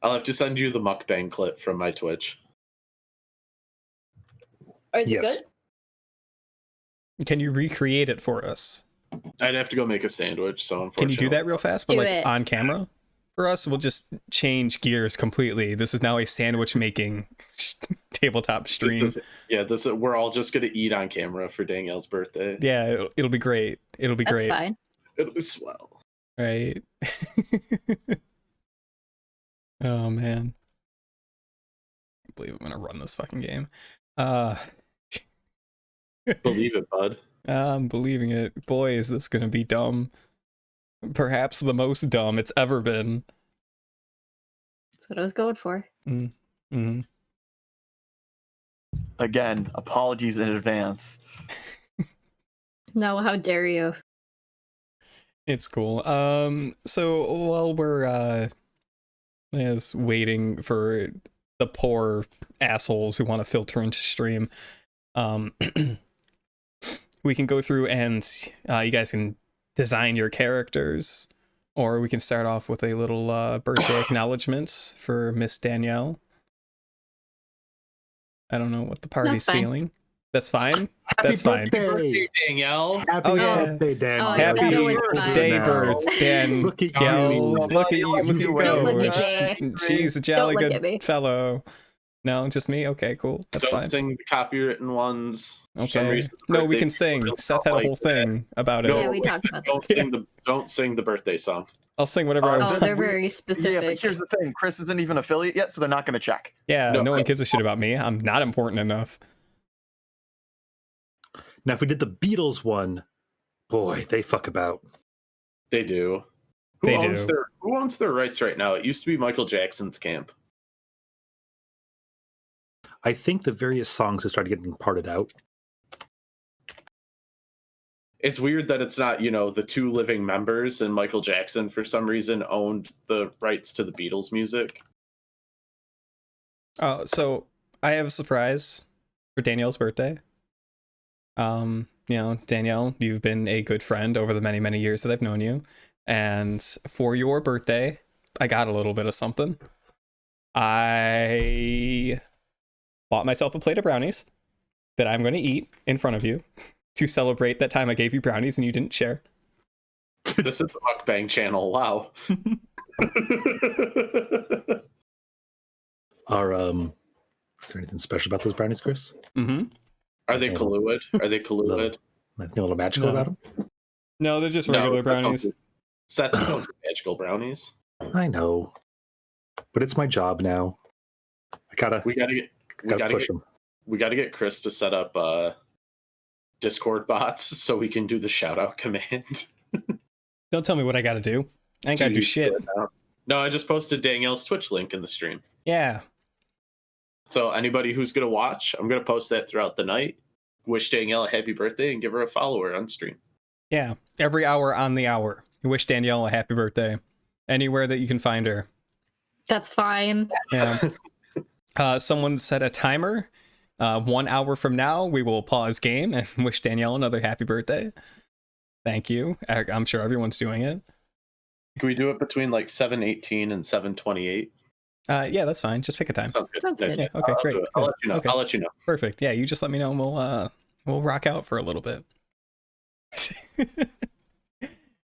I'll have to send you the mukbang clip from my Twitch. Or is it Yes. good? Can you recreate it for us? I'd have to go make a sandwich, so unfortunately. Can you do that real fast, but Do like it. on camera? For us, we'll just change gears completely. This is now a sandwich making tabletop stream. We're all just gonna eat on camera for Danielle's birthday. Yeah, it'll be great. It'll be That's great. fine. It'll be swell. Right. Oh man. I can't believe I'm gonna run this fucking game. Believe it, bud. I'm believing it. Boy, is this gonna be dumb. Perhaps the most dumb it's ever been. That's what I was going for. Mm-hmm. Again, apologies in advance. No, how dare you? It's cool. So while we're waiting for the poor assholes who want to filter into stream, we can go through and you guys can design your characters, or we can start off with a little birthday acknowledgement for Miss Danielle. I don't know what the party's That's fine. feeling. That's fine. Happy That's fine. birthday, Danielle. Happy Oh, yeah. birthday, Dan. Oh, I Happy bet it was fine. day now. birth, Dan. Look at Yo, you. look at you, look at you Don't go. look at me. She's a jolly Don't look at me. good fellow. No, just me? Okay, cool. That's Don't fine. sing the copywritten ones. For some Okay. reason, the No, we birthday can sing. people Seth don't had a whole like that. thing about it. No. Yeah, we talked about that. Don't sing the birthday song. I'll sing whatever I Oh, want. Oh, they're very Yeah, specific. but here's the thing. Chris isn't even affiliate yet, so they're not going to check. Yeah, No, no one gives a shit about me. I'm not important enough. Now, if we did the Beatles one, boy, they fuck about. They do. They Who owns their rights right now? It used to be Michael Jackson's camp. I think the various songs have started getting parted out. It's weird that it's not, the two living members, and Michael Jackson, for some reason, owned the rights to the Beatles music. So I have a surprise for Danielle's birthday. Danielle, you've been a good friend over the many, many years that I've known you. And for your birthday, I got a little bit of something. I bought myself a plate of brownies that I'm going to eat in front of you to celebrate that time I gave you brownies and you didn't share. This is the mukbang channel. Wow. Is there anything special about those brownies, Chris? Mm-hmm. Are they colluid? Anything a little magical No. about them? No, they're just regular brownies. Seth, you don't do magical brownies. I know, but it's my job now. We gotta get Chris to set up Discord bots so we can do the shout out command. Don't tell me what I got to do. I ain't got to do shit. No, I just posted Danielle's Twitch link in the stream. Yeah. So anybody who's gonna watch, I'm gonna post that throughout the night. Wish Danielle a happy birthday and give her a follower on stream. Yeah. Every hour on the hour. Wish Danielle a happy birthday. Anywhere that you can find her. That's fine. Yeah. Someone set a timer. 1 hour from now, we will pause game and wish Danielle another happy birthday. Thank you. I'm sure everyone's doing it. Can we do it between like 7:18 and 7:28? Yeah, that's fine. Just pick a time. Sounds good. Sounds Nice. good. Yeah, okay, I'll great. do it. I'll good. let you know. Okay. I'll let you know. Perfect. Yeah, you just let me know and we'll rock out for a little bit.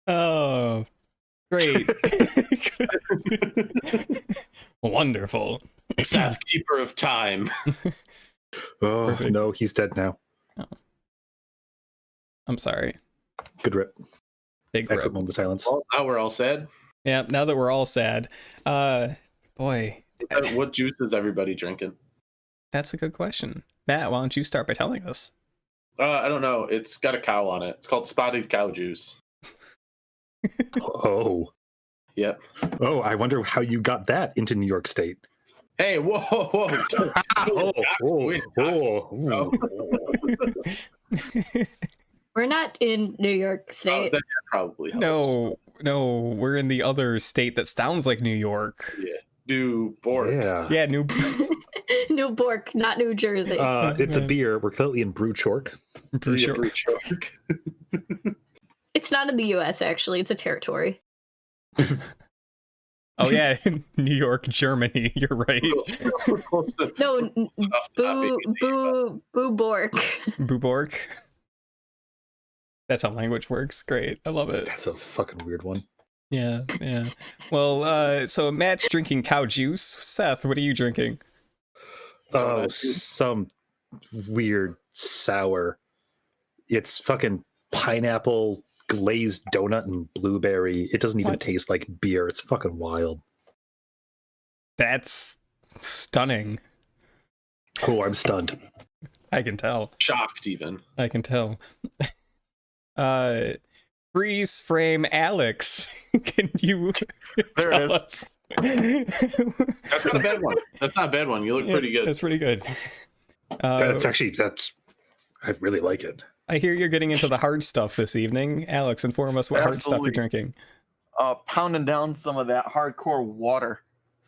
Oh, great. Wonderful. Seth, keeper of time. Oh, Perfect. no, he's dead now. I'm sorry. Good rip. Big Exit rip. moment of silence. Well, now we're all sad. Yeah, now that we're all sad. Boy, What juice is everybody drinking? that's a good question. Matt, why don't you start by telling us? I don't know. It's got a cow on it. It's called spotted cow juice. Oh. Yep. Oh, I wonder how you got that into New York State. Hey, whoa, whoa. We're not in New York State. That probably helps. No, we're in the other state that sounds like New York. Yeah. New Borg. Yeah. Yeah, New. New Bork, not New Jersey. It's a beer. We're clearly in Brew Chork. For sure. It's not in the U.S. actually. It's a territory. Oh yeah, New York, Germany. You're right. We're close to- No, we're close enough to not being in the US. Boo Bork. Buborg. That's how language works. Great. I love it. That's a fucking weird one. Yeah, yeah. Well, so Matt's drinking cow juice. Seth, what are you drinking? Oh, some weird sour. It's fucking pineapple glazed donut and blueberry. It doesn't even What? taste like beer. It's fucking wild. That's stunning. Oh, I'm stunned. I can tell. Shocked even. I can tell. Freeze frame Alex. Can you There tell it is. us? That's not a bad one. That's not a bad one. You look pretty good. That's pretty good. That's I really like it. I hear you're getting into the hard stuff this evening. Alex, inform us what hard stuff you're Absolutely. drinking. Pounding down some of that hardcore water.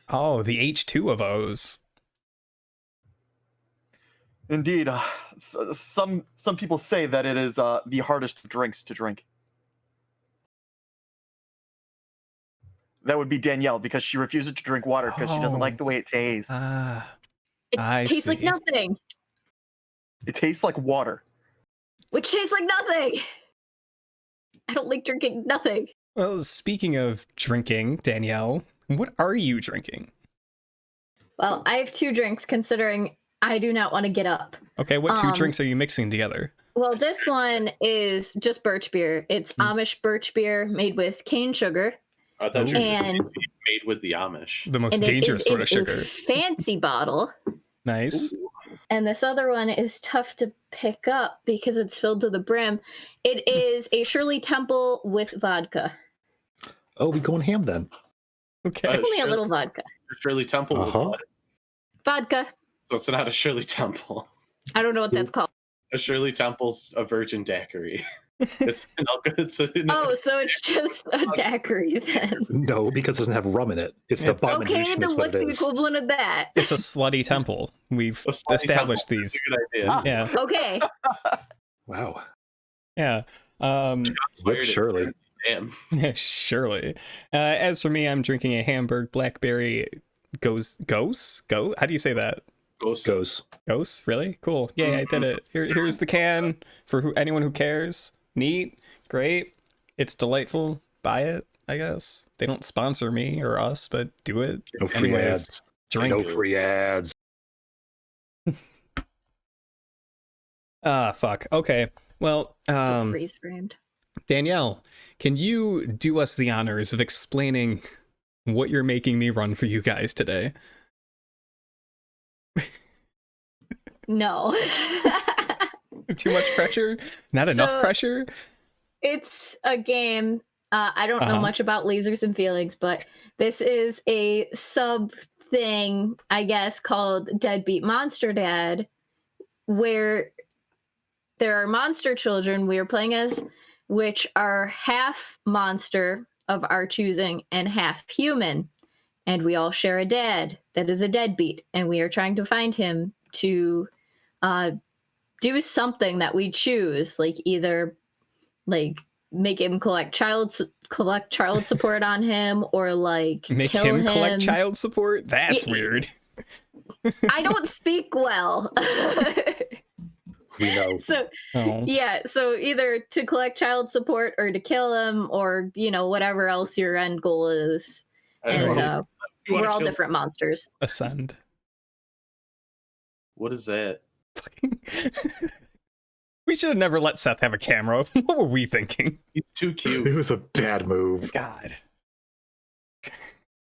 Oh, the H2 of O's. Indeed, some people say that it is the hardest of drinks to drink. That would be Danielle because she refuses to drink water because she doesn't like the way it tastes. It I tastes like see. nothing. It tastes like water. Which tastes like nothing. I don't like drinking nothing. Well, speaking of drinking, Danielle, what are you drinking? Well, I have 2 drinks considering I do not want to get up. Okay, what 2 Um, drinks are you mixing together? Well, this one is just birch beer. It's Amish birch beer made with cane sugar. I thought you were just And- made with the Amish. The most And dangerous it is sort in of sugar. a fancy bottle. Nice. And this other one is tough to pick up because it's filled to the brim. It is a Shirley Temple with vodka. Oh, we going ham then? Okay. Uh, Only a Shirley- little vodka. Shirley Temple. with Uh-huh. what? Vodka. So it's not a Shirley Temple. I don't know what that's called. A Shirley Temple's a virgin daiquiri. It's Oh, so it's just a daiquiri then. No, because it doesn't have rum in it. It's Yeah. the abomination. Okay, is then what what's it the is. equivalent of that? It's a slutty temple. We've A slutty established temple. these. Good idea. Yeah. Okay. Wow. Yeah. Whip Shirley. Damn. Surely. As for me, I'm drinking a Hamburg Blackberry Ghost. How do you say that? Goes. Ghost? Really? Cool. Yeah, I did it. Here's the can for anyone who cares. Neat. Great. It's delightful. Buy it, I guess. They don't sponsor me or us, but do it. No free Anyways, ads. drink. No free ads. Fuck. Okay. Well, Freeze framed. Danielle, can you do us the honors of explaining what you're making me run for you guys today? No. Too much pressure? Not enough So- pressure? It's a game. I don't know Uh-huh. much about lasers and feelings, but this is a sub thing, I guess, called Deadbeat Monster Dad, where there are monster children we are playing as, which are half monster of our choosing and half human. And we all share a dad that is a deadbeat, and we are trying to find him to do something that we choose, like either like make him collect child support on him, or like Make kill him collect child support? That's Yeah. weird. I don't speak well. We know. So Oh. yeah, so either to collect child support or to kill him, or whatever else your end goal is. I don't And know. You wanna we're all kill- different monsters. Ascend. What is that? We should have never let Seth have a camera. What were we thinking? He's too It cute. was a bad move. God.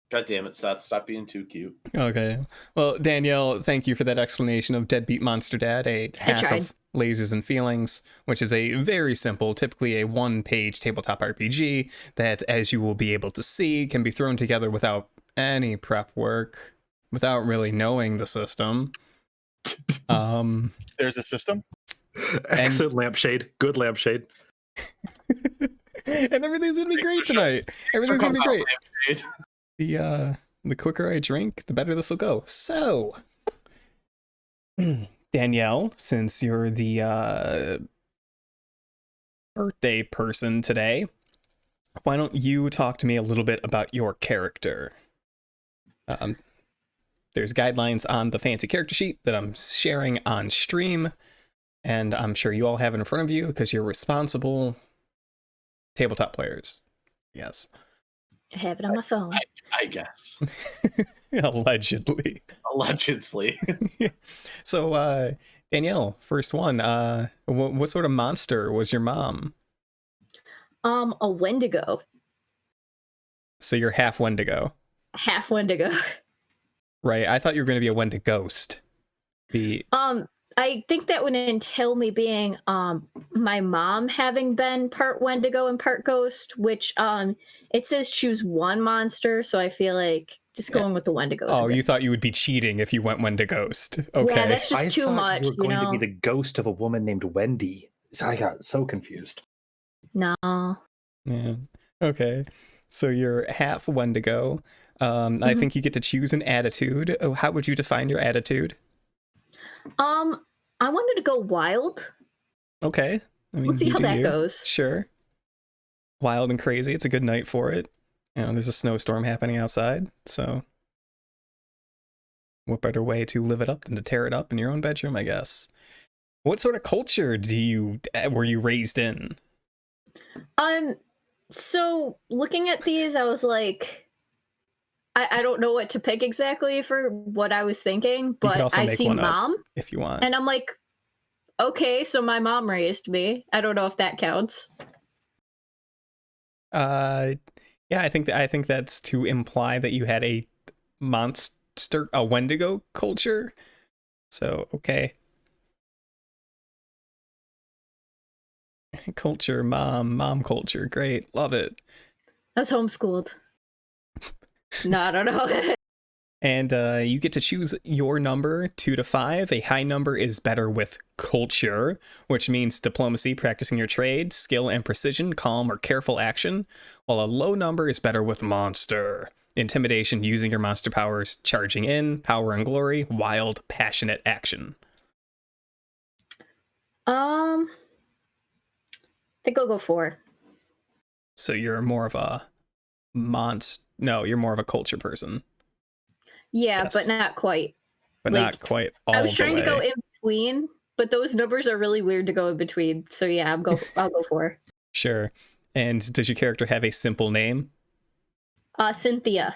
God damn it, Seth. Stop being too cute. Okay. Well, Danielle, thank you for that explanation of Deadbeat Monster Dad, a hack tried. of lasers and feelings, which is a very simple, typically a one-page tabletop RPG that, as you will be able to see, can be thrown together without any prep work, without really knowing the system. There's a system. Excellent lampshade. Good lampshade. And everything's gonna be great tonight. Everything's gonna be great. The quicker I drink, the better this will go. So, Danielle, since you're the birthday person today, why don't you talk to me a little bit about your character? Um, there's guidelines on the fancy character sheet that I'm sharing on stream, and I'm sure you all have it in front of you because you're responsible tabletop players. Yes. I have it on my phone. I guess. Allegedly. Allegedly. So, Danielle, first one. What sort of monster was your mom? A Wendigo. So you're half Wendigo. Half Wendigo. Right. I thought you were going to be a Wendighost. I think that would entail me being my mom having been part Wendigo and part ghost, which it says choose one monster, so I feel like just going with the Wendigo. Oh, you thought you would be cheating if you went Wendighost. Okay. Yeah, that's just too much. You were going to be the ghost of a woman named Wendy. I got so confused. No. Yeah. Okay. So you're half Wendigo. I think you get to choose an attitude. Oh, how would you define your attitude? I wanted to go wild. Okay. I mean, We'll see how that goes. Sure. Wild and crazy. It's a good night for it. You know, there's a snowstorm happening outside, so what better way to live it up than to tear it up in your own bedroom, I guess. What sort of culture were you raised in? So looking at these, I was like, I don't know what to pick exactly for what I was thinking, but I see mom if you want. And I'm like, okay, so my mom raised me. I don't know if that counts. Yeah, I think that's to imply that you had a Wendigo culture. So, okay. Culture, mom culture. Great. Love it. I was homeschooled. No, I don't know. And you get to choose your number, 2 to 5. A high number is better with culture, which means diplomacy, practicing your trade, skill and precision, calm or careful action, while a low number is better with monster. Intimidation, using your monster powers, charging in, power and glory, wild, passionate action. I think I'll go 4. So you're more of a you're more of a culture person. Yeah, Yes. but not quite. But not quite all the way. I was trying to go in between, but those numbers are really weird to go in between. So yeah, I'll go 4. Sure. And does your character have a simple name? Cynthia.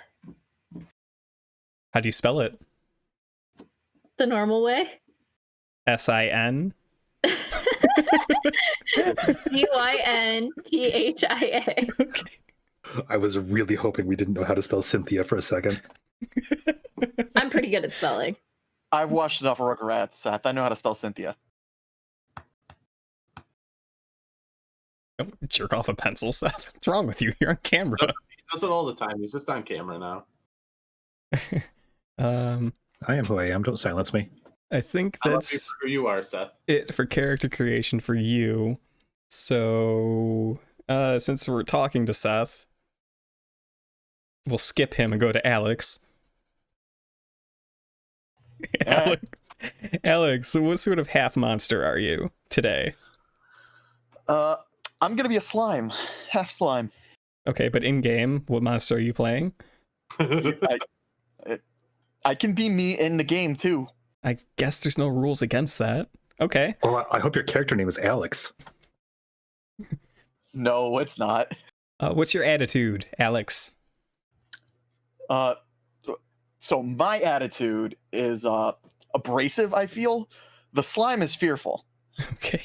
How do you spell it? The normal way. S-I-N? C-Y-N-T-H-I-A. Okay. I was really hoping we didn't know how to spell Cynthia for a second. I'm pretty good at spelling. I've watched enough Rugrats, Seth. I know how to spell Cynthia. Don't jerk off a pencil, Seth. What's wrong with you? You're on camera. He does it all the time. He's just on camera now. I am who I am. Don't silence me. I think I love you that's for who you are, Seth. it for character creation for you. So, since we're talking to Seth, we'll skip him and go to Alex. Alex, so what sort of half monster are you today? I'm gonna be a slime, half slime. Okay, but in game, what monster are you playing? I can be me in the game too. I guess there's no rules against that. Okay. Well, I hope your character name is Alex. No, it's not. What's your attitude, Alex? So my attitude is abrasive, I feel. The slime is fearful. Okay.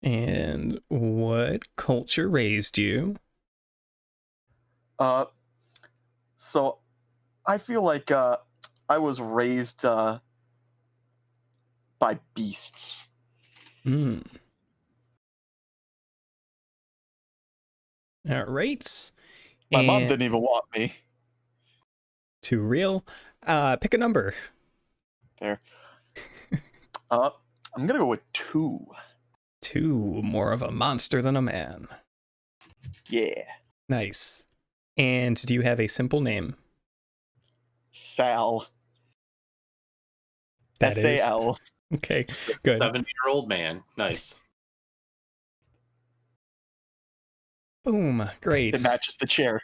And what culture raised you? So I feel like I was raised by beasts. All right. My mom didn't even want me. Too real. Pick a number. There. I'm gonna go with 2. 2, more of a monster than a man. Yeah. Nice. And do you have a simple name? Sal. That is S-A-L. Okay, good. 70-year-old man. Nice. Boom. Great. It matches the chair.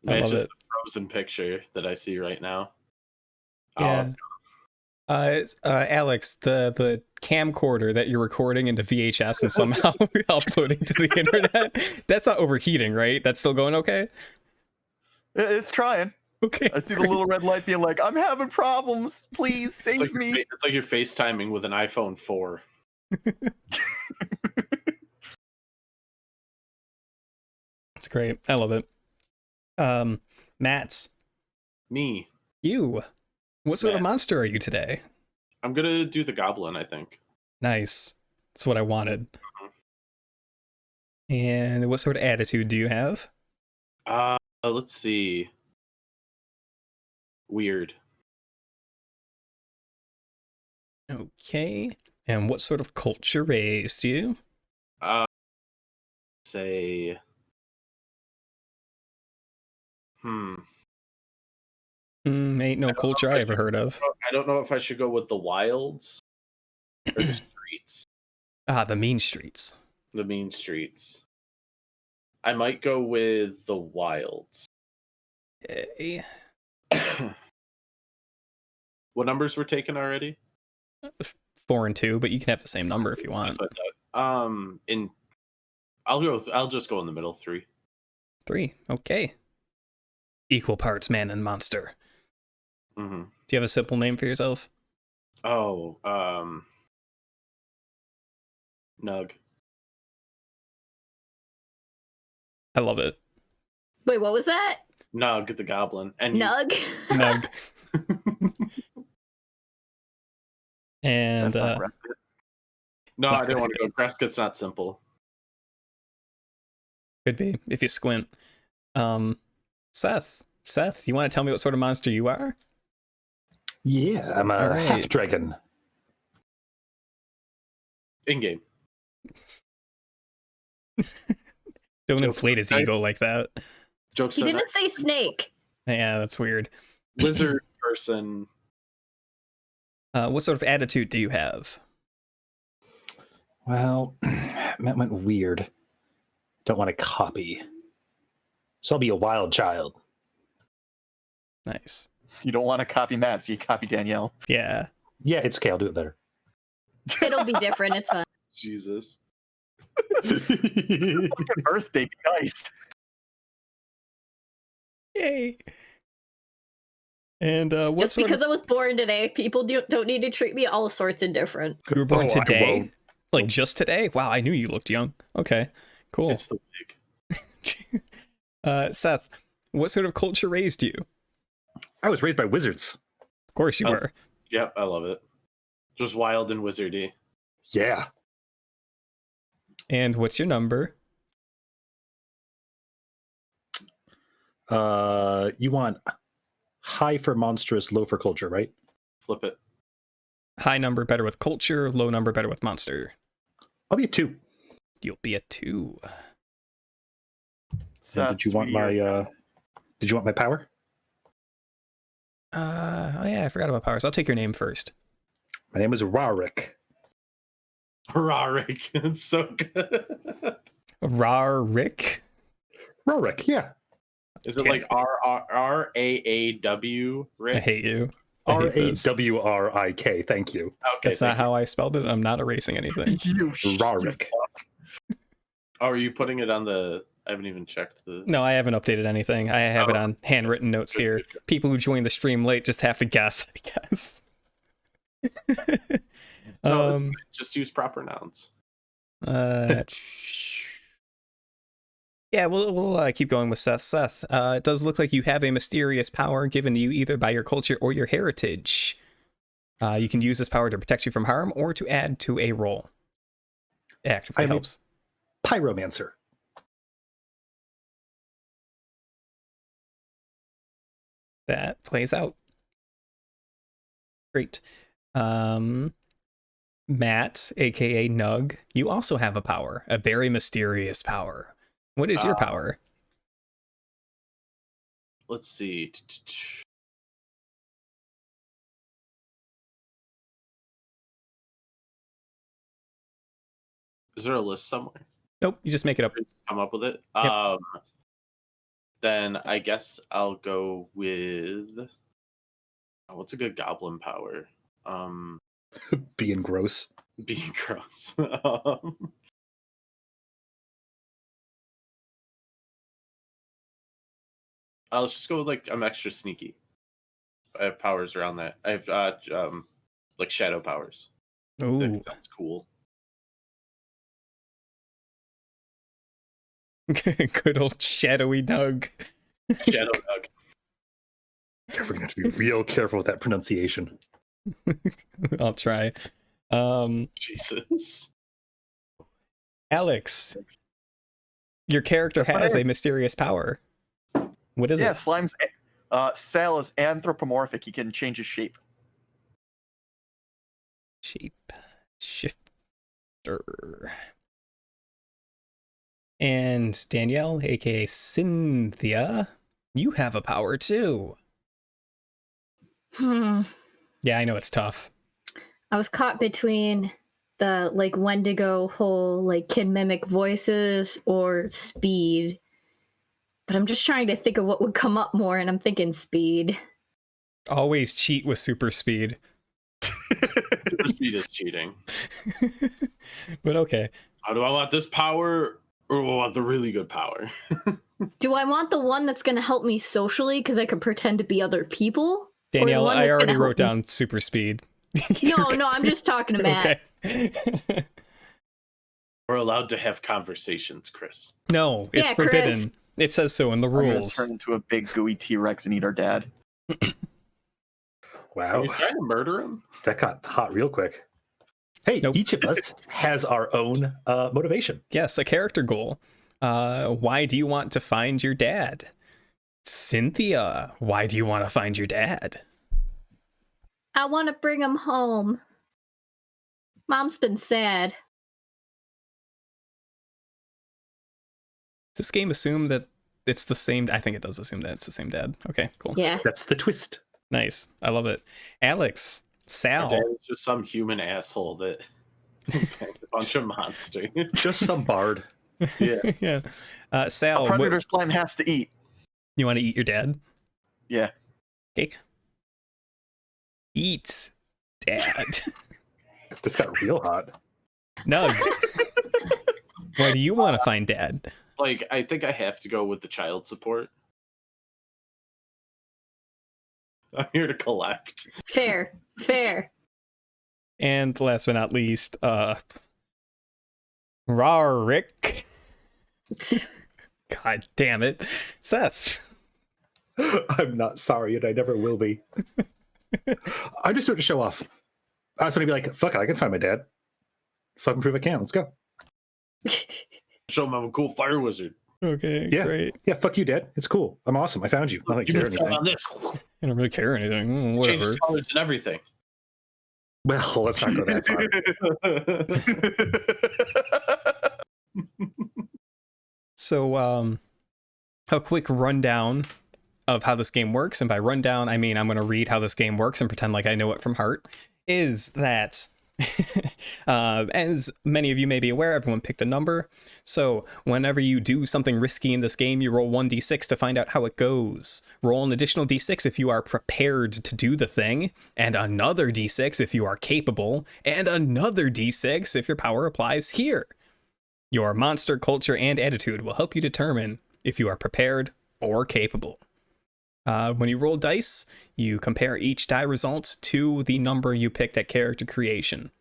I love Matches it. the Frozen picture that I see right now. Yeah. Oh, Alex, the camcorder that you're recording into VHS and somehow uploading to the internet, that's not overheating, right? That's still going okay? It's trying. Okay. I see the little red light being like, I'm having problems. Please save me. It's like you're FaceTiming with an iPhone 4. That's great. I love it. Mats, Me. you. What sort of Matt. monster are you today? I'm gonna do the goblin, I think. Nice. That's what I wanted. And what sort of attitude do you have? Let's see. Weird. Okay. And what sort of culture raised you? Say. Ain't no culture I ever heard of. I don't know if I should go with the wilds or the streets. Ah, the mean streets. The mean streets. I might go with the wilds. Okay. What numbers were taken already? 4 and 2, but you can have the same number if you want. That's what I thought. I'll just go in the middle, 3. 3. Okay. Equal parts man and monster. Mm-hmm. Do you have a simple name for yourself? Oh, Nug. I love it. Wait, what was that? Nug the goblin. And Nug? Nug. And That's not Prescott. No, Not I didn't want to Prescott. go. Prescott's not simple. Could be if you squint. Seth, you want to tell me what sort of monster you are? Yeah, I'm a Alright. half dragon. In game. Don't Joke inflate his aside. ego like that. Jokes He aside, didn't say snake. Yeah, that's weird. lizard person. What sort of attitude do you have? Well, that went weird. Don't want to copy. So I'll be a wild child. Nice. You don't want to copy Matt, so you copy Danielle. Yeah. Yeah, it's okay. I'll do it better. It'll be different. It's fine. Jesus. Fucking birthday, be nice. Yay. And what Just sort because of... I was born today, people don't need to treat me all sorts of different. You were born Oh, I today? won't. Like just today? Wow, I knew you looked young. Okay, cool. It's the wig. Seth, what sort of culture raised you? I was raised by wizards. Of course you Oh. were. Yep, I love it. Just wild and wizardy. Yeah. And what's your number? You want high for monstrous, low for culture, right? Flip it. High number better with culture, low number better with monster. I'll be a 2. You'll be a 2. And did you want my power? Oh yeah, I forgot about powers. I'll take your name first. My name is Rarik. Rarik. It's so good. Rarik? Rarik, yeah. Is it like RAAW? I Rick? hate you. I hate this. Rawarik. Thank you. Okay. That's not how I spelled it. I'm not erasing anything. Rarik. Oh, are you putting it on the? I haven't even checked the. No, I haven't updated anything. I have it on handwritten notes here. People who join the stream late just have to guess, I guess. No, it's fine. Just use proper nouns. Yeah, we'll keep going with Seth. Seth, it does look like you have a mysterious power given to you either by your culture or your heritage. You can use this power to protect you from harm or to add to a roll. It actively helps. Pyromancer. That plays out. Great. Matt, aka Nug, you also have a power, a very mysterious power. What is your power? Let's see. Is there a list somewhere? Nope, you just make it up. Come up with it. Yep. Then I guess I'll go with what's a good goblin power? Being gross. Being gross. I'll just go with like I'm extra sneaky. I have powers around that. I have like shadow powers. Ooh. That sounds cool. Good old shadowy Doug. Shadow Doug. We're gonna have to be real careful with that pronunciation. I'll try. Jesus. Alex, your character has a mysterious power. What is it? Slime's Sal is anthropomorphic. He can change his shape. Shape shifter. And Danielle, aka Cynthia, you have a power too. Yeah, I know it's tough. I was caught between the like Wendigo whole like can mimic voices or speed. But I'm just trying to think of what would come up more, and I'm thinking speed. Always cheat with super speed. Super speed is cheating. But okay. How do I want this power, or do I want the really good power? Do I want the one that's going to help me socially because I could pretend to be other people? Danielle, I already wrote down super speed. No, I'm just talking to Matt. Okay. We're allowed to have conversations, Chris. No, it's forbidden. Chris. It says so in the rules. Turn into a big gooey T-Rex and eat our dad. Wow. Are you trying to murder him? That got hot real quick. Hey, Nope. Each of us has our own motivation. Yes, a character goal. Why do you want to find your dad? Cynthia, why do you want to find your dad? I want to bring him home. Mom's been sad. Does this game assume that it's the same? I think it does assume that it's the same dad. Okay, cool. Yeah. That's the twist. Nice. I love it. Alex, Sal. My dad is just some human asshole that a bunch of monsters. Just some bard. Yeah. Yeah. Sal, A predator slime has to eat. you want to eat your dad? Yeah. Cake. Eat dad. This got real hot. Nug. Why do you want to find dad? Like, I think I have to go with the child support. I'm here to collect. Fair. And last but not least, Rarik. God damn it. Seth. I'm not sorry, and I never will be. I'm just doing it to show off. I just want to be like, fuck it, I can find my dad. Fucking prove I can. Let's go. Show him I'm a cool fire wizard. Okay, Yeah. great. Yeah, fuck you, Dad. It's cool. I'm awesome. I found you. I don't You care can tell anything. on this. I don't really care anything. Whatever. Changes colors and everything. Well, let's not go that far. So, a quick rundown of how this game works, and by rundown, I mean I'm going to read how this game works and pretend like I know it from heart, is that, as many of you may be aware, everyone picked a number. So whenever you do something risky in this game, you roll 1d6 to find out how it goes. Roll an additional d6 if you are prepared to do the thing, and another d6 if you are capable, and another d6 if your power applies here. Your monster, culture, and attitude will help you determine if you are prepared or capable. When you roll dice, you compare each die result to the number you picked at character creation.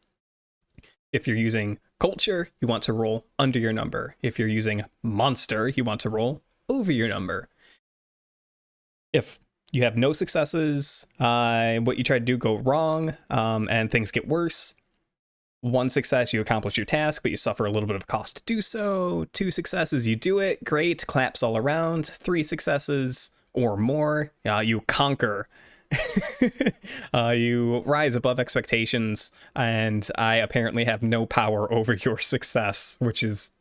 If you're using culture, you want to roll under your number. If you're using monster, you want to roll over your number. If you have no successes, what you try to do go wrong, and things get worse. 1 success, you accomplish your task, but you suffer a little bit of cost to do so. 2 successes, you do it. Great, claps all around. 3 successes or more, you conquer. You rise above expectations, and I apparently have no power over your success, which is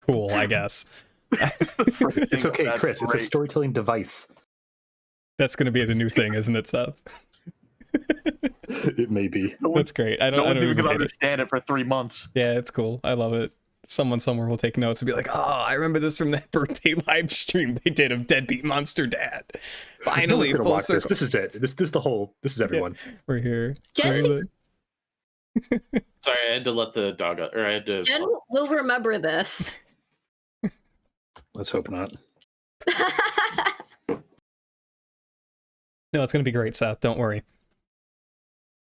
cool, I guess. It's okay, That's Chris. great. It's a storytelling device. That's going to be the new thing, isn't it, Seth? It may be. That's great. I No don't one's even even gonna hate it. understand it for 3 months. Yeah, it's cool. I love it. someone somewhere will take notes and be like, "Oh, I remember this from that birthday live stream they did of Deadbeat Monster Dad." Finally, full full circle. This is it. This is the whole. This is everyone. Yeah, we're here. Jen, Sorry, I had to let the dog out, or I had to. Jen will remember this. Let's hope not. No, it's gonna be great, Seth. Don't worry.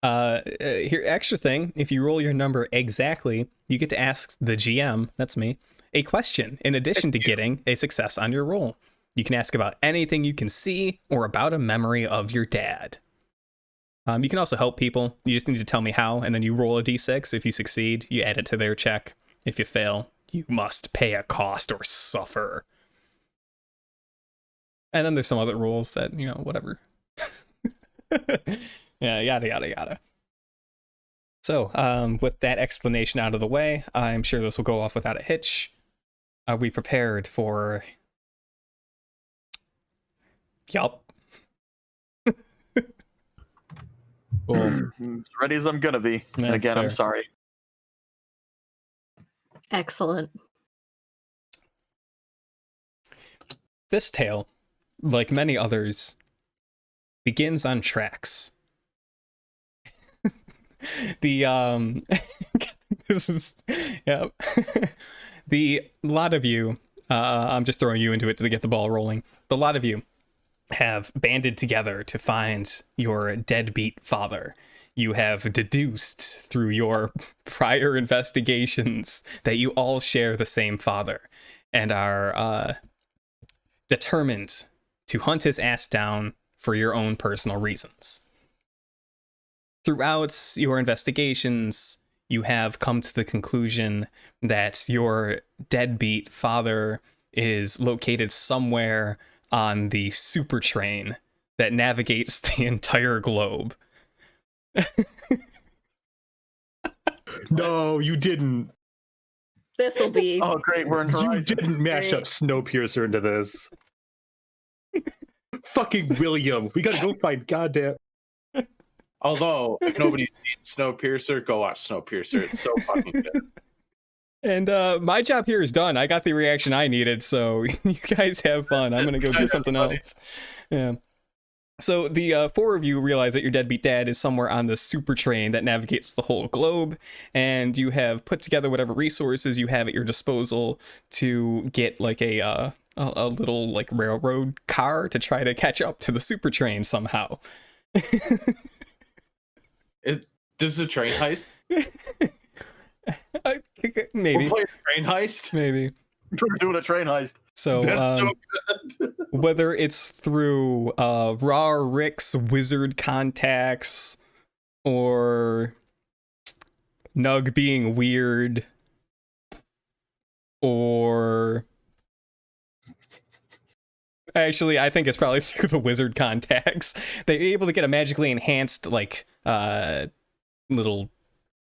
Here, extra thing. If you roll your number exactly, you get to ask the GM, that's me, a question in addition to getting a success on your roll. You can ask about anything you can see or about a memory of your dad. You can also help people. You just need to tell me how, and then you roll a d6. If you succeed, you add it to their check. If you fail, you must pay a cost or suffer. And then there's some other rules that, you know, whatever. Yeah, yada, yada, yada. So, with that explanation out of the way, I'm sure this will go off without a hitch. Are we prepared for... Yup. Cool. As ready as I'm gonna be. And That's again, fair. I'm sorry. Excellent. This tale, like many others, begins on tracks. The this is yeah. The lot of you, I'm just throwing you into it to get the ball rolling. The lot of you have banded together to find your deadbeat father. You have deduced through your prior investigations that you all share the same father and are determined to hunt his ass down for your own personal reasons. Throughout your investigations, you have come to the conclusion that your deadbeat father is located somewhere on the super train that navigates the entire globe. No, you didn't. This will be. Oh, great. We're in You Horizon. didn't mash up Snowpiercer into this. Fucking William. We gotta go find goddamn. Although, if nobody's seen Snowpiercer, go watch Snowpiercer. It's so fucking good. And my job here is done. I got the reaction I needed, so you guys have fun. I'm gonna go do something else. Yeah. So the four of you realize that your deadbeat dad is somewhere on the super train that navigates the whole globe, and you have put together whatever resources you have at your disposal to get like a little like railroad car to try to catch up to the super train somehow. This is a train heist? Maybe. We're playing a train heist? Maybe. We're doing a train heist. So, That's so good. whether it's through Raw Rick's wizard contacts or Nug being weird or... Actually, I think it's probably through the wizard contacts. They're able to get a magically enhanced, like, little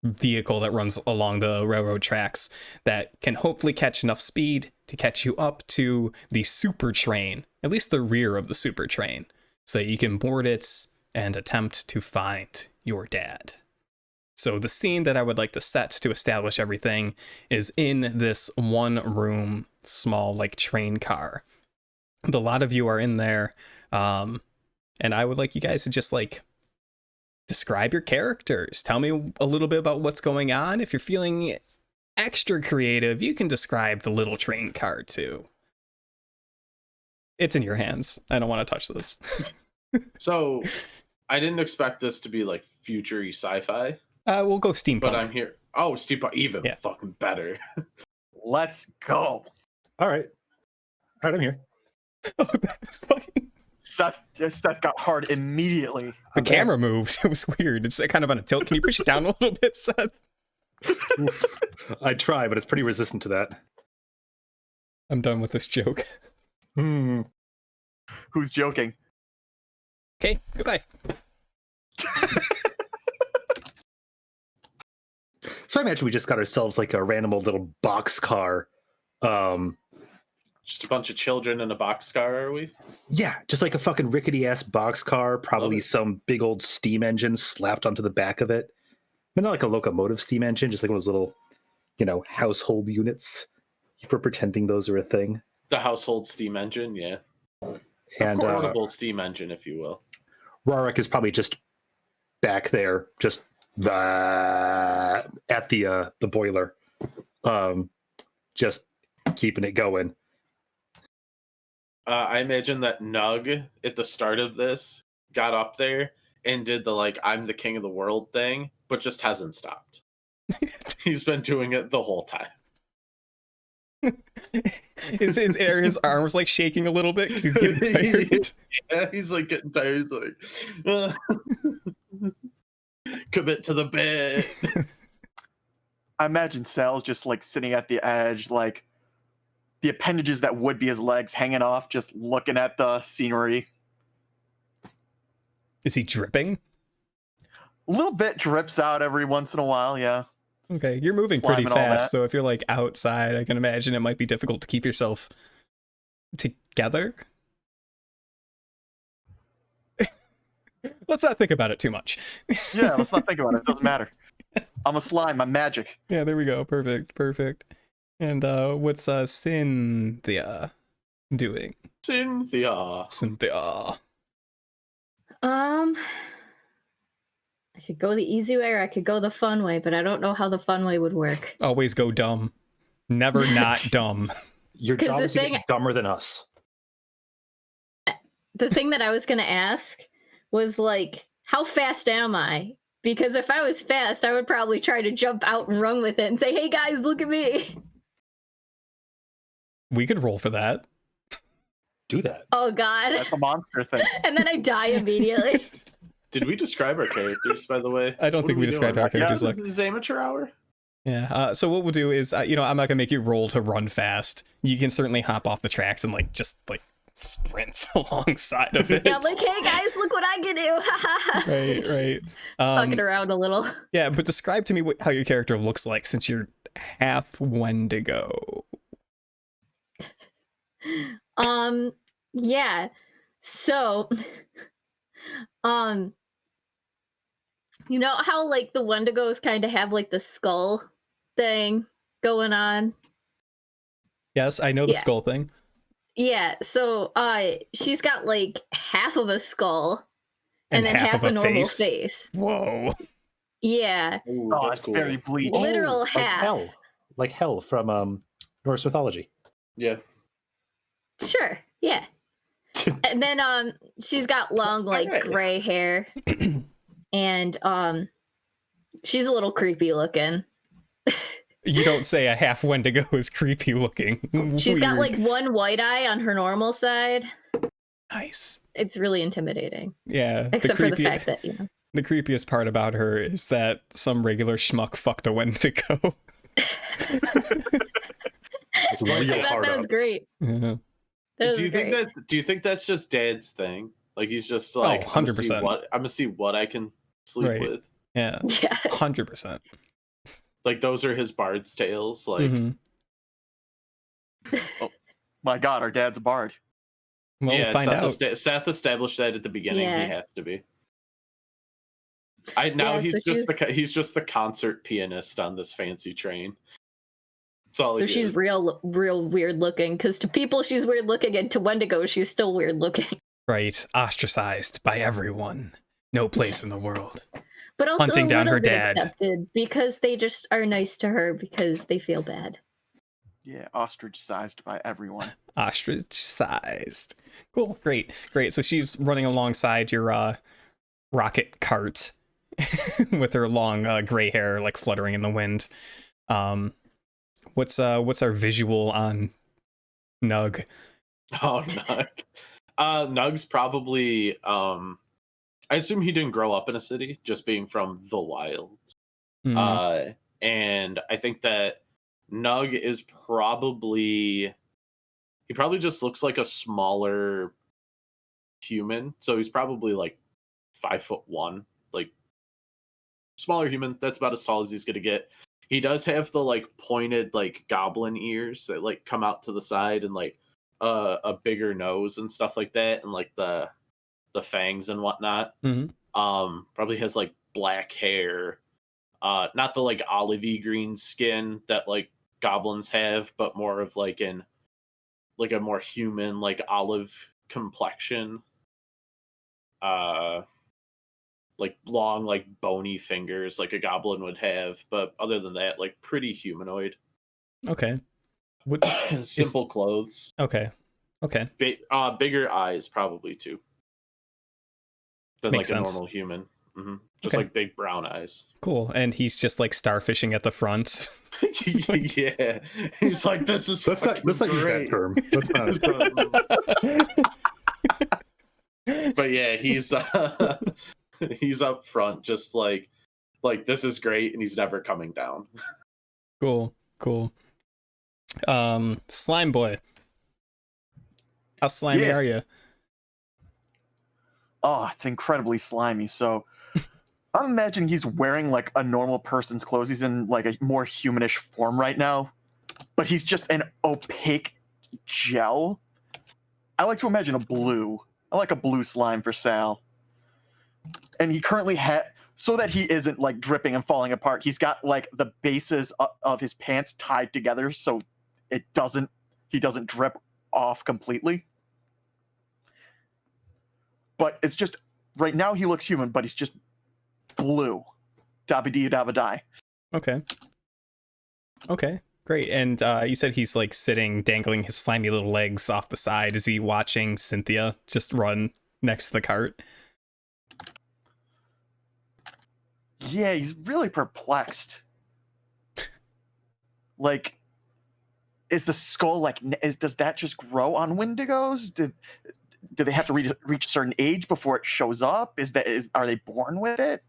vehicle that runs along the railroad tracks that can hopefully catch enough speed to catch you up to the super train, at least the rear of the super train, so you can board it and attempt to find your dad. So the scene that I would like to set to establish everything is in this one room, small, like, train car. The lot of you are in there, and I would like you guys to just, like, describe your characters. Tell me a little bit about what's going on. If you're feeling extra creative, you can describe the little train car, too. It's in your hands. I don't want to touch this. So, I didn't expect this to be, like, future-y sci-fi. We'll go steampunk. But I'm here. Oh, steampunk, even Yeah. fucking better. Let's go. All right, I'm here. Seth got hard immediately. The camera moved. It was weird. It's kind of on a tilt. Can you push it down a little bit, Seth? I try, but it's pretty resistant to that. I'm done with this joke. Hmm. Who's joking? Okay, goodbye. So I imagine we just got ourselves like a random old little box car. Just a bunch of children in a boxcar, are we? Yeah, just like a fucking rickety ass box car, probably some big old steam engine slapped onto the back of it. But not like a locomotive steam engine, just like one of those little household units for pretending those are a thing. The household steam engine, yeah. And Portable steam engine, if you will. Rarik is probably just back there, just at the boiler, just keeping it going. I imagine that Nug at the start of this got up there and did the I'm the king of the world thing, but just hasn't stopped. He's been doing it the whole time. his arms shaking a little bit because he's getting tired. Yeah, he's getting tired. He's commit to the bed. I imagine Sal's just sitting at the edge, the appendages that would be his legs hanging off, just looking at the scenery. Is he dripping? A little bit drips out every once in a while, yeah. Okay, you're moving Slime pretty and all fast, that. so if you're outside, I can imagine it might be difficult to keep yourself together. Let's not think about it too much. Yeah, let's not think about it. It doesn't matter. I'm a slime. I'm magic. Yeah, there we go. Perfect. And what's Cynthia doing? Cynthia. I could go the easy way or I could go the fun way, but I don't know how the fun way would work. Always go dumb. Never not dumb. Your 'Cause job the is to thing- get dumber than us. The thing that I was going to ask was how fast am I? Because if I was fast, I would probably try to jump out and run with it and say, hey guys, look at me. We could roll for that. Do that. Oh God. That's a monster thing. And then I die immediately. Did we describe our characters, by the way? I don't think we described our characters This is amateur hour. Yeah. So what we'll do is, I'm not gonna make you roll to run fast. You can certainly hop off the tracks and just sprint alongside of it. Yeah, I'm hey guys, look what I can do. Right. Fucking around a little. Yeah, but describe to me how your character looks like since you're half Wendigo. Yeah. So, you know how the Wendigos kind of have the skull thing going on? Yes, I know the Yeah. skull thing. Yeah, so she's got half of a skull and then half a normal face. Whoa. Yeah. Ooh, Oh, that's it's cool. very bleach. Literal like half. hell. Like hell from Norse mythology. Yeah. Sure. Yeah. And then she's got long Alright. gray hair. And she's a little creepy looking. You don't say a half Wendigo is creepy looking. She's got Weird. one white eye on her normal side. Nice. It's really intimidating. Yeah. Except for the fact that, The creepiest part about her is that some regular schmuck fucked a Wendigo. It's real I thought hard that up. was great. Yeah. That was Do you great. think that's just Dad's thing? He's just 100%. I'm gonna see what I can sleep Right. with. Yeah. Yeah. 100%. Those are his bard's tales. Mhm. My God, our dad's a bard. Well, yeah, we'll find out. Seth established that at the beginning. Yeah. He has to be. He's just the concert pianist on this fancy train. That's all. So he she's is. real weird looking. Because to people, she's weird looking, and to Wendigo, she's still weird looking. Right. Ostracized by everyone. No place in the world. But also Hunting a down little her bit dad. accepted because they just are nice to her because they feel bad. Yeah, ostracized by everyone. Ostracized. Cool. Great. So she's running alongside your rocket cart with her long gray hair fluttering in the wind. What's our visual on Nug? Oh, Nug. Nug's probably. I assume he didn't grow up in a city, just being from the wilds. Mhm. And I think that Nug is probably. He probably just looks like a smaller human. So he's probably 5'1", smaller human. That's about as tall as he's gonna get. He does have the pointed goblin ears that come out to the side and a bigger nose and stuff like that, and the fangs and whatnot. Mhm. Probably has black hair. Not the like olivey green skin that like goblins have, but more of like a more human, like olive complexion. Like long, like bony fingers, like a goblin would have, but other than that, like pretty humanoid. Okay. What Simple clothes. Okay. Bigger eyes, probably too, than Makes like a sense. normal human. Just Okay. like big brown eyes. Cool. And he's just like starfishing at the front. Yeah, he's like, this is Let's not use that great. term. Let's not. But yeah, he's up front, just like this is great, and he's never coming down. Cool. Slime boy. How slimy Yeah. are you? Oh, it's incredibly slimy. So I'm imagining he's wearing like a normal person's clothes. He's in like a more humanish form right now, but he's just an opaque gel. I like to imagine a blue. I like a blue slime for Sal. And he currently so that he isn't like dripping and falling apart, he's got like the bases of his pants tied together so he doesn't drip off completely. But it's just right now he looks human, but he's just blue. Dabba dee dabba die. Okay, great. And you said he's like sitting, dangling his slimy little legs off the side. Is he watching Cynthia just run next to the cart? Yeah, he's really perplexed. Like, is the skull like? Does that just grow on Wendigos? Do they have to reach a certain age before it shows up? Are they born with it?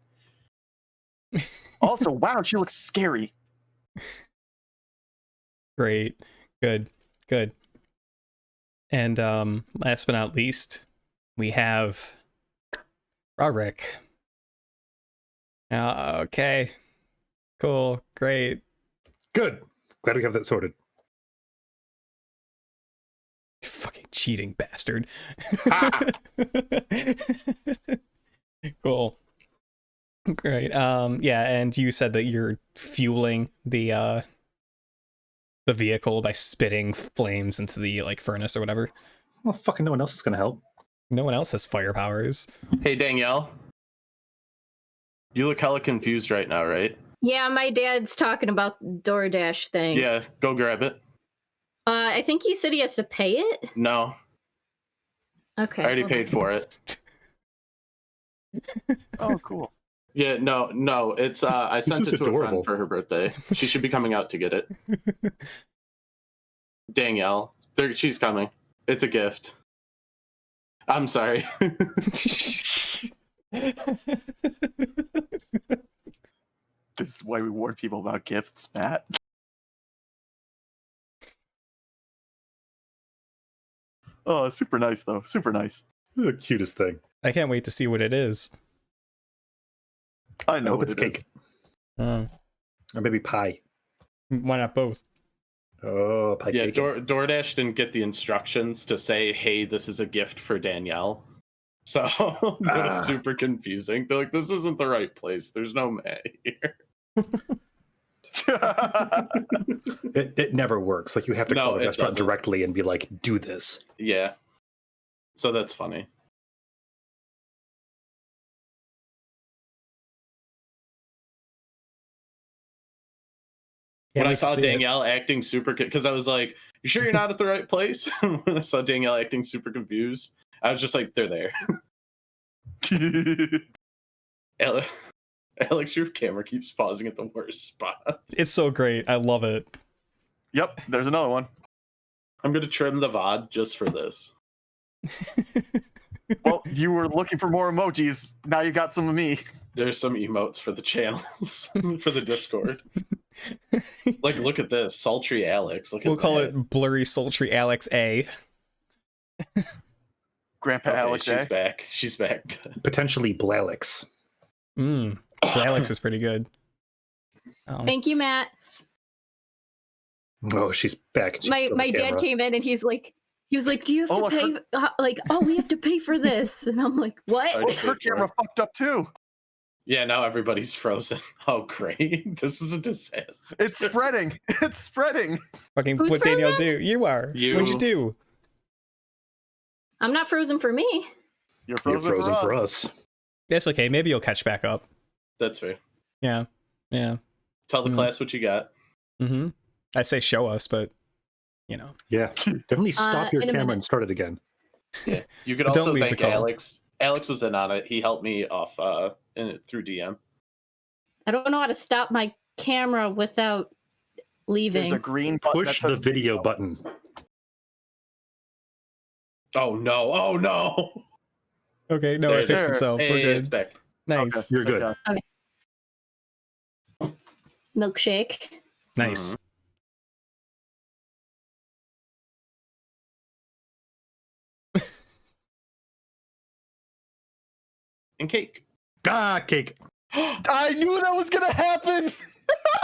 Also, wow, she looks scary. Great. Good. And last but not least, we have Rarick. Okay. Cool. Great. Good. Glad we have that sorted. Fucking cheating bastard. Ah! Cool. Great. Yeah, and you said that you're fueling the vehicle by spitting flames into the like furnace or whatever. Well, fucking no one else is gonna help. No one else has fire powers. Hey, Danielle. You look hella confused right now, right? Yeah, my dad's talking about the DoorDash thing. Yeah, go grab it. I think he said he has to pay it. No, Okay. I already hold on. paid for it. Oh, cool. Yeah, no, it's I This sent is it to a adorable. friend for her birthday. She should be coming out to get it. Danielle, she's coming. It's a gift. I'm sorry. This is why we warn people about gifts, Matt. Oh, super nice though. Super nice. The cutest thing. I can't wait to see what it is. I I know hope what it's it is. cake. Oh, Or maybe pie. why not both? Oh, pie Yeah, cake. DoorDash didn't get the instructions to say, "Hey, this is a gift for Danielle." So that was super confusing. They're like, "This isn't the right place. There's no May here." It never works. Like you have to No, call the it restaurant doesn't. directly and be like, do this. Yeah. So that's funny. Can't When I wait to saw see it. Danielle acting super, because I was like, "You sure you're not at the right place?" When I saw Danielle acting super confused, I was just like, "They're there." Alex, your camera keeps pausing at the worst spot. It's so great. I love it. Yep, there's another one. I'm gonna trim the VOD just for this. Well, you were looking for more emojis. Now you got some of me. There's some emotes for the channels for the Discord. Like, look at this, sultry Alex. Look at We'll call that. it Blurry Sultry Alex A. Grandpa Okay, Alex, she's eh? back. She's back. Potentially Blalix. Alex is pretty good. Oh. Thank you, Matt. Oh, she's back. She My killed the dad camera. came in and he was like, "Do you have Oh, to pay? Like, oh, we have to pay for this." And I'm like, "What?" I Oh, paid her for camera it. fucked up too. Yeah, now everybody's frozen. Oh, great. This is a disaster. It's spreading. It's spreading. Fucking Who's what Danielle frozen? do? You are. What'd you You. do? I'm not frozen for me. You're You're frozen, frozen for us. us. That's okay. Maybe you'll catch back up. That's fair. Yeah. Yeah. Tell the Mm. class what you got. Mm-hmm. I say show us, but you know. Yeah. Definitely stop your in a camera minute. and start it again. Yeah. You could But don't also leave the thank call. Alex. Alex was in on it. He helped me off through DM. I don't know how to stop my camera without leaving. There's a green button that Push the says video button. Oh no! Oh no! Okay, no, There it it fixed is. itself. Hey, We're good. it's back. Nice. Okay. You're good. Okay. Milkshake. Nice. And cake. Ah, cake. I knew that was gonna happen.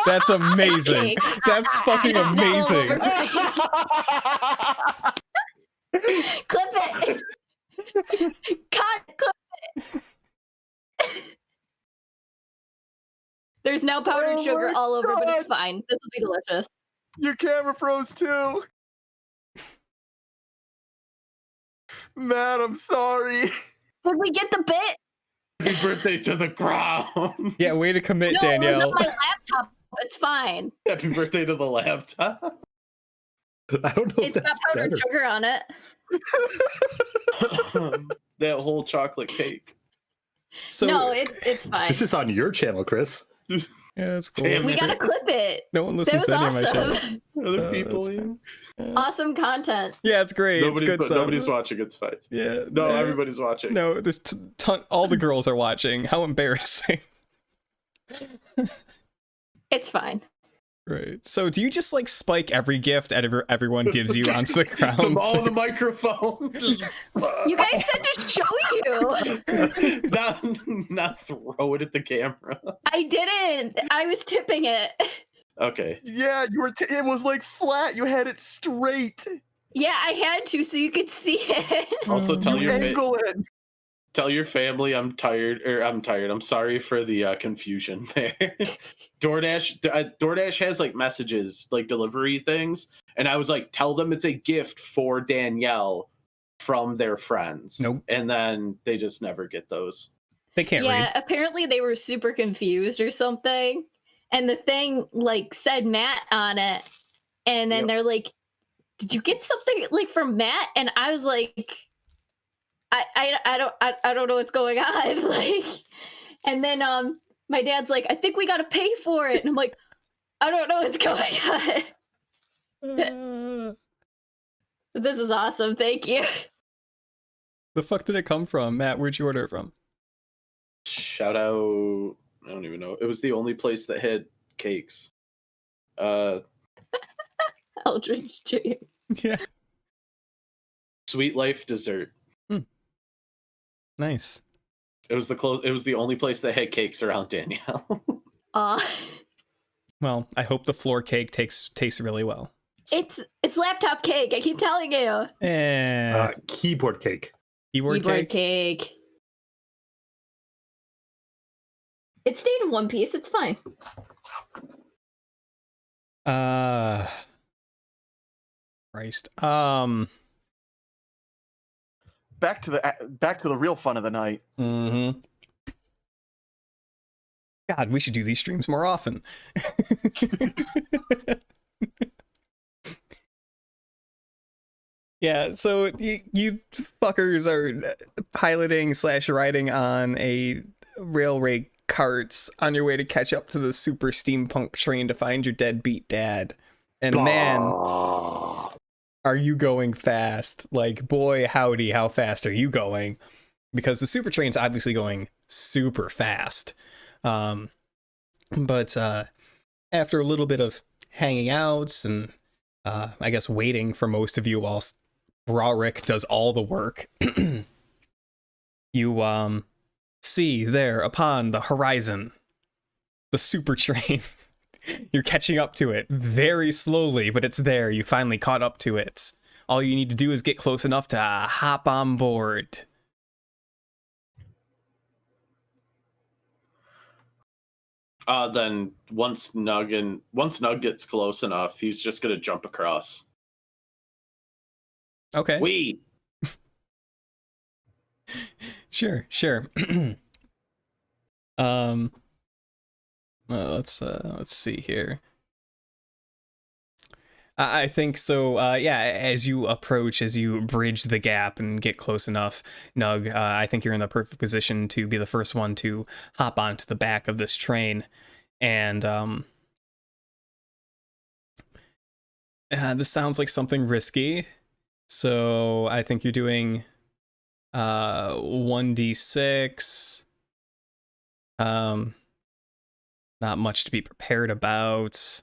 That's amazing. Cake. That's fucking amazing. Clip it. Clip it. There's now powdered Oh sugar my all over, but it's God. fine. This will be delicious. Your camera froze too. Matt, I'm sorry. Did we get the bit? Happy birthday to the ground. Yeah, way to commit, No, Danielle. it was on my laptop. It's fine. Happy birthday to the laptop. I don't know if It's got that's powdered better. sugar on it. That whole chocolate cake. So No, it's fine. This is on your channel, Chris. yeah, that's cool. Damn We it. gotta clip it. No one That listens was to any of my shit. awesome. Other So, people. that's Yeah. fine. Yeah. Awesome content. Yeah, it's great. It's good stuff. Nobody's watching. It's fine. Yeah. No, yeah. everybody's watching. No, there's all the girls are watching. How embarrassing. It's fine. Right. So, do you just like spike every gift everyone gives you onto the ground? All the microphone. Just, You guys said to show you. not throw it at the camera. I didn't. I was tipping it. Okay. Yeah, you were. It was like flat. You had it straight. Yeah, I had to so you could see it. Also, tell You your angle it. tell your family I'm tired. I'm sorry for the confusion there. DoorDash has like messages, like delivery things, and I was like, tell them it's a gift for Danielle from their friends. Nope. And then they just never get those. They can't Yeah, read. apparently they were super confused or something. And the thing like said Matt on it. And then Yep. they're like, did you get something like from Matt? And I was like, I don't know what's going on. Like, and then my dad's like, I think we gotta pay for it. And I'm like, I don't know what's going on. This is awesome. Thank you. The fuck did it come from, Matt? Where'd you order it from? Shout out. I don't even know. It was the only place that had cakes. Eldridge Dream. Yeah. Sweet Life Dessert. Nice. It was the only place that had cakes around Danielle. Well, I hope the floor cake tastes really well. It's laptop cake. I keep telling you. Keyboard cake. Keyboard cake. cake. It stayed in one piece. It's fine. Christ. Back to the real fun of the night. Mm-hmm. God, we should do these streams more often. Yeah, so you fuckers are piloting / riding on a railway carts on your way to catch up to the super steampunk train to find your deadbeat dad. And man, are you going fast? Like, boy, howdy, how fast are you going? Because the super train's obviously going super fast. But after a little bit of hanging out and I guess waiting for most of you while Rorik does all the work, you see there upon the horizon the super train. You're catching up to it very slowly, but it's there. You finally caught up to it. All you need to do is get close enough to hop on board. Then once Nug gets close enough, he's just gonna jump across. Okay. We. Sure. Let's see here. I think so. As you approach, as you bridge the gap and get close enough, Nug, I think you're in the perfect position to be the first one to hop onto the back of this train. And this sounds like something risky. So I think you're doing 1d6. Not much to be prepared about.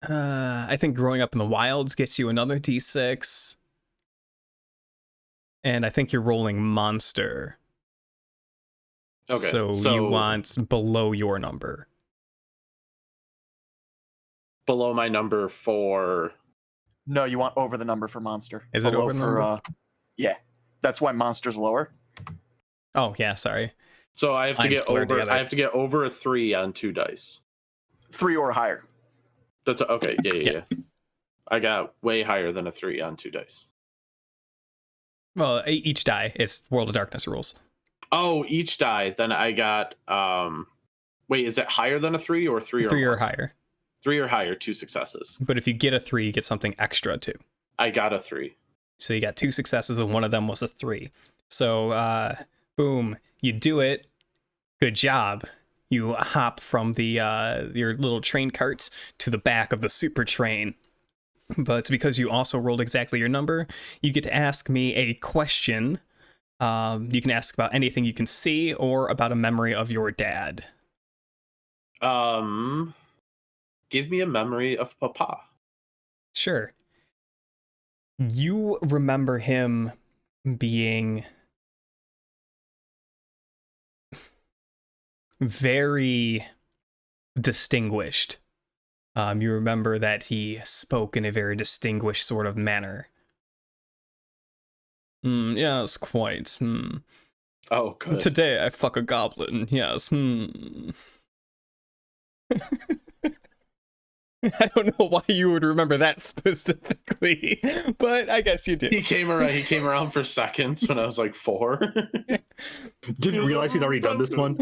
I think growing up in the wilds gets you another d6. And I think you're rolling monster. Okay. So you want below your number. Below my number for... No, you want over the number for monster. Is it Below over the for, number? yeah. That's why monster's lower. Oh, yeah, sorry. So I have to Lines get blurred over. together. I have to get over a 3 on 2 dice. 3 or higher. That's okay. Yeah. I got way higher than a 3 on 2 dice. Well, each die is World of Darkness rules. Oh, each die. Then I got. Wait, is it higher than a 3 or 3 or 3 or more? higher. 3 or higher, 2 successes. But if you get a 3, you get something extra too. I got a 3. So you got 2 successes and one of them was a 3. So boom, you do it. Good job. You hop from the your little train carts to the back of the super train. But because you also rolled exactly your number, you get to ask me a question. You can ask about anything you can see or about a memory of your dad. Give me a memory of Papa. Sure. You remember him being very distinguished. You remember that he spoke in a very distinguished sort of manner. Yes, quite. Oh, good. Today I fuck a goblin. Yes. I don't know why you would remember that specifically, but I guess you do. He came around for seconds when I was like 4. Didn't realize he'd already done this one.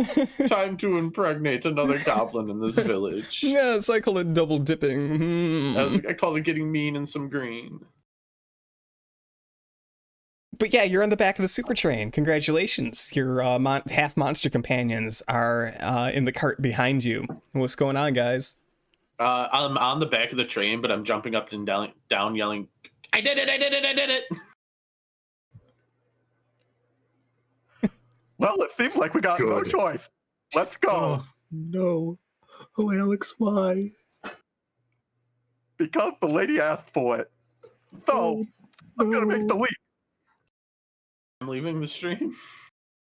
Time to impregnate another goblin in this village. Yes, I call it double dipping. I call it getting mean and some green. But yeah, you're on the back of the super train. Congratulations. Your half monster companions are in the cart behind you. What's going on, guys? I'm on the back of the train, but I'm jumping up and down yelling, I did it! Well, it seems like we got no Good. choice. Let's go. Oh, no. Oh, Alex, why? Because the lady asked for it. So, I'm going to make the leap. I'm leaving the stream.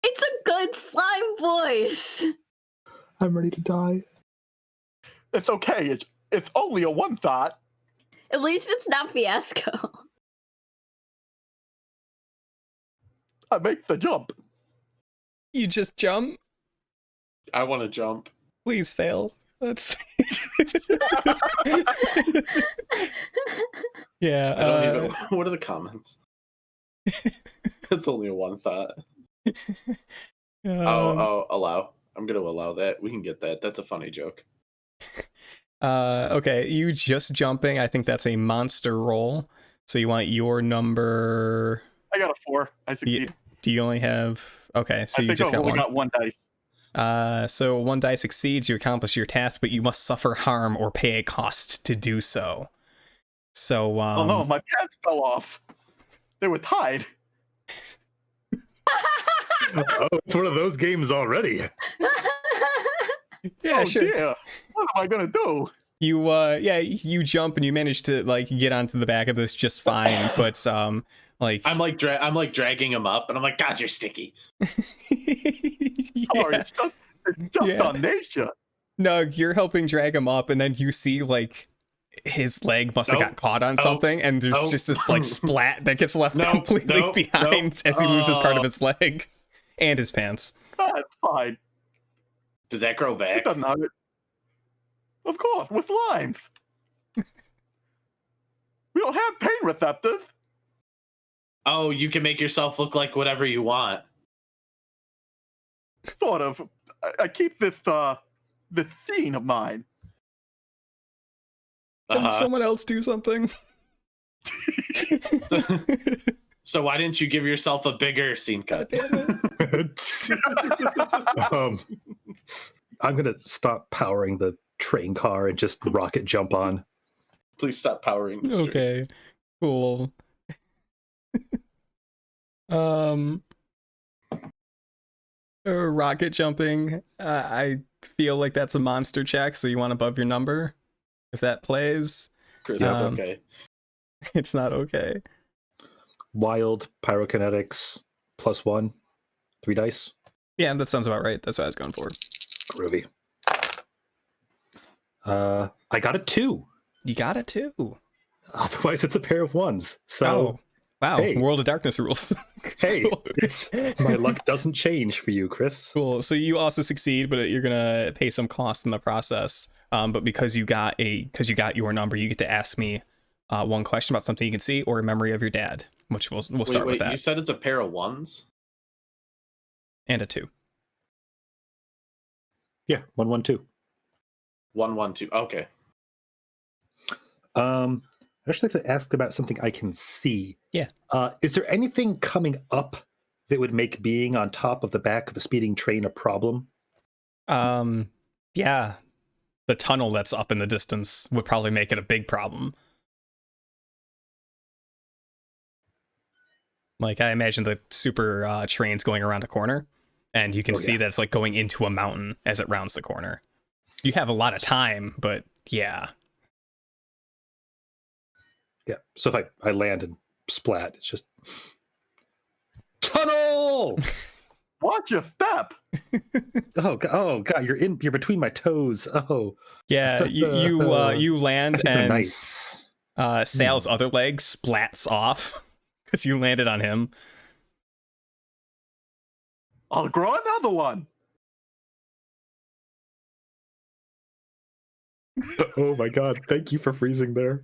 It's a good slime voice. I'm ready to die. It's okay. It's only a one thought. At least it's not Fiasco. I make the jump. You just jump? I want to jump. Please fail. Let's Yeah. I don't even. What are the comments? It's only a one thought. Allow. I'm gonna allow that. We can get that. That's a funny joke. Okay, you just jumping. I think that's a monster roll. So you want your number. I got a 4. I succeed. Do you only have? Okay, so I you think just I've got only one. got 1 dice. So 1 die succeeds. You accomplish your task, but you must suffer harm or pay a cost to do so. So Oh no, my pants fell off. They were tied. Oh, it's one of those games already. yeah, Oh sure. dear. What am I going to do? You jump and you manage to like get onto the back of this just fine, but I'm like dragging him up, and I'm like, God, you're sticky. Oh, it's just Yeah. on nature. No, you're helping drag him up, and then you see like his leg must have got caught on something, and there's just this like splat that gets left completely behind as he loses part of his leg and his pants. That's fine. Does that grow It back? doesn't hurt. Of course, with limes. We don't have pain receptors. Oh, you can make yourself look like whatever you want. Sort of. I keep this scene of mine. Can Uh-huh. someone else do something? So why didn't you give yourself a bigger scene cut? I'm gonna stop powering the train car and just rocket jump on. Please stop powering the stream. Okay, cool. Rocket jumping. I feel like that's a monster check, so you want above your number. If that plays, Chris, that's Um, okay. it's not okay. Wild pyrokinetics +1, 3 dice. Yeah, that sounds about right. That's what I was going for. Groovy. I got a 2. You got it too. Otherwise, it's a pair of 1s. So, Oh, wow. hey. World of Darkness rules. hey, Cool. my luck doesn't change for you, Chris. Cool. So you also succeed, but you're gonna pay some cost in the process. But because you got your number, you get to ask me one question about something you can see or a memory of your dad, which we'll start with that. You said it's a pair of 1s? And a 2. Yeah, 1, 1, 2. 1, 1, 2. Okay. I'd actually like to ask about something I can see. Yeah. Is there anything coming up that would make being on top of the back of a speeding train a problem? Yeah. The tunnel that's up in the distance would probably make it a big problem. Like, I imagine the super train's going around a corner, and you can see that it's like going into a mountain as it rounds the corner. You have a lot of time, but yeah. Yeah. So if I land and splat, it's just tunnel. Watch your step. Oh god, you're between my toes. Oh. Yeah, you land and nice. Sal's other leg splats off because you landed on him. I'll grow another one. Oh my god, thank you for freezing there.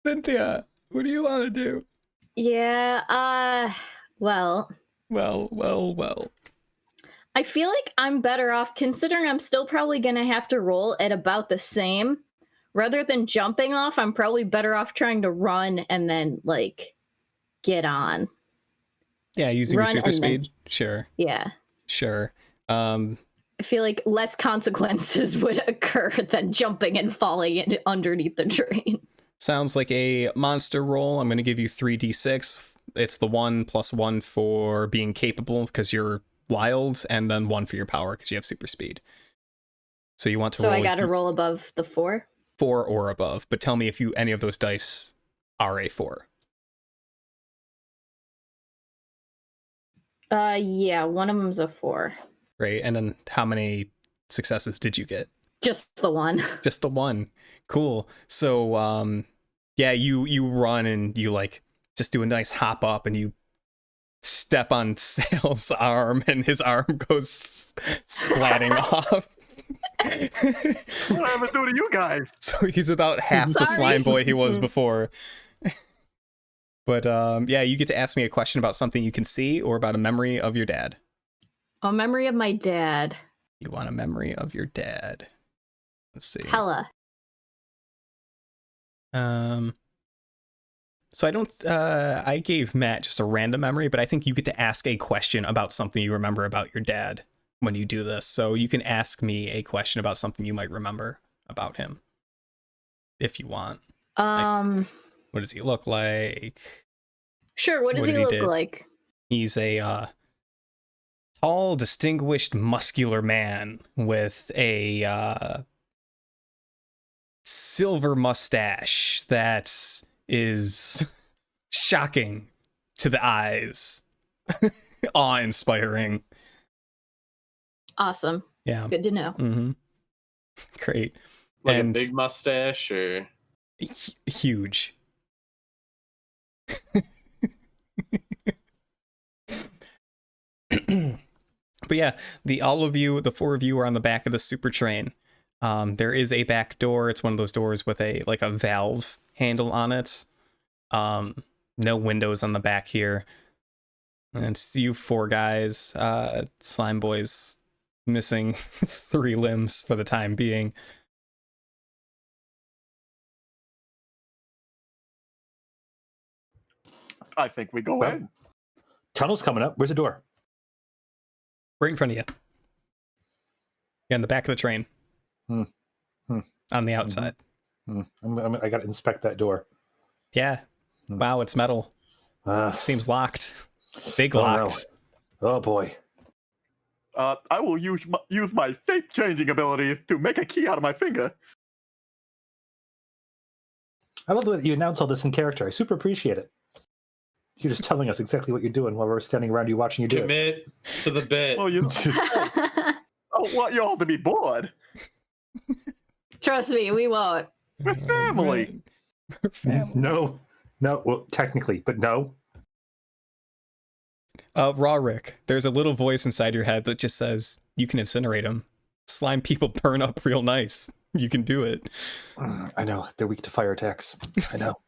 Cynthia, what do you want to do? Yeah, well. Well. I feel like I'm better off, considering I'm still probably gonna have to roll at about the same. Rather than jumping off, I'm probably better off trying to run and then, like, get on. Yeah, using your Run super and speed. then- Sure. Yeah. Sure. I feel like less consequences would occur than jumping and falling underneath the train. Sounds like a monster roll. I'm going to give you 3d6. It's the 1 + 1 for being capable because you're wild, and then 1 for your power because you have super speed. So you want to roll. So I gotta roll above the 4? 4 or above, but tell me if any of those dice are a 4. Yeah, one of them's a 4. Great. And then how many successes did you get? Just the one. Just the one. Cool. So yeah, you run and you like just do a nice hop up and you step on Sal's arm and his arm goes splatting off. What did I ever do to you guys? So he's about half the Sorry. slime boy he was before. But yeah, you get to ask me a question about something you can see or about a memory of your dad. A memory of my dad. You want a memory of your dad. Let's see. Hella. So I don't I gave Matt just a random memory, but I think you get to ask a question about something you remember about your dad when you do this. So you can ask me a question about something you might remember about him if you want. What does he look like? Sure, what does What he did he look do? like? He's a tall, distinguished, muscular man with a silver mustache that is shocking to the eyes, awe-inspiring. Awesome. Yeah. Good to know. Mm-hmm. Great. Like And a big mustache or huge. But yeah, the four of you are on the back of the super train. There is a back door. It's one of those doors with a valve handle on it. No windows on the back here. And it's you four guys. Slime Boy's missing 3 limbs for the time being. I think we go in. Tunnel's coming up. Where's the door? Right in front of you. Yeah, in the back of the train. Hmm. On the outside. I got to inspect that door. Yeah. Wow, it's metal. Seems locked. Big locked. No. Oh boy. I will use my shape changing abilities to make a key out of my finger. I love the way that you announce all this in character. I super appreciate it. You're just telling us exactly what you're doing while we're standing around you watching you do it. Commit to the bit. Well, I don't want you all to be bored. Trust me, we won't. We're family. No. Well, technically, but no. Raw Rick, there's a little voice inside your head that just says, you can incinerate them. Slime people burn up real nice. You can do it. I know. They're weak to fire attacks. I know.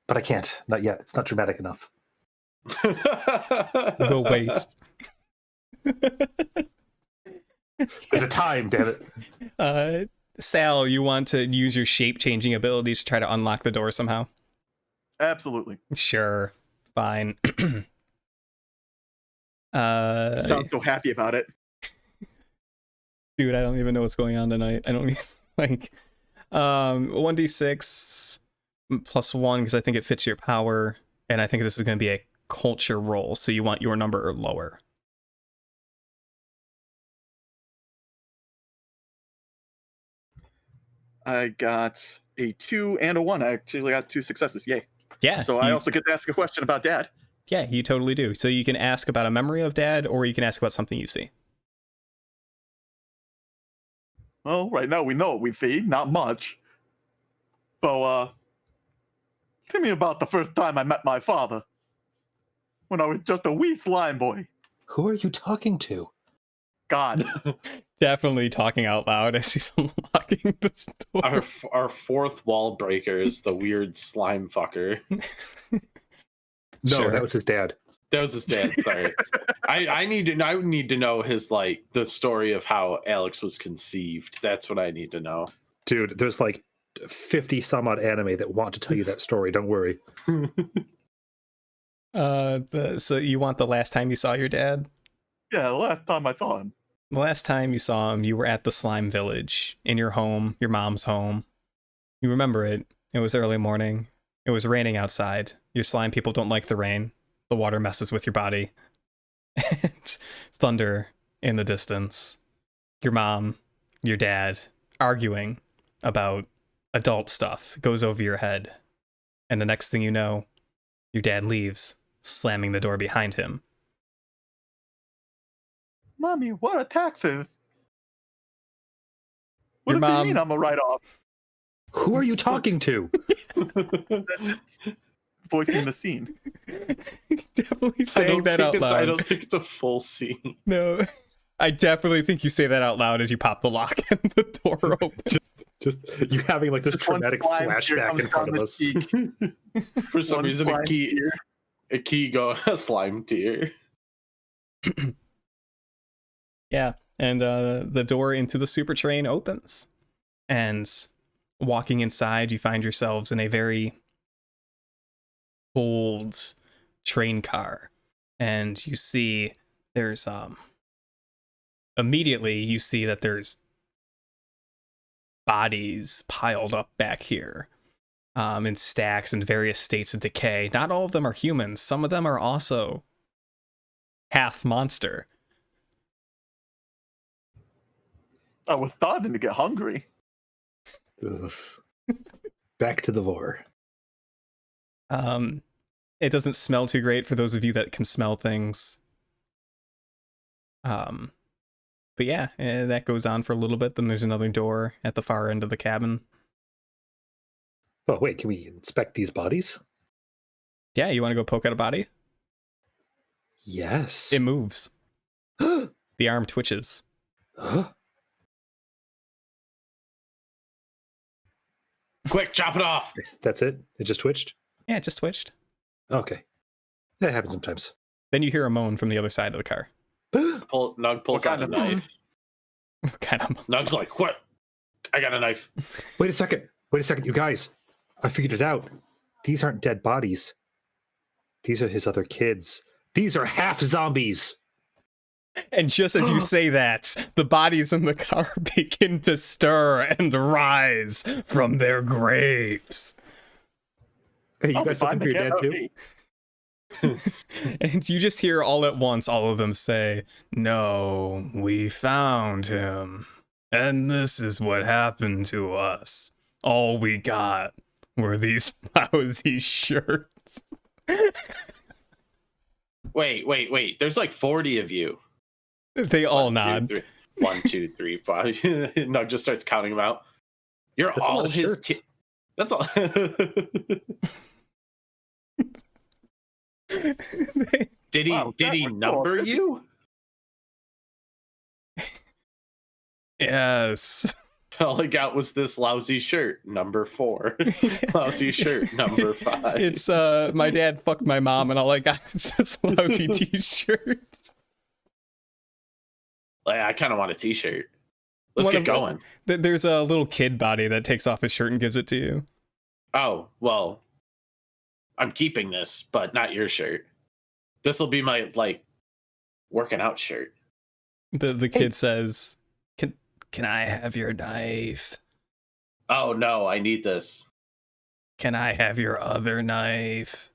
But I can't. Not yet. It's not dramatic enough. We'll wait. There's a time, damn it. Sal, you want to use your shape-changing abilities to try to unlock the door somehow? Absolutely. Sure. Fine. Sounds so happy about it. Dude, I don't even know what's going on tonight. I don't like 1d6 plus 1 because I think it fits your power, and I think this is going to be a culture roll, so you want your number lower. I got a 2 and a 1. I actually got 2 successes. Yay. Yeah. So I also get to ask a question about Dad. Yeah, you totally do. So you can ask about a memory of Dad, or you can ask about something you see. Well, right now we know what we see, not much. So, tell me about the first time I met my father. When I was just a wee slime boy. Who are you talking to? God. Definitely talking out loud as he's unlocking this door. Our fourth wall breaker is the weird slime fucker. No, Sure. that was his dad. That was his dad. Sorry, I need to know his the story of how Alex was conceived. That's what I need to know. Dude, there's like 50 some odd anime that want to tell you that story. Don't worry. So you want the last time you saw your dad? Yeah, the last time I saw him. The last time you saw him, you were at the slime village in your home, your mom's home. You remember it. It was early morning. It was raining outside. Your slime people don't like the rain. The water messes with your body. And thunder in the distance. Your mom, your dad, arguing about adult stuff goes over your head. And the next thing you know, your dad leaves, slamming the door behind him. Mommy, what are taxes? What Your does mom- it mean I'm a write-off? Who are you talking to? Voicing the scene. Definitely saying that out loud. I don't think it's a full scene. No, I definitely think you say that out loud as you pop the lock and the door opens. Just you having like this Just one traumatic slime tear flashback comes in front down of the us. cheek. For some One reason, slime tear. a key going a slime tear. Yeah, and the door into the super train opens, and walking inside, you find yourselves in a very old train car, and you see there's immediately you see that there's bodies piled up back here in stacks in various states of decay. Not all of them are humans. Some of them are also half monster. I was starting to get hungry. Ugh. Back to the vor. It doesn't smell too great for those of you that can smell things. But yeah, that goes on for a little bit. Then there's another door at the far end of the cabin. Oh wait, can we inspect these bodies? Yeah, you want to go poke at a body? Yes. It moves. The arm twitches. Quick, chop it off. That's it? It just twitched? Yeah, it just twitched. Okay. That happens sometimes. Then you hear a moan from the other side of the car. Nug pulls out a knife. Kind of. Nug's like, what? I got a knife. Wait a second, you guys. I figured it out. These aren't dead bodies. These are his other kids. These are half zombies. And just as you say that, the bodies in the car begin to stir and rise from their graves. Hey, you guys looking for your dad too? And you just hear all at once all of them say, "No, we found him. And this is what happened to us. All we got were these lousy shirts." Wait. There's like 40 of you. They all nod. 1, 2, 3, 5. Nug just starts counting them out. You're That's all his kids. That's all. Did he number you? Yes. All I got was this lousy shirt, number 4. Lousy shirt, number 5. It's my dad fucked my mom, and all I got is this lousy t-shirt. I kind of want a t-shirt. Let's get going. There's a little kid body that takes off his shirt and gives it to you. Oh, well, I'm keeping this, but not your shirt. This will be my, working out shirt. The kid says, Can I have your knife? Oh, no, I need this. Can I have your other knife?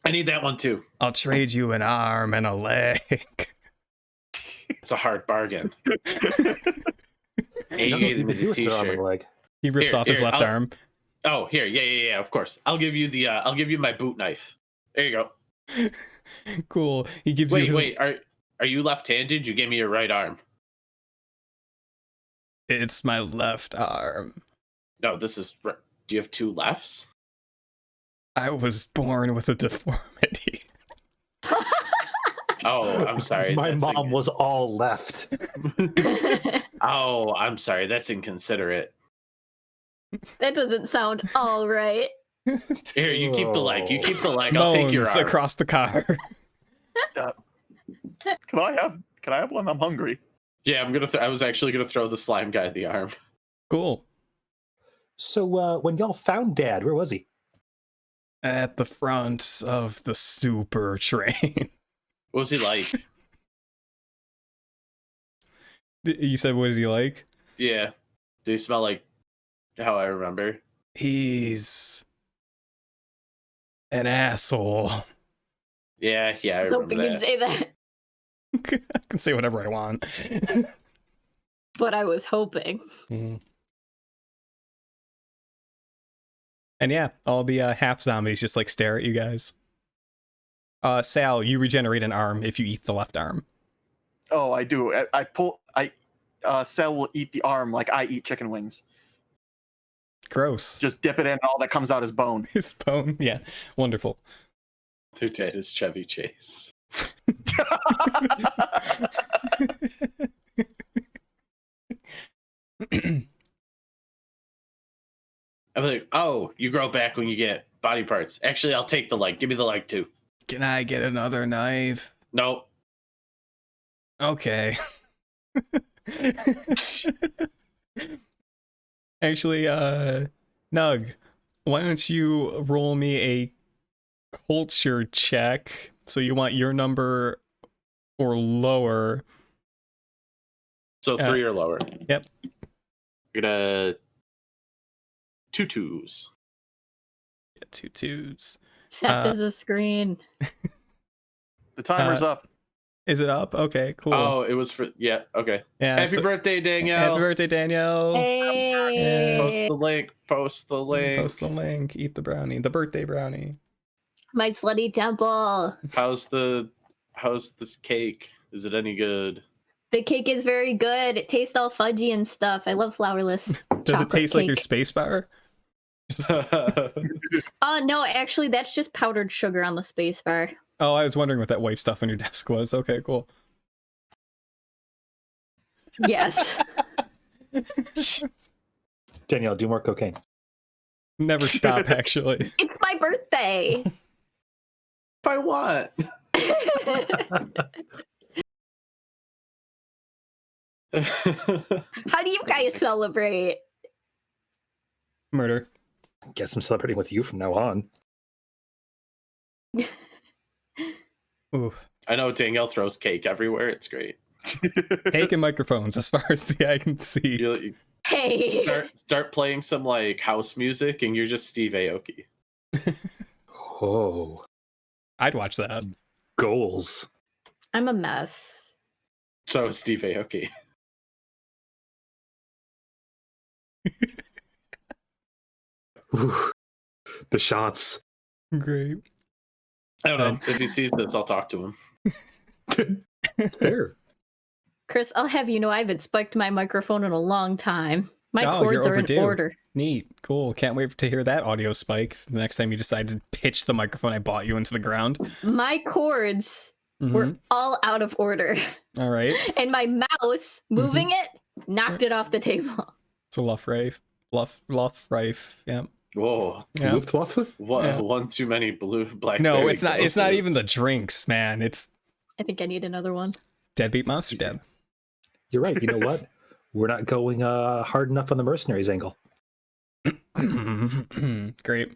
I need that one, too. I'll trade you an arm and a leg. It's a hard bargain. Hey, you gave me the t-shirt. He rips off his left arm. Oh, here, yeah, of course. I'll give you my boot knife. There you go. Cool. He gives you. Wait. Are you left-handed? You gave me your right arm. It's my left arm. No, this is. Do you have 2 lefts? I was born with a deformity. Oh, I'm sorry. My mom was all left. Oh, I'm sorry. That's inconsiderate. That doesn't sound all right. Here, you keep the leg. I'll take your Moans arm. across the car. Can I have one? I'm hungry. Yeah, I was actually gonna throw the slime guy the arm. Cool. So when y'all found Dad, where was he? At the front of the super train. What was he like? You said, what is he like? Yeah. Did he smell like how I remember? He's an asshole. Yeah, I I was remember hoping you'd that. say that. I can say whatever I want. But I was hoping. And yeah, all the half zombies just stare at you guys. Sal, you regenerate an arm if you eat the left arm. Oh, I do. Sal will eat the arm like I eat chicken wings. Gross. Just dip it in, and all that comes out is bone. His bone. Yeah, wonderful. Their dad is Chevy Chase. I'm like, oh, you grow back when you get body parts. Actually, I'll take the leg. Give me the leg too. Can I get another knife? Nope. Okay. Actually, Nug, why don't you roll me a culture check? So you want your number or lower. So 3 or lower. Yep. You're gonna 2 2s. Yeah, 2 2s. Seth is a screen. The timer's up. Is it up? Okay, cool. Oh, it was for okay. Yeah. Happy birthday, Danielle. Happy birthday, Danielle. Hey. Post the link. Post the link. Post the link. Eat the brownie. The birthday brownie. My slutty temple. How's this cake? Is it any good? The cake is very good. It tastes all fudgy and stuff. I love flourless. Does it taste like your cake. space bar? No, actually, that's just powdered sugar on the space bar. Oh, I was wondering what that white stuff on your desk was. Okay, cool. Yes. Danielle, do more cocaine. Never stop, actually. It's my birthday. If I want. How do you guys celebrate? Murder. Guess I'm celebrating with you from now on. Ooh. I know Danielle throws cake everywhere. It's great. Cake and microphones, as far as the eye can see. You Hey. start playing some like house music, and you're just Steve Aoki. Oh, I'd watch that. goals. I'm a mess. So is Steve Aoki. Ooh, the shots. Great. I don't know. If he sees this, I'll talk to him. Fair. Chris, I'll have you know I haven't spiked my microphone in a long time. My Oh, cords you're are in overdue. order. Neat. Cool. Can't wait to hear that audio spike the next time you decide to pitch the microphone I bought you into the ground. My cords Mhm. were all out of order. All right. And my mouse moving it knocked it off the table. It's a Luff-Rife. Luff-Rife. Yeah. Whoa. Yeah. Luftwaffe? One too many blackberry. No, it's not. It's not ghosts. even the drinks, man. It's I think I need another one. Deadbeat Monster Dad. You're right. You know what? We're not going hard enough on the mercenaries angle. Great.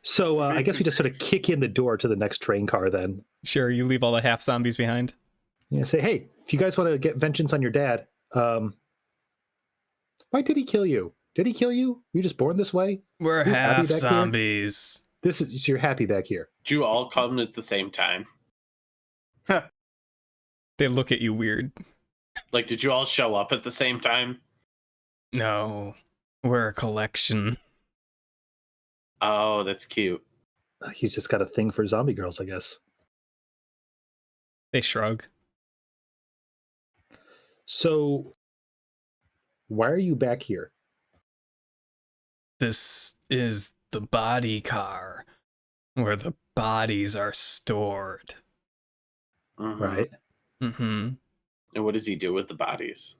So I guess we just sort of kick in the door to the next train car then. Sure, you leave all the half zombies behind. Yeah, say, hey, if you guys want to get vengeance on your dad, why did he kill you? Did he kill you? Were you just born this way? We're You're happy half back here? zombies. This is you're happy back here. Did you all come at the same time? They look at you weird. Like, did you all show up at the same time? No, we're a collection. Oh, that's cute. He's just got a thing for zombie girls, I guess. They shrug. So why are you back here? This is the body car, where the bodies are stored. Mhm. Right? Mm-hmm. And what does he do with the bodies?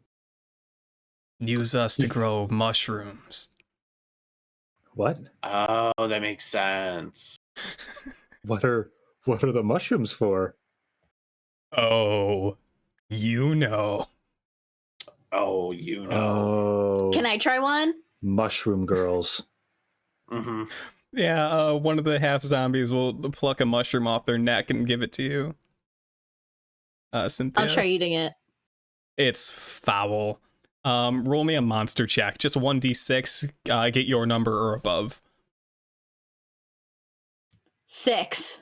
Use us to grow mushrooms. What? Oh, that makes sense. What are the mushrooms for? Oh, you know. Oh, you know. Oh, Can I try one? mushroom girls. Hmm. Yeah, one of the half zombies will pluck a mushroom off their neck and give it to you. Cynthia. I'll try eating it. It's foul. Roll me a monster check. Just 1d6. Get your number or above. 6.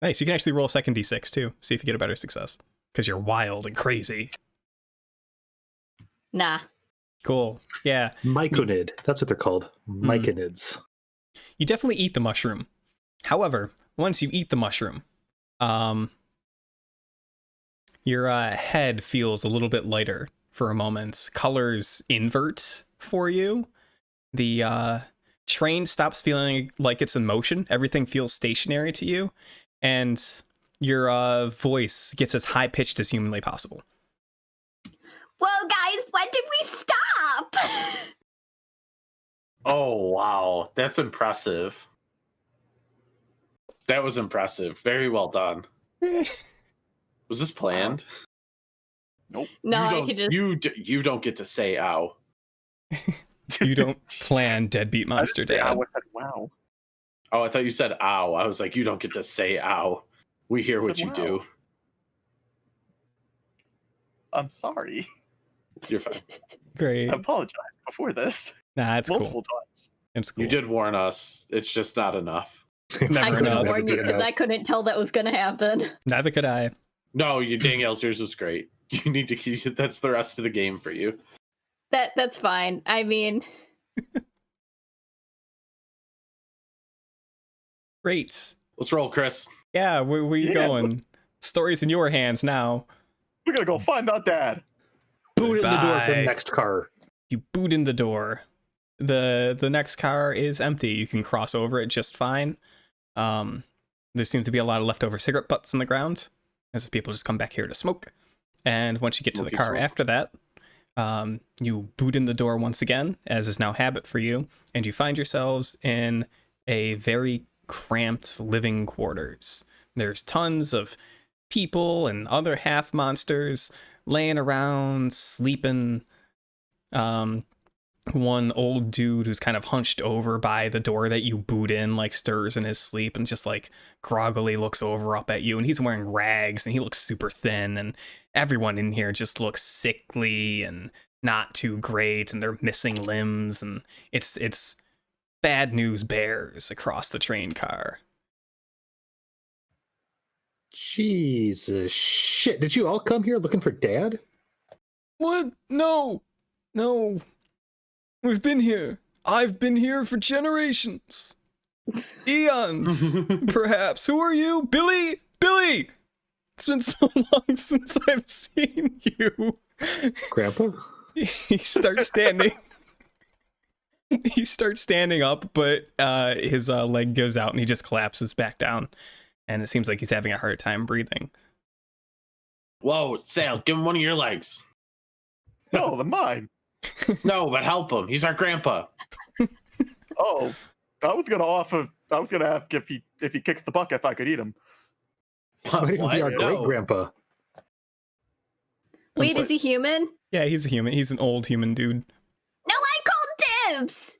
Nice. You can actually roll a second d6 too. See if you get a better success. Because you're wild and crazy. Nah. Cool. Yeah. Myconid. That's what they're called. Myconids. You definitely eat the mushroom. However, once you eat the mushroom, your head feels a little bit lighter for a moment. Colors invert for you. The train stops feeling like it's in motion. Everything feels stationary to you. And your voice gets as high-pitched as humanly possible. Whoa, guys, when did we stop? Oh, wow. That's impressive. That was impressive. Very well done. Was this planned? Nope. No, You I don't- could just. You don't get to say ow. You don't plan Deadbeat Monster I didn't say Dad. ow, I said wow. Oh, I thought you said ow. I was like, you don't get to say ow. We hear I what said you wow. do. I'm sorry. You're fine. Great. I apologized before this Nah, it's cool. multiple times. It's cool. You did warn us. It's just not enough. Never I couldn't enough. warn you Never because enough. I couldn't tell that was going to happen. Neither could I. No, you Danielle's yours was great. You need to keep that's the rest of the game for you. That's fine. I mean, Great. Let's roll, Chris. Yeah, where you Yeah. going? Story's in your hands now. We gotta go find that dad. Boot in the door for Goodbye. the next car. You boot in the door. the next car is empty. You can cross over it just fine. There seems to be a lot of leftover cigarette butts on the ground, as people just come back here to smoke. And once you get to the car after that, you boot in the door once again, as is now habit for you, and you find yourselves in a very cramped living quarters. There's tons of people and other half monsters laying around, sleeping. One old dude who's kind of hunched over by the door that you boot in, like stirs in his sleep and just like groggily looks over up at you, and he's wearing rags and he looks super thin, and everyone in here just looks sickly and not too great, and they're missing limbs, and it's bad news bears across the train car. Jesus shit. Did you all come here looking for Dad? What? No. We've been here. I've been here for generations. Eons, perhaps. Who are you? Billy! Billy! It's been so long since I've seen you. Grandpa? He starts standing. He starts standing up, but his leg goes out and he just collapses back down. And it seems like he's having a hard time breathing. Whoa, Sal, give him one of your legs. No, they're mine. No, but help him. He's our grandpa. Oh, I was gonna ask if he kicks the bucket if I could eat him. Might even be our No. great grandpa. Wait, is he human? Yeah, he's a human. He's an old human dude. No, I called dibs.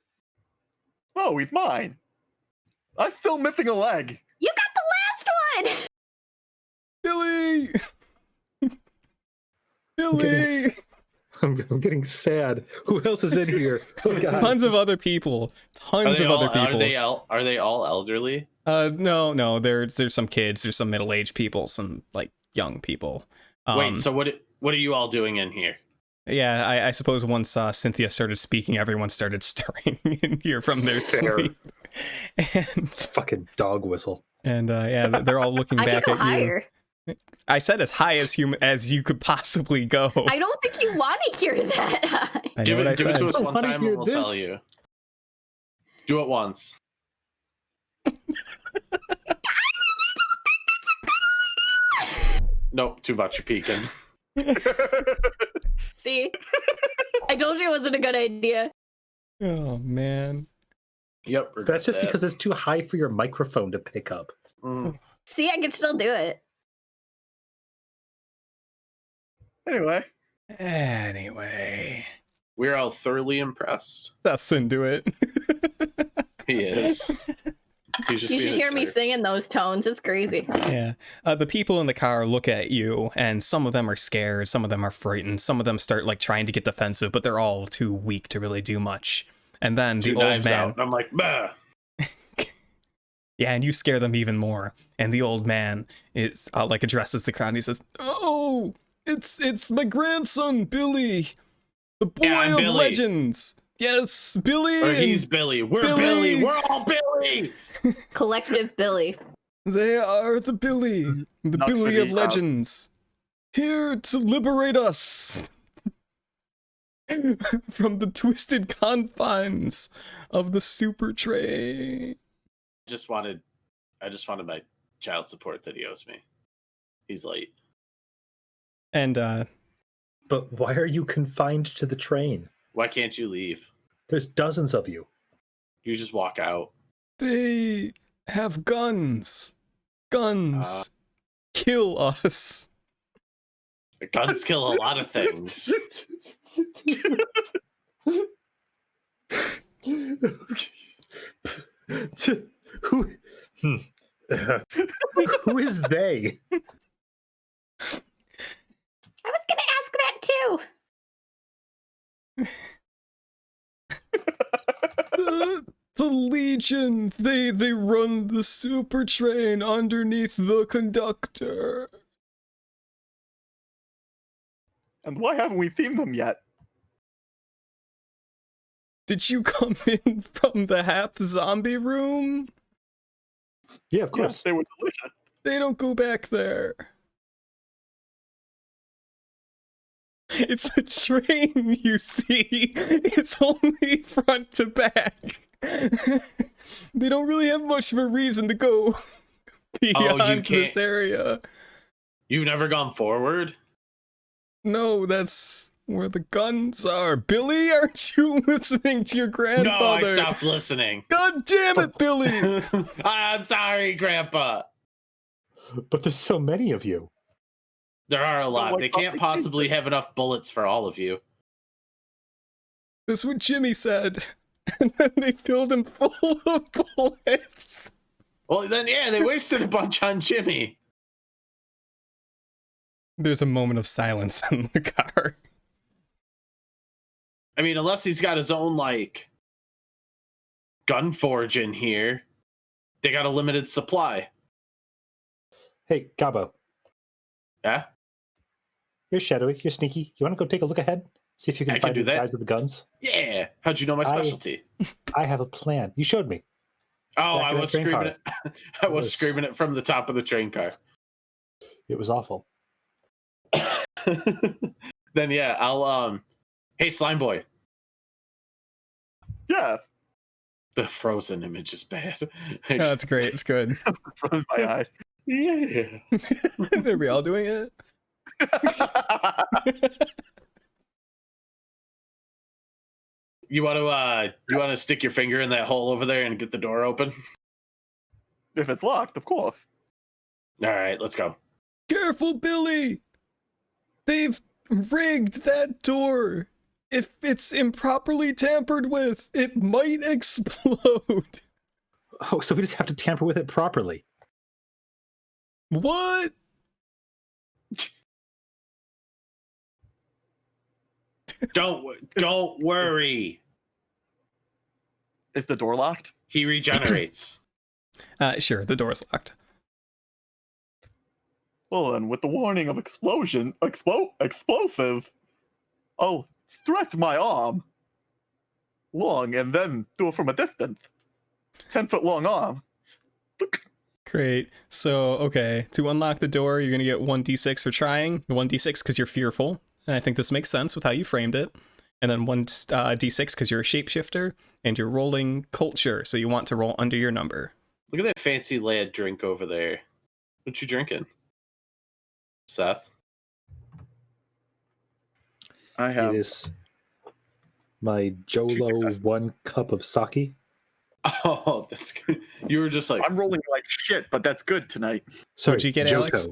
Oh, he's mine. I'm still missing a leg. You got the last one. Billy! I'm Billy! I'm getting sad. Who else is in here? Oh, God. Tons of other people. Tons of other people. Are they all elderly? No. There's some kids. There's some middle-aged people. Some like young people. Wait. So what are you all doing in here? Yeah, I suppose once Cynthia started speaking, everyone started stirring in here from their Fair. sleep. And Fucking dog whistle. yeah, they're all looking I back can at go higher. you. I said as high as you could possibly go. I don't think you want to hear that high. I know Give what I it to said. us I one wanna time hear and we'll tell this. you. Do it once. Nope, too much. You're peeking. See? I told you it wasn't a good idea. Oh man. Yep. That's just because it's too high for your microphone to pick up. Mm. See, I can still do it. Anyway, We're all thoroughly impressed. that's into it. He is. He's just You should being a hear me jerk. sing in those tones. It's crazy. Yeah. The people in the car look at you, and some of them are scared, some of them are frightened, some of them start like trying to get defensive, but they're all too weak to really do much. And then Two the old knives man, out. And I'm like, bah. yeah, and you scare them even more. And the old man is like addresses the crowd. And he says, "Oh, it's my grandson Billy, the boy Yeah, I'm of Billy. legends. Yes, Billy. Or and he's Billy. We're Billy. Billy. We're all Billy. Collective Billy. They are the Billy, the Nuts for Billy of these crowd. legends, here to liberate us from the twisted confines of the super train." I just wanted my child support that he owes me. He's late. And But why are you confined to the train? Why can't you leave? There's dozens of you. You just walk out. they have guns. Guns. Kill us. The guns kill a lot of things. Who? Who is they? I was going to ask that too. The Legion. They run the super train underneath the conductor. And why haven't we seen them yet? Did you come in from the half zombie room? Yeah, of Yes, course. they were delicious. They don't go back there. It's a train, you see. It's only front to back. They don't really have much of a reason to go beyond this area. You've never gone forward? No, that's where the guns are. Billy, aren't you listening to your grandfather? No, I stopped listening. God damn it, Billy! I'm sorry, Grandpa. But there's so many of you. There are a lot. They can't possibly have enough bullets for all of you. That's what Jimmy said. And then they filled him full of bullets. Well, then, yeah, they wasted a bunch on Jimmy. There's a moment of silence in the car. I mean, unless he's got his own, like, gun forge in here, they got a limited supply. Hey, Gabo. Yeah? You're shadowy. You're sneaky. You want to go take a look ahead? See if you can find do these that. guys with the guns? Yeah. How'd you know my specialty? I have a plan. You showed me. Oh, Back I in that was train screaming car. it. I was screaming it from the top of the train car. It was awful. Then yeah, I'll hey, Slime Boy. Yeah. The frozen image is bad. Oh, that's great. It's good. From my eye. Yeah. Are we all doing it? You want to stick your finger in that hole over there and get the door open? If it's locked, of course. All right, let's go. Careful, Billy! They've rigged that door. If it's improperly tampered with, it might explode. Oh, so we just have to tamper with it properly. What? Don't worry. Is the door locked? He regenerates. Sure, the door's locked. Well, then, with the warning of explosive, I'll stretch my arm long and then do it from a distance. 10-foot long arm. Great. So, okay, to unlock the door, you're going to get 1d6 for trying. 1d6 because you're fearful. And I think this makes sense with how you framed it. And then 1d6 because you're a shapeshifter. And you're rolling culture, so you want to roll under your number. Look at that fancy lad drink over there. What you drinking, Seth? I have It is my Jolo 1 cup of sake. Oh, that's good. You were just like, I'm rolling like shit, but that's good tonight. Sorry, What'd you get, Alex?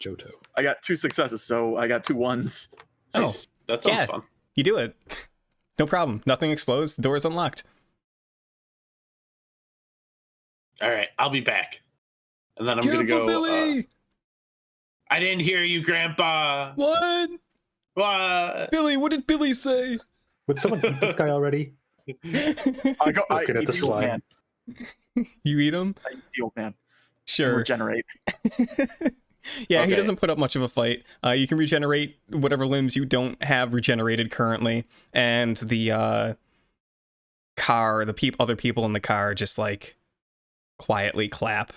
Johto. I got 2 successes, so I got 2 1s. nice. That sounds fun. You do it. No problem. Nothing explodes. The door is unlocked. All right, I'll be back. And then I'm Careful, gonna go. Billy! I didn't hear you, Grandpa. What? What? Billy, what did Billy say? Would someone eat this guy already? I Looking at eat the the old slime. man. You eat him? I eat the old man. Sure. Regenerate. Yeah, he Okay. doesn't put up much of a fight. You can regenerate whatever limbs you don't have regenerated currently, and the car, other people in the car just like quietly clap,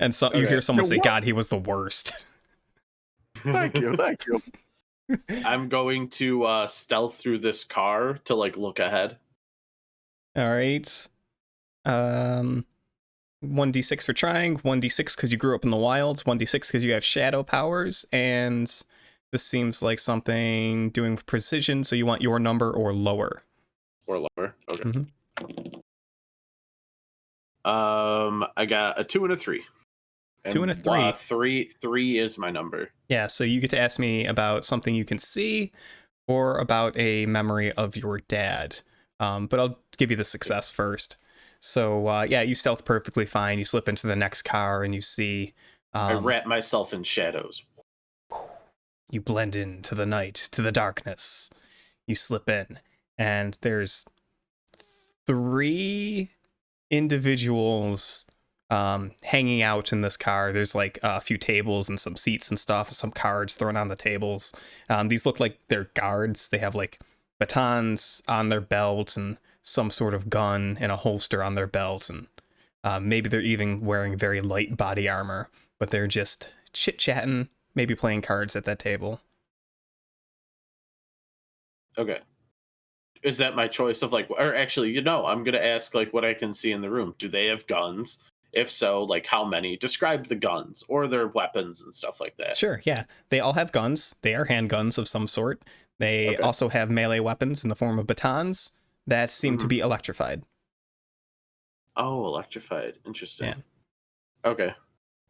and so you Okay. hear someone No, say, what? "God, he was the worst." Thank you. I'm going to stealth through this car to like look ahead. All right. 1d6 for trying, 1d6 because you grew up in the wilds, 1d6 because you have shadow powers, and this seems like something doing precision, so you want your number or lower. Or lower. Okay. Mhm. I got a 2 and a 3. 2 and a 3. Three is my number. Yeah, so you get to ask me about something you can see or about a memory of your dad. But I'll give you the success first. So, yeah, you stealth perfectly fine. You slip into the next car and you see... I wrap myself in shadows. You blend into the night, to the darkness. You slip in, and there's 3 individuals hanging out in this car. There's like a few tables and some seats and stuff, some cards thrown on the tables. These look like they're guards. They have like batons on their belts and some sort of gun and a holster on their belt, and maybe they're even wearing very light body armor, but they're just chit-chatting, maybe playing cards at that table. Okay. Is that my choice of like, or actually, I'm gonna ask like what I can see in the room. Do they have guns? If so, like how many? Describe the guns or their weapons and stuff like that. Sure, yeah. They all have guns. They are handguns of some sort. They Okay. also have melee weapons in the form of batons that seem to be electrified. Oh, electrified. Interesting. Yeah. Okay.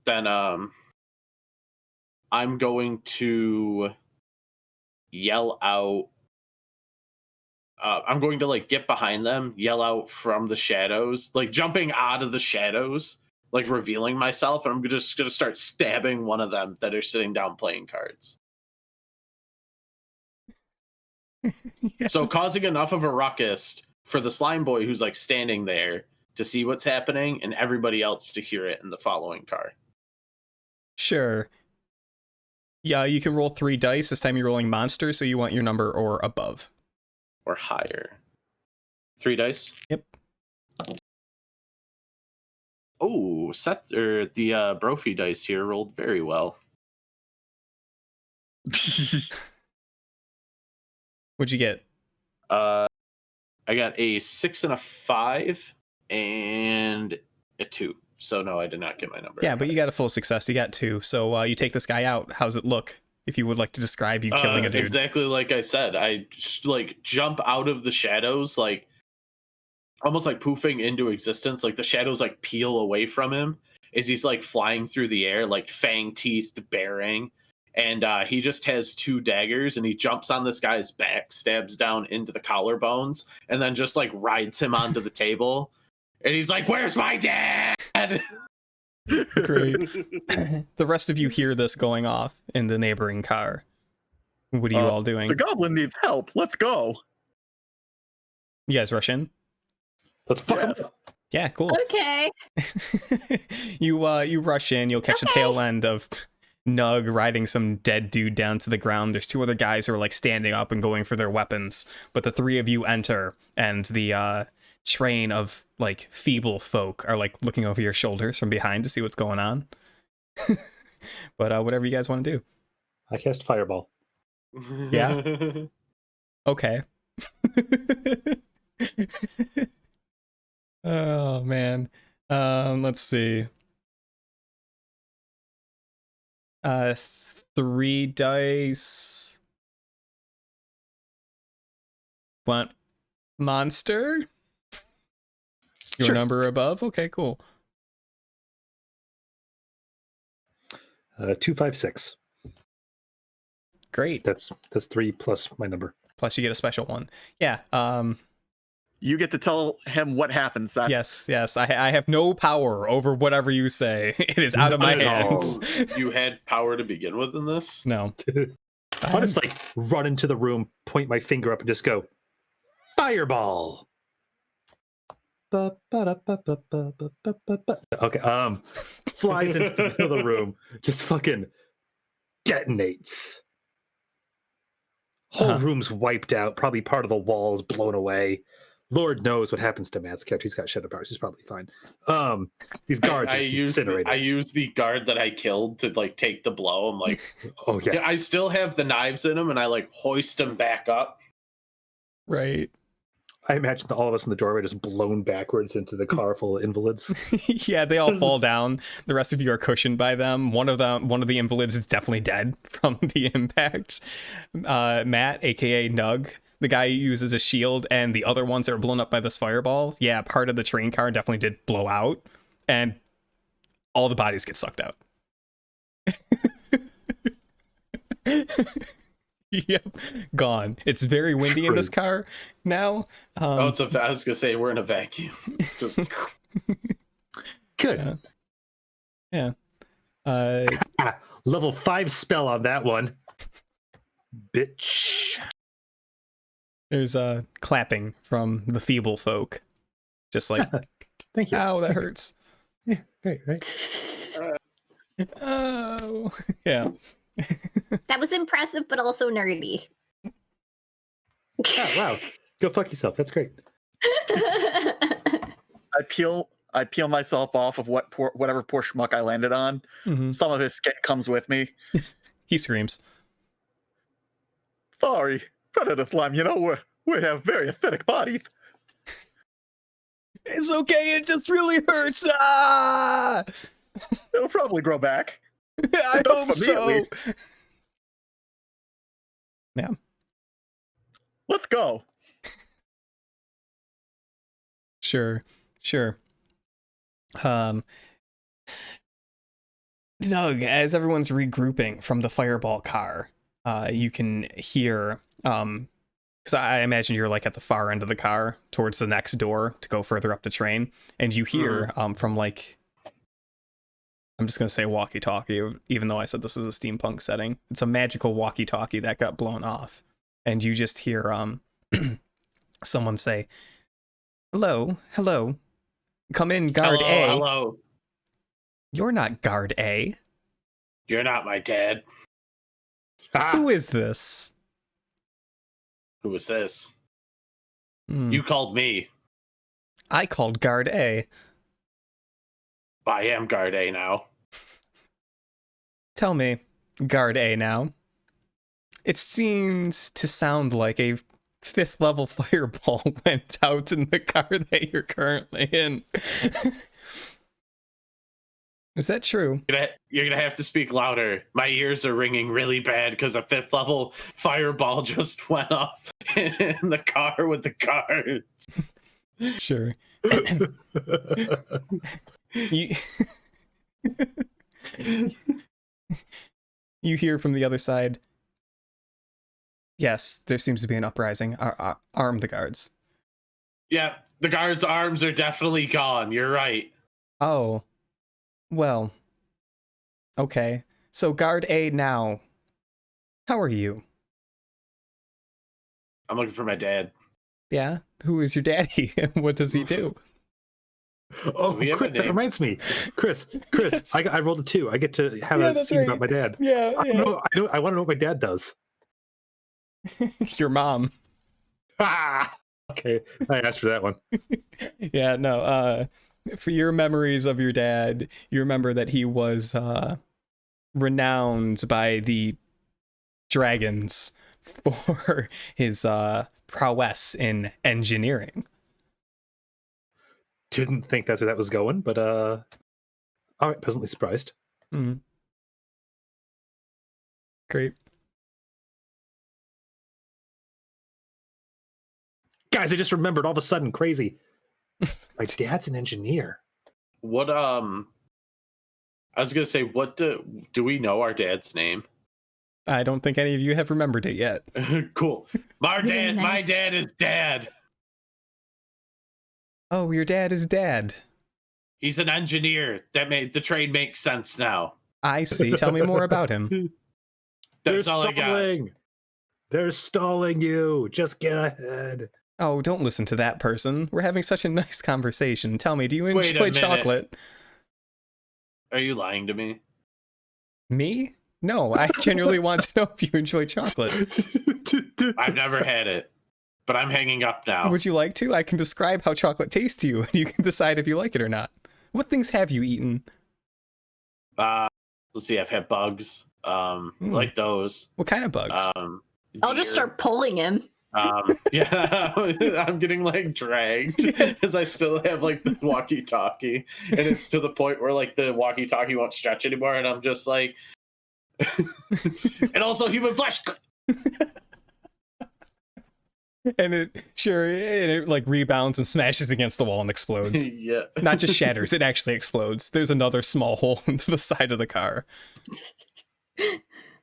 Then I'm going to yell out. I'm going to like get behind them, yell out from the shadows, like jumping out of the shadows, like revealing myself, and I'm just gonna start stabbing one of them that are sitting down playing cards. Yeah. So causing enough of a ruckus for the slime boy who's like standing there to see what's happening, and everybody else to hear it in the following car. Sure. Yeah, you can roll 3 dice. This time you're rolling monster, so you want your number or above. Or higher. 3 dice. Yep. Oh, Seth or the Brophy dice here rolled very well. What'd you get? I got a 6 and a 5 and a 2. So no, I did not get my number. Yeah, but you got a full success. You got 2. So you take this guy out. How's it look? If you would like to describe you killing a dude. Exactly like I said. I just like jump out of the shadows, like almost like poofing into existence. Like the shadows like peel away from him as he's like flying through the air, like fang teeth bearing. And he just has 2 daggers, and he jumps on this guy's back, stabs down into the collarbones, and then just like rides him onto the table. And he's like, "Where's my dad?" Great. The rest of you hear this going off in the neighboring car. What are you all doing? The goblin needs help. Let's go. You guys rush in? Let's fuck him up. Yeah, cool. Okay. You rush in. You'll catch the tail end of Nug riding some dead dude down to the ground. There's 2 other guys who are like standing up and going for their weapons, but the 3 of you enter, and the train of like feeble folk are like looking over your shoulders from behind to see what's going on. But whatever you guys want to do. I cast Fireball. Yeah. Okay. Oh man. Let's see. 3 dice. Want monster? Your Sure. number above? Okay, cool. 2, 5, 6. Great. That's 3 plus my number. Plus you get a special one. Yeah. You get to tell him what happens, Zach. Yes. I have no power over whatever you say. It is out of my Not at all. hands. You had power to begin with in this? No. I'll just like run into the room, point my finger up, and just go, Fireball. Okay, flies into the middle of the room, just fucking detonates. Whole room's wiped out. Probably part of the wall is blown away. Lord knows what happens to Matt's character. He's got shadow powers. He's probably fine. These guards just incinerated. I used the guard that I killed to like take the blow. I'm like, Oh yeah. I still have the knives in them, and I like hoist them back up. Right. I imagine all of us in the doorway just blown backwards into the car full of invalids. Yeah, they all fall down. The rest of you are cushioned by them. One of the invalids is definitely dead from the impact. Matt, aka Nug, the guy who uses a shield, and the other ones that are blown up by this fireball. Yeah, part of the train car definitely did blow out, and all the bodies get sucked out. Yep, gone. It's very windy in this car now. I was gonna say we're in a vacuum. Just... Good. Yeah. Level 5 spell on that one. Bitch. There's clapping from the feeble folk. Just like, Thank you. ow, that hurts. Yeah, great, right? Oh, yeah. That was impressive, but also nerdy. Oh, wow. Go fuck yourself. That's great. I peel myself off of whatever poor schmuck I landed on. Mhm. Some of his skin comes with me. He screams. Sorry, Predator slime, we have very aesthetic bodies. It's okay, it just really hurts. Ah! It'll probably grow back. I does hope for me, at so. least. Yeah. Let's go. Sure. Doug, as everyone's regrouping from the fireball car, you can hear, because I imagine you're like at the far end of the car towards the next door to go further up the train, and you hear from like, I'm just gonna say walkie-talkie, even though I said this was a steampunk setting. It's a magical walkie-talkie that got blown off, and you just hear someone say, hello, come in, guard A. Hello. You're not guard A. You're not my dad. Who is this? Who was this? Hmm. You called me. I called guard A. I am guard A now. Tell me, guard A now. It seems to sound like a 5th level fireball went out in the car that you're currently in. Is that true? You're gonna have to speak louder. My ears are ringing really bad because a 5th level fireball just went off in the car with the cards. Sure. you, you hear from the other side. Yes, there seems to be an uprising. Arm the guards. Yeah, the guards' arms are definitely gone. You're right. Oh. Well. Okay. So guard A now. How are you? I'm looking for my dad. Yeah? Who is your daddy? And what does he do? Oh, Do we have Chris, a that name? reminds me. Chris, Yes. I rolled a 2. I get to have Yeah, a that's scene right. about my dad. Yeah, I want to know what my dad does. Your mom. Ah! Okay, I asked for that one. Yeah, no, for your memories of your dad, you remember that he was renowned by the dragons for his prowess in engineering. Didn't think that's where that was going, but all right, pleasantly surprised. Mm. Great. Guys, I just remembered all of a sudden, crazy. My dad's an engineer. What I was gonna say, what do we know our dad's name? I don't think any of you have remembered it yet. Cool. My dad is Dad. Oh, your dad is dad. He's an engineer. That made the train make sense now. I see. Tell me more about him. That's They're all I got. stalling. They're stalling you. Just get ahead. Oh, don't listen to that person. We're having such a nice conversation. Tell me, do you Wait a enjoy minute. chocolate? Are you lying to me? Me? No, I genuinely want to know if you enjoy chocolate. I've never had it, but I'm hanging up now. Would you like to? I can describe how chocolate tastes to you, and you can decide if you like it or not. What things have you eaten? Let's see. I've had bugs. Like those. What kind of bugs? I'll just Deer. start pulling him. Yeah, I'm getting like dragged because I still have like the walkie-talkie, and it's to the point where like the walkie-talkie won't stretch anymore, and I'm just like, and also human flesh. And it like rebounds and smashes against the wall and explodes. Yeah, Not just shatters, it actually explodes. There's another small hole into the side of the car.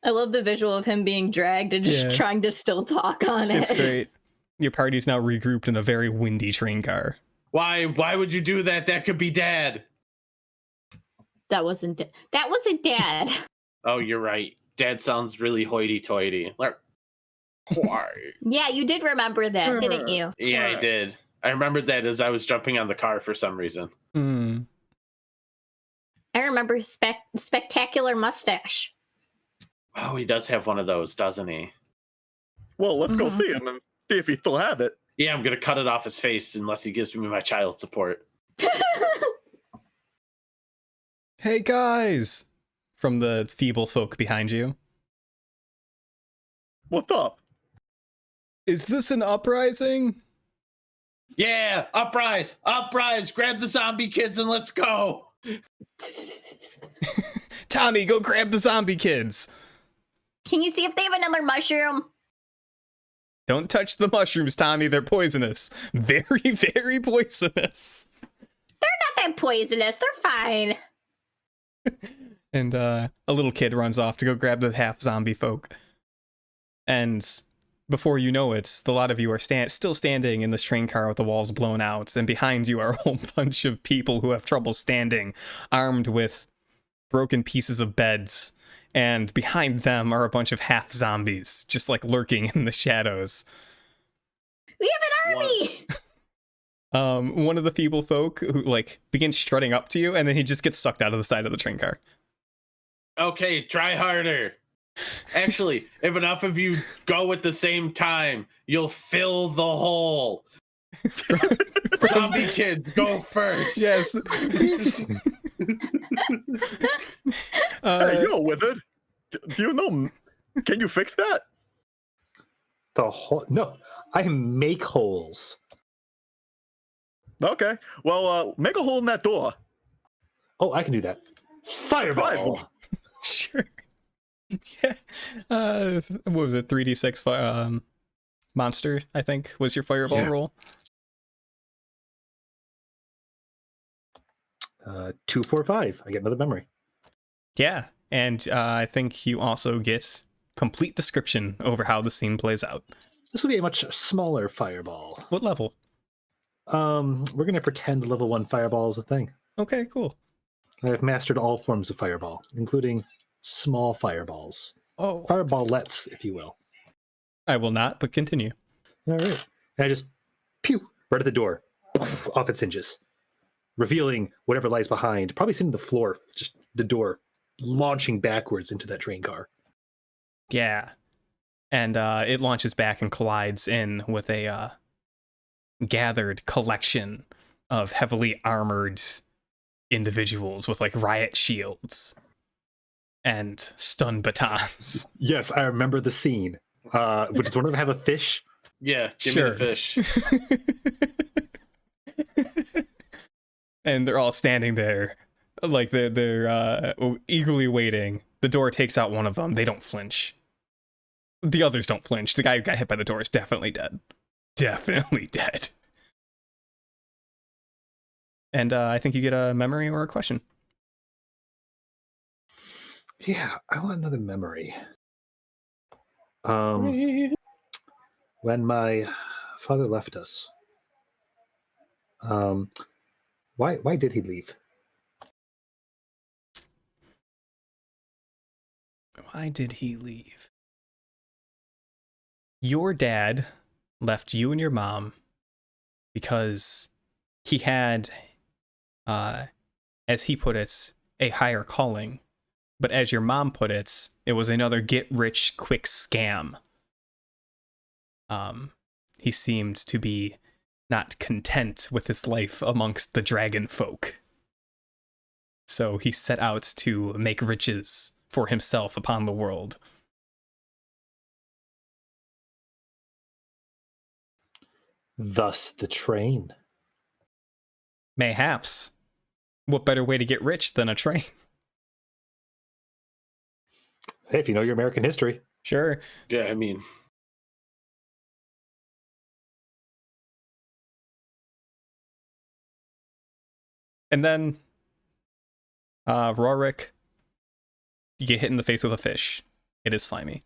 I love the visual of him being dragged and just Yeah. trying to still talk on it. It's great. Your party's now regrouped in a very windy train car. why would you do that? That could be Dad. That wasn't Dad. Oh, you're right. Dad sounds really hoity-toity. Like, why? Yeah, you did remember that, didn't you? Yeah, I did. I remembered that as I was jumping on the car for some reason. Hmm. I remember his spectacular mustache. Oh, he does have one of those, doesn't he? Well, let's go Mhm. see him and see if he still has it. Yeah, I'm gonna cut it off his face unless he gives me my child support. Hey guys! From the feeble folk behind you. What's up? Is this an uprising? Yeah, uprise, grab the zombie kids and let's go. Tommy, go grab the zombie kids. Can you see if they have another mushroom? Don't touch the mushrooms, Tommy. They're poisonous. Very, very poisonous. They're not that poisonous. They're fine. And a little kid runs off to go grab the half zombie folk. And before you know it, a lot of you are still standing in this train car with the walls blown out. And behind you are a whole bunch of people who have trouble standing, armed with broken pieces of beds. And behind them are a bunch of half zombies, just like lurking in the shadows. We have an army. One of the feeble folk who like begins strutting up to you, and then he just gets sucked out of the side of the train car. Okay, try harder. Actually, if enough of you go at the same time, you'll fill the hole. Zombie kids, go first. Yes. Hey, yo, Withered. Do you know? Can you fix that? The hole? No, I make holes. Okay. Well, make a hole in that door. Oh, I can do that. Fireball. Sure. Yeah. What was it? 3d6 monster, I think, was your fireball roll. 2, 4, 5. I get another memory. Yeah, and I think you also get complete description over how the scene plays out. This will be a much smaller fireball. What level? We're gonna pretend level 1 fireball is a thing. Okay, cool. I've mastered all forms of fireball, including small fireballs. Oh. Fireballets, if you will. I will not, but continue. All right. And I just pew right at the door, off its hinges, revealing whatever lies behind. Probably sitting on the floor, just the door launching backwards into that train car. Yeah. And it launches back and collides in with a gathered collection of heavily armored individuals with like riot shields and stun batons. Yes, I remember the scene. Does one of them have a fish? Yeah, give Sure. me the fish. And they're all standing there, like they're eagerly waiting. The door takes out one of them. They don't flinch. The others don't flinch. The guy who got hit by the door is definitely dead. Definitely dead. And I think you get a memory or a question. Yeah, I want another memory. When my father left us, why did he leave? Why did he leave? Your dad left you and your mom because he had, as he put it, a higher calling. But as your mom put it, it was another get-rich-quick scam. He seemed to be not content with his life amongst the dragon folk. So he set out to make riches for himself upon the world. Thus the train. Mayhaps. What better way to get rich than a train? Hey, if you know your American history. Sure. Yeah, I mean, And then, Rorik, you get hit in the face with a fish. It is slimy.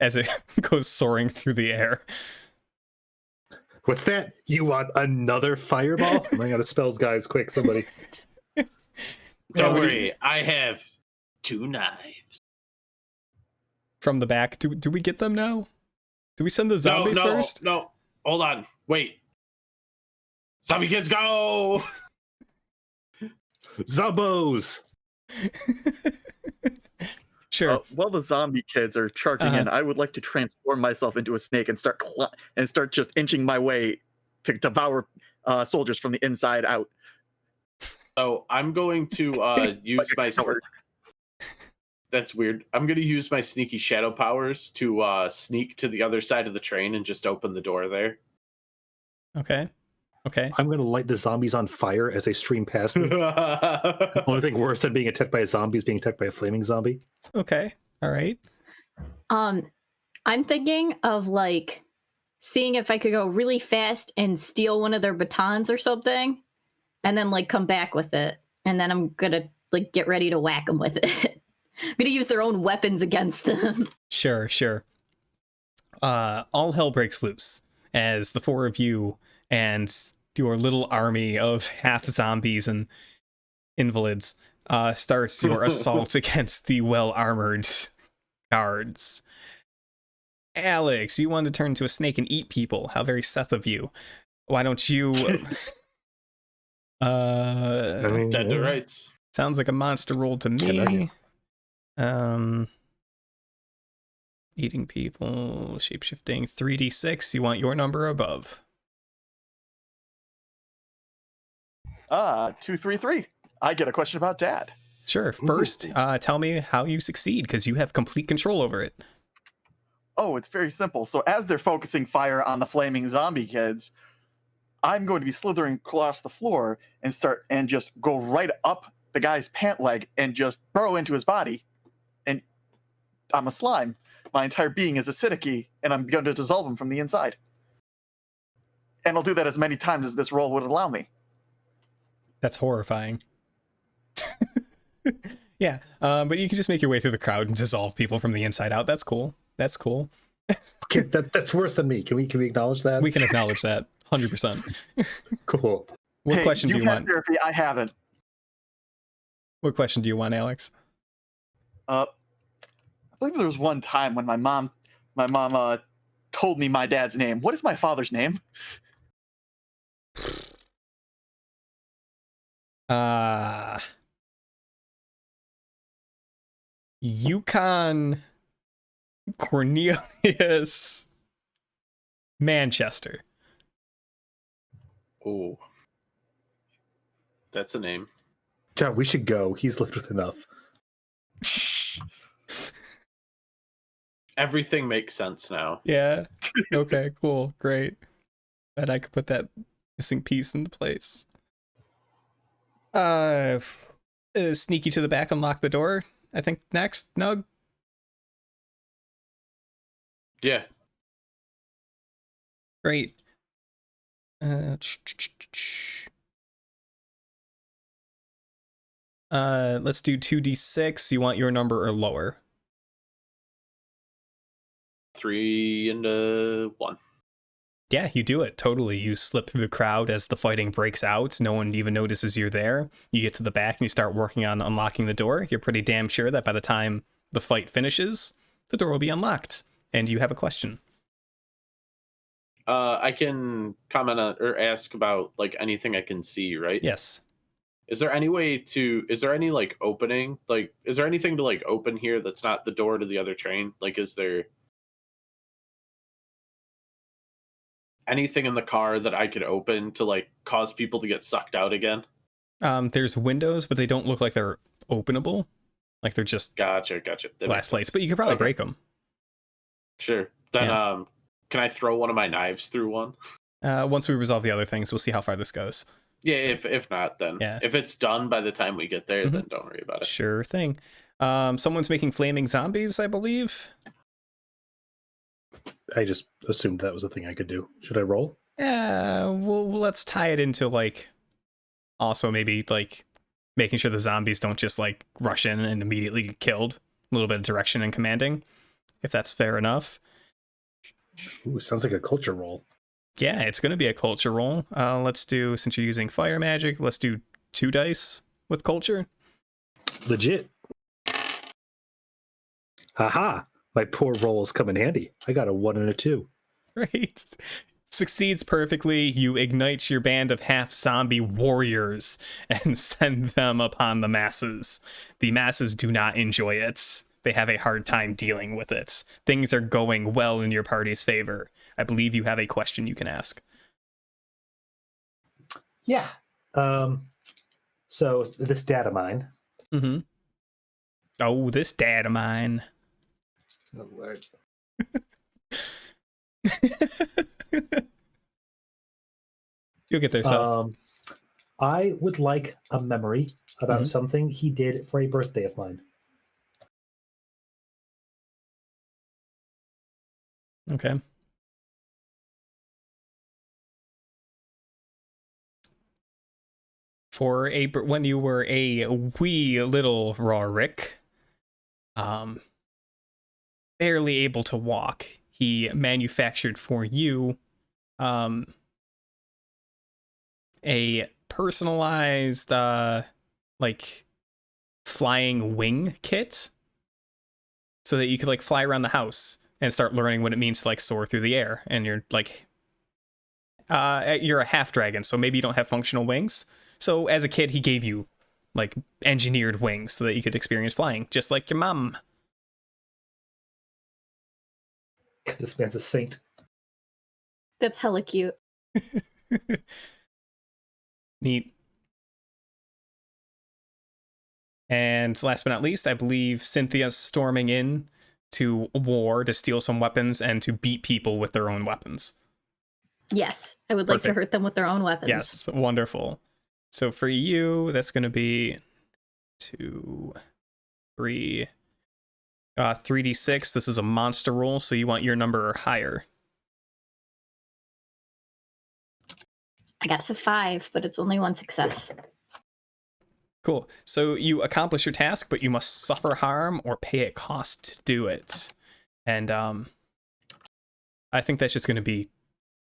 As it goes soaring through the air. What's that? You want another fireball? I'm running out of spells, guys. Quick, somebody. don't worry, I have 2 knives. From the back. Do we get them now? Do we send the zombies first? No, hold on, wait. Zombie kids, go! Zombos! Sure. While the zombie kids are charging in, I would like to transform myself into a snake and start just inching my way to devour soldiers from the inside out. So I'm going to use my That's weird. I'm gonna use my sneaky shadow powers to sneak to the other side of the train and just open the door there. Okay. Okay. I'm going to light the zombies on fire as they stream past me. Only thing worse than being attacked by a zombie is being attacked by a flaming zombie. Okay. All right. I'm thinking of like seeing if I could go really fast and steal one of their batons or something, and then like come back with it, and then I'm gonna like get ready to whack them with it. I'm gonna use their own weapons against them. Sure, sure. All hell breaks loose as the four of you and your little army of half zombies and invalids starts your assault against the well-armored guards. Alex, you want to turn into a snake and eat people. How very Seth of you. Why don't you... Dead to rights. Sounds like a monster roll to me. Eating people, shapeshifting, 3d6. You want your number above. 233. I get a question about Dad. Sure. First, tell me how you succeed, because you have complete control over it. Oh, it's very simple. So as they're focusing fire on the flaming zombie kids, I'm going to be slithering across the floor and just go right up the guy's pant leg and just burrow into his body. And I'm a slime. My entire being is acidic, and I'm going to dissolve him from the inside. And I'll do that as many times as this roll would allow me. That's horrifying. Yeah, but you can just make your way through the crowd and dissolve people from the inside out. That's cool. That's cool. Okay, that's worse than me. Can we acknowledge that? We can acknowledge that. 100%. Cool. What question do you want? Therapy, I haven't. What question do you want, Alex? I believe there was one time when my mom told me my dad's name. What is my father's name? Yukon Cornelius Manchester. Oh, that's a name. John, we should go. He's lived with enough. Everything makes sense now. Yeah. Okay, cool. Great. Bet I could put that missing piece into place. Sneaky to the back, unlock the door. I think next, Nug. Yeah. Great. Let's do 2d6. You want your number or lower? 3 and 1. Yeah, you do it. Totally. You slip through the crowd as the fighting breaks out. No one even notices you're there. You get to the back and you start working on unlocking the door. You're pretty damn sure that by the time the fight finishes, the door will be unlocked. And you have a question. I can comment on or ask about like anything I can see, right? Yes. Is there any like opening? Like, is there anything to like open here that's not the door to the other train? Like, is there anything in the car that I could open to like cause people to get sucked out again? There's windows, but they don't look like they're openable. Like they're just Gotcha. glass plates, but you could probably break them. Sure. Then, can I throw one of my knives through one? Once we resolve the other things, we'll see how far this goes. Yeah, if not, then if it's done by the time we get there, then don't worry about it. Sure thing. Someone's making flaming zombies, I believe. I just assumed that was a thing I could do. Should I roll? Yeah, well, let's tie it into like also maybe like making sure the zombies don't just like rush in and immediately get killed. A little bit of direction and commanding, if that's fair enough. Ooh, sounds like a culture roll. Yeah, it's going to be a culture roll. Let's do, since you're using fire magic, let's do 2 dice with culture. Legit. Haha, my poor rolls come in handy. I got a 1 and a 2. Great. Succeeds perfectly. You ignite your band of half zombie warriors and send them upon the masses. The masses do not enjoy it. They have a hard time dealing with it. Things are going well in your party's favor. I believe you have a question you can ask. Yeah. So this data mine, Mm-hmm. Oh, this dad of mine. Oh, Lord. You'll get there, Seth. I would like a memory about something he did for a birthday of mine. Okay. When you were a wee little Rorik, barely able to walk, he manufactured for you, a personalized, like, flying wing kit, so that you could like fly around the house and start learning what it means to like soar through the air. And you're like, you're a half dragon, so maybe you don't have functional wings. So as a kid, he gave you like engineered wings so that you could experience flying, just like your mom. This man's a saint. That's hella cute. Neat. And last but not least, I believe Cynthia's storming in to war to steal some weapons and to beat people with their own weapons. Yes, I would like to Perfect. hurt them with their own weapons. Yes, wonderful. So for you, that's going to be 2, 3, 3d6. This is a monster roll, so you want your number higher. I got a 5, but it's only one success. Cool. So you accomplish your task, but you must suffer harm or pay a cost to do it. And I think that's just going to be,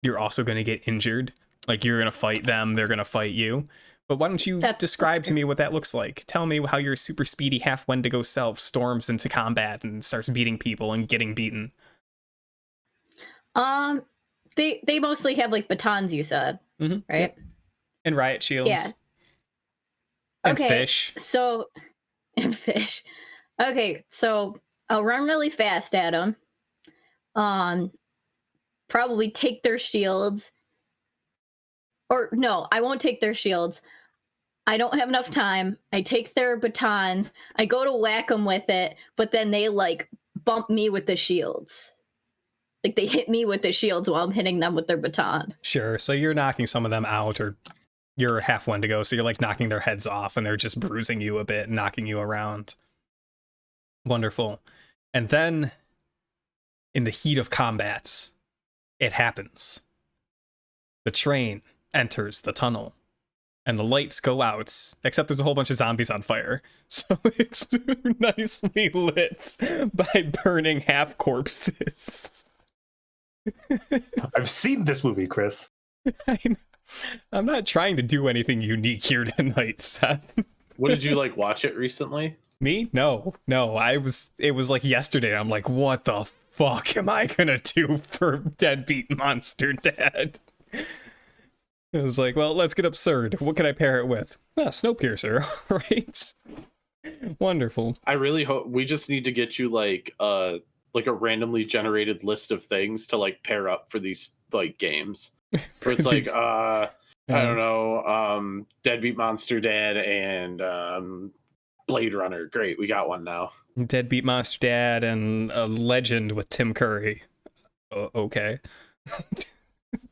you're also going to get injured. Like, you're going to fight them, they're going to fight you. But why don't you describe to me what that looks like? Tell me how your super speedy half Wendigo self storms into combat and starts beating people and getting beaten. They mostly have like batons, you said, right? Yep. And riot shields. Yeah. And okay, fish. So, and fish. Okay, so I'll run really fast at them. Probably take their shields. Or no, I won't take their shields. I don't have enough time. I take their batons. I go to whack them with it, but then they like bump me with the shields. Like they hit me with the shields while I'm hitting them with their baton. Sure. So you're knocking some of them out, or you're half Wendigo, so you're like knocking their heads off and they're just bruising you a bit and knocking you around. Wonderful. And then in the heat of combat, it happens. The train enters the tunnel and the lights go out, except there's a whole bunch of zombies on fire. So it's nicely lit by burning half corpses. I've seen this movie, Chris. I'm not trying to do anything unique here tonight, Seth. What, did you like watch it recently? Me? No. It was like yesterday. I'm like, what the fuck am I gonna do for Deadbeat Monster Dad? I was like, well, let's get absurd. What can I pair it with? Snowpiercer, right? Wonderful. I really hope we just need to get you like a randomly generated list of things to like pair up for these like games. Where it's like I don't know, Deadbeat Monster Dad and Blade Runner. Great, we got one now. Deadbeat Monster Dad and a legend with Tim Curry. Okay.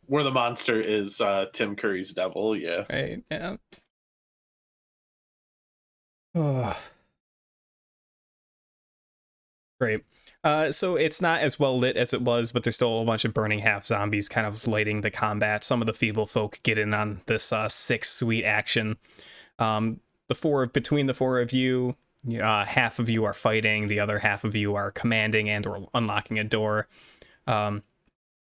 Where the monster is Tim Curry's devil, yeah. Right, yeah. Oh. Great. So it's not as well lit as it was, but there's still a bunch of burning half zombies kind of lighting the combat. Some of the feeble folk get in on this sick, sweet action. Between the four of you, half of you are fighting, the other half of you are commanding and or unlocking a door.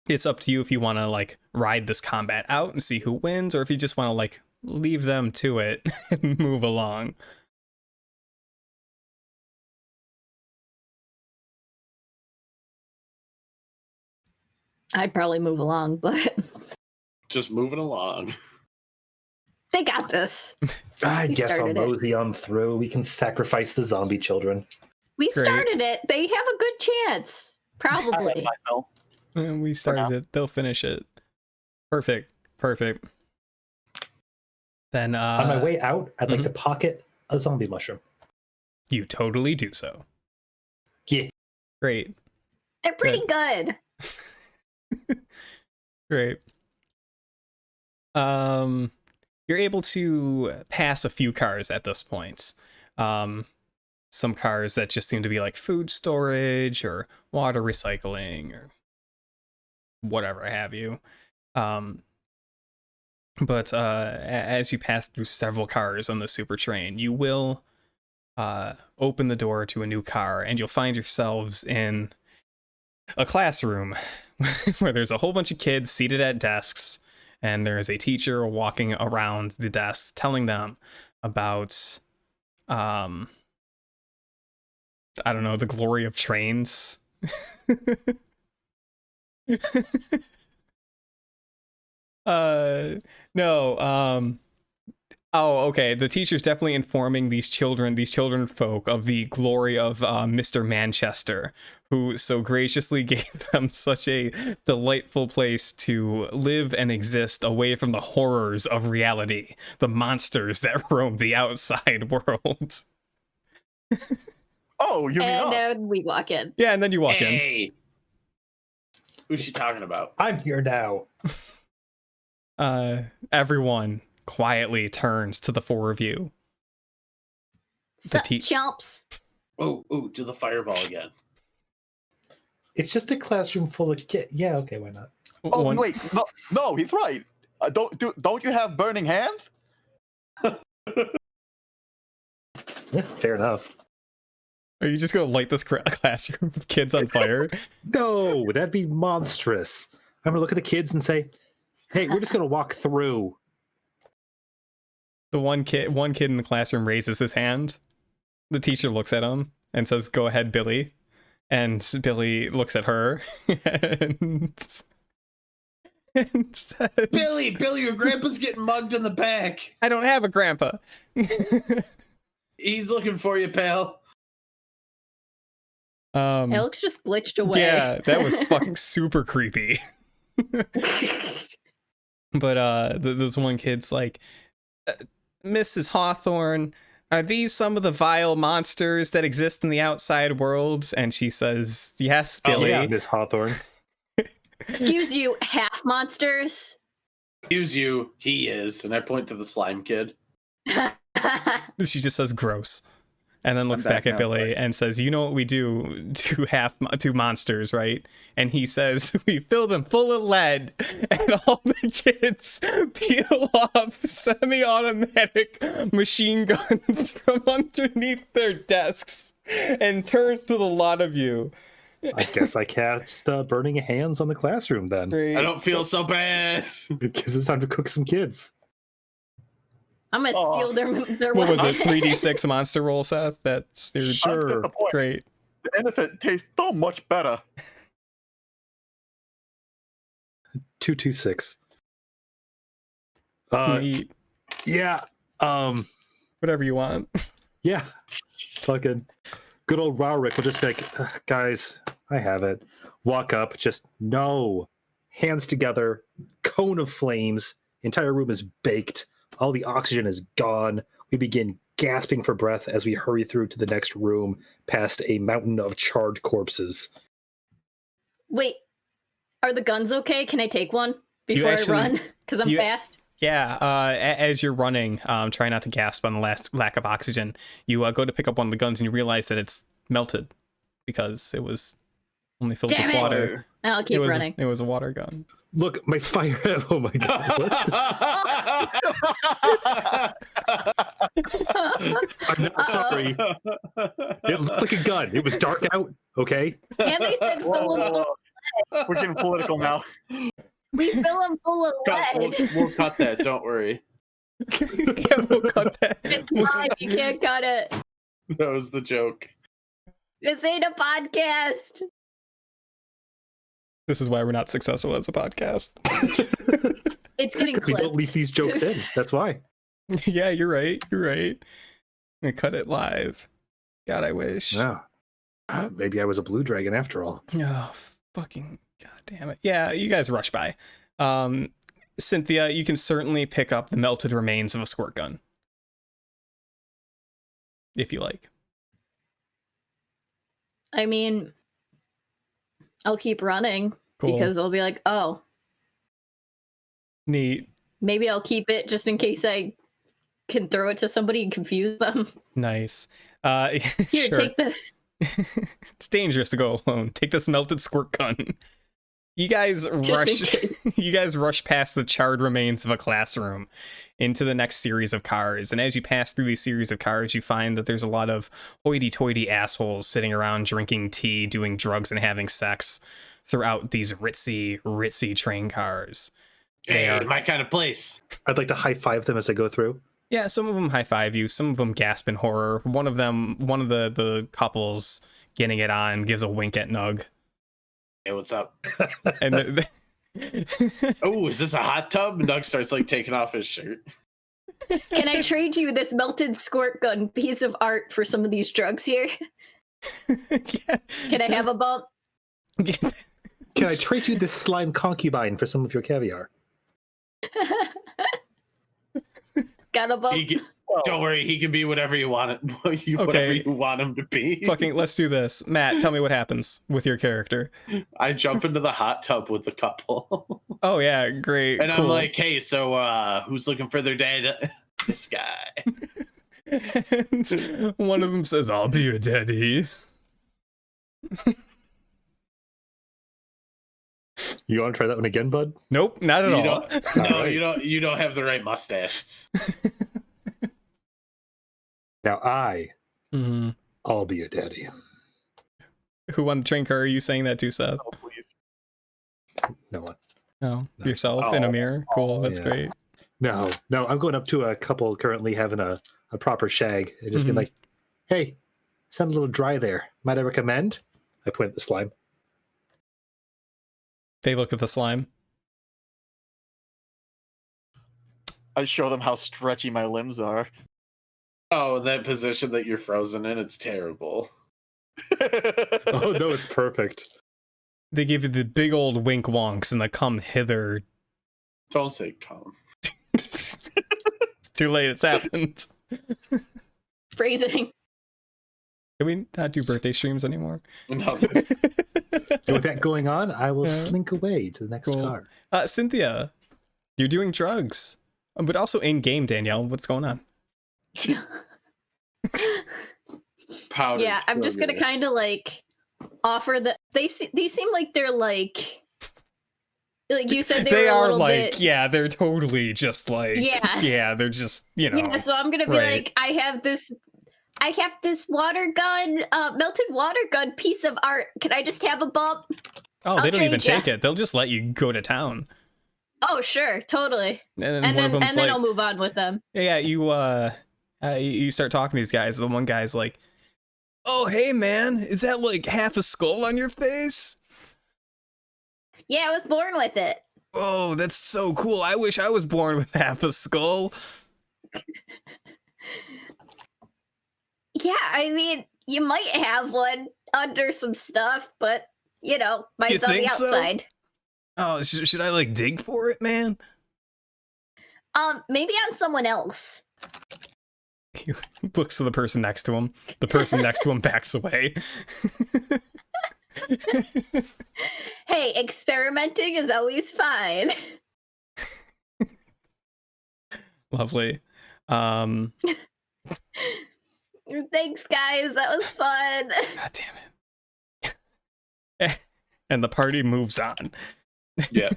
It's up to you if you want to like ride this combat out and see who wins, or if you just want to like leave them to it and move along. I'd probably move along, but Just moving along. they got this. I We guess I'll started it. mosey on through. We can sacrifice the zombie children. We Great. started it. They have a good chance. Probably. We started it. They'll finish it. Perfect. Then On my way out, I'd like to pocket a zombie mushroom. You totally do so. Yeah. Great. They're pretty good. Great. You're able to pass a few cars at this point. Some cars that just seem to be like food storage or water recycling or whatever have you. But as you pass through several cars on the super train, you will open the door to a new car, and you'll find yourselves in a classroom where there's a whole bunch of kids seated at desks, and there's a teacher walking around the desks telling them about I don't know, the glory of trains. No, oh, okay. The teacher's definitely informing these children folk of the glory of Mr. Manchester, who so graciously gave them such a delightful place to live and exist away from the horrors of reality, the monsters that roam the outside world. Oh, you mean And us? then we walk in. Yeah, and then you walk in. Hey, who's she talking about? I'm here now. Everyone quietly turns to the four of you. Sup, chumps? Oh, do the fireball again. It's just a classroom full of kids. Yeah, okay, why not? Oh, One- wait. No, he's right. Don't you have burning hands? Yeah, fair enough. Are you just gonna light this classroom of kids on fire? No, that'd be monstrous. I'm gonna look at the kids and say, "Hey, we're just gonna walk through." The one kid in the classroom raises his hand. The teacher looks at him and says, "Go ahead, Billy." And Billy looks at her and says, Billy, your grandpa's getting mugged in the back. "I don't have a grandpa." He's looking for you, pal. Alex just glitched away. Yeah, that was fucking super creepy. But this one kid's like, "Mrs. Hawthorne, are these some of the vile monsters that exist in the outside world?" And she says, "Yes, Billy." Yeah, Miss Hawthorne. Excuse you, half monsters? Excuse you, he is. And I point to the slime kid. She just says gross. And then looks back back at now, Billy sorry. and says, "You know what we do to monsters, right?" And he says, "We fill them full of lead, and all the kids peel off semi-automatic machine guns from underneath their desks and turn to the lot of you." I guess I cast burning hands on the classroom then. I don't feel so bad. Because it's time to cook some kids. I'm gonna steal their What was weapon. it? 3d6 monster roll, Seth? That's your Sure. The point. great. The innocent tastes so much better. 226. Neat. Yeah. Whatever you want. Yeah. Fucking good old Rowrick will just be like, "Ugh, guys, I have it." Walk up, just no. Hands together, cone of flames. Entire room is baked. All the oxygen is gone. We begin gasping for breath as we hurry through to the next room, past a mountain of charred corpses. Wait, are the guns okay? Can I take one before actually- I run? Because I'm you- fast. Yeah, as you're running, try not to gasp on the lack of oxygen. You go to pick up one of the guns and you realize that it's melted because it was only filled Damn with it! water. I'll keep running. It was a water gun. Look, my fire. Oh my god. What? I'm not sorry. It looked like a gun. It was dark out, okay? And they said fill them full. We're getting political now. We fill them full of lead. We'll cut that, don't worry. Yeah, we'll cut that. It's live. You can't cut it. That was the joke. This ain't a podcast. This is why we're not successful as a podcast. It's getting We don't clipped. leave these jokes in. That's why. Yeah, you're right. You're right. I cut it live. God, I wish. Yeah. Maybe I was a blue dragon after all. Oh, fucking god damn it. Yeah, you guys rush by. Cynthia, you can certainly pick up the melted remains of a squirt gun. If you like. I mean, I'll keep running Cool. because I'll be like, oh, Neat. maybe I'll keep it just in case I can throw it to somebody and confuse them. Nice. Here, Sure. take this. It's dangerous to go alone. Take this melted squirt gun. You guys Just in rush. case. You guys rush past the charred remains of a classroom into the next series of cars. And as you pass through these series of cars, you find that there's a lot of hoity-toity assholes sitting around drinking tea, doing drugs, and having sex throughout these ritzy train cars. Hey, are- my kind of place. I'd like to high five them as I go through. Yeah, some of them high five you, some of them gasp in horror. One of the couples getting it on gives a wink at Nug. Hey, what's up? And Oh, is this a hot tub? Nug starts like taking off his shirt. Can I trade you this melted squirt gun piece of art for some of these drugs here? yeah. Can I have a bump? Can I trade you this slime concubine for some of your caviar? Got a bump? He can, don't worry, he can be whatever you want it. Whatever Okay. you want him to be. Fucking, let's do this. Matt, tell me what happens with your character. I jump into the hot tub with the couple, Oh yeah, great. and cool. I'm like, "Hey, so who's looking for their dad?" This guy. And one of them says, "I'll be your daddy." You want to try that one again, bud? Nope, not at You all. don't, no, Alright. you don't have the right mustache. Now Mhm. I'll be your daddy. Who won the train car? Are you saying that too, Seth? Oh, please. No one. No, No. yourself in a mirror. Cool, that's yeah. great. No, I'm going up to a couple currently having a proper shag and just Mhm. being like, hey, sounds a little dry there. Might I recommend? I point at the slime. They look at the slime. I show them how stretchy my limbs are. Oh, that position that you're frozen in, it's terrible. Oh, no, it's perfect. They give you the big old wink wonks and the come hither. Don't say come. It's too late. It's happened. Phrasing. Can we not do birthday streams anymore? No, So with that going on, I will Yeah. slink away to the next Cool. car. Cynthia, you're doing drugs, but also in game. Danielle, what's going on? powdered Yeah, I'm just gonna sugar. kind of like offer the. They seem like they're like you said they were a are little like, bit. yeah, they're totally just like, Yeah. yeah, they're just, you know, Yeah, so I'm gonna be right. like, I have this water gun, melted water gun piece of art. Can I just have a bump? oh, I'll they don't even trade ya. take it. They'll just let you go to town. Oh, sure, totally. And then And one of then them's like, I'll move on with them. yeah, you start talking to these guys. The one guy's like, oh, hey, man, is that like half a skull on your face? Yeah, I was born with it. Oh, that's so cool. I wish I was born with half a skull. Yeah, I mean, you might have one under some stuff, but you know, mine's on the think so? outside. Oh, should I like dig for it, man? Maybe on someone else. He looks to the person next to him. The person next to him backs away. Hey, experimenting is always fine. Lovely. Thanks, guys. That was fun. God damn it. And the party moves on. Yeah.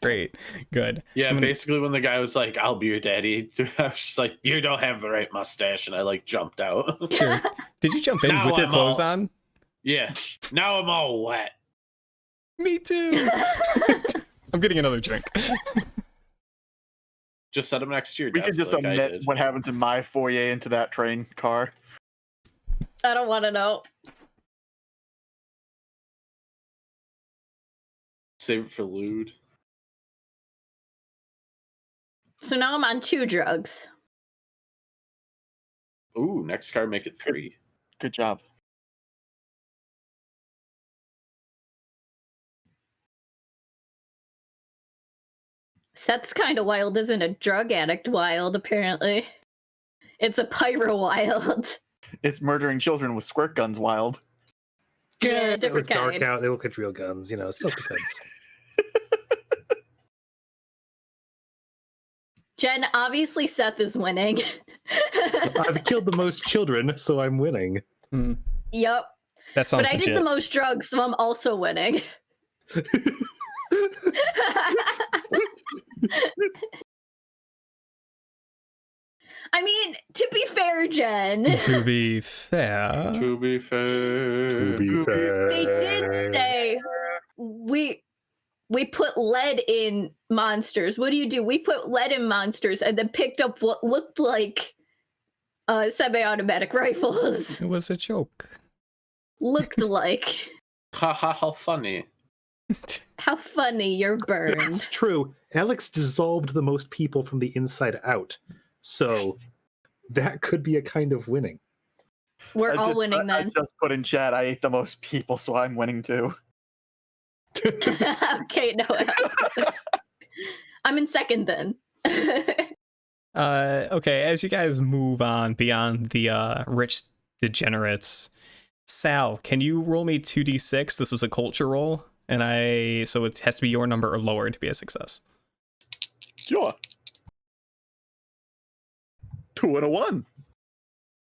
Great. Good. Yeah, I'm gonna- basically when the guy was like, "I'll be your daddy," I was just like, "You don't have the right mustache," and I like jumped out. Sure. Did you jump in Now with your I'm clothes all- on? Yeah. Now I'm all wet. Me too. I'm getting another drink. Just set him next to your We desk could just like I omit did. what happens in my foyer into that train car. I don't want to know. Save it for lewd. So now I'm on 2 drugs. Ooh, next car, make it 3. Good job. Seth's kind of wild isn't a drug addict wild, apparently. It's a pyro wild. It's murdering children with squirt guns wild. Yeah, it different was dark kind. out. They look like real guns. You know, self-defense. Jen, obviously Seth is winning. I've killed the most children, so I'm winning. Mm, Yep. that sounds But I legit. did the most drugs, so I'm also winning. I mean, to be fair, Jen, To be fair, To be fair. To be fair, they did say we put lead in monsters. What do? We put lead in monsters and then picked up what looked like semi-automatic rifles. it was a joke. Looked like. Haha, how funny. How funny you're It's burned. true. Alex dissolved the most people from the inside out, so that could be a kind of winning. We're all winning I then. just put in chat, I ate the most people, so I'm winning too. Okay, no. I'm in second then. Okay, as you guys move on beyond the rich degenerates, Sal, can you roll me 2d6? This is a culture roll, and so it has to be your number or lower to be a success. Sure. 2 and a 1.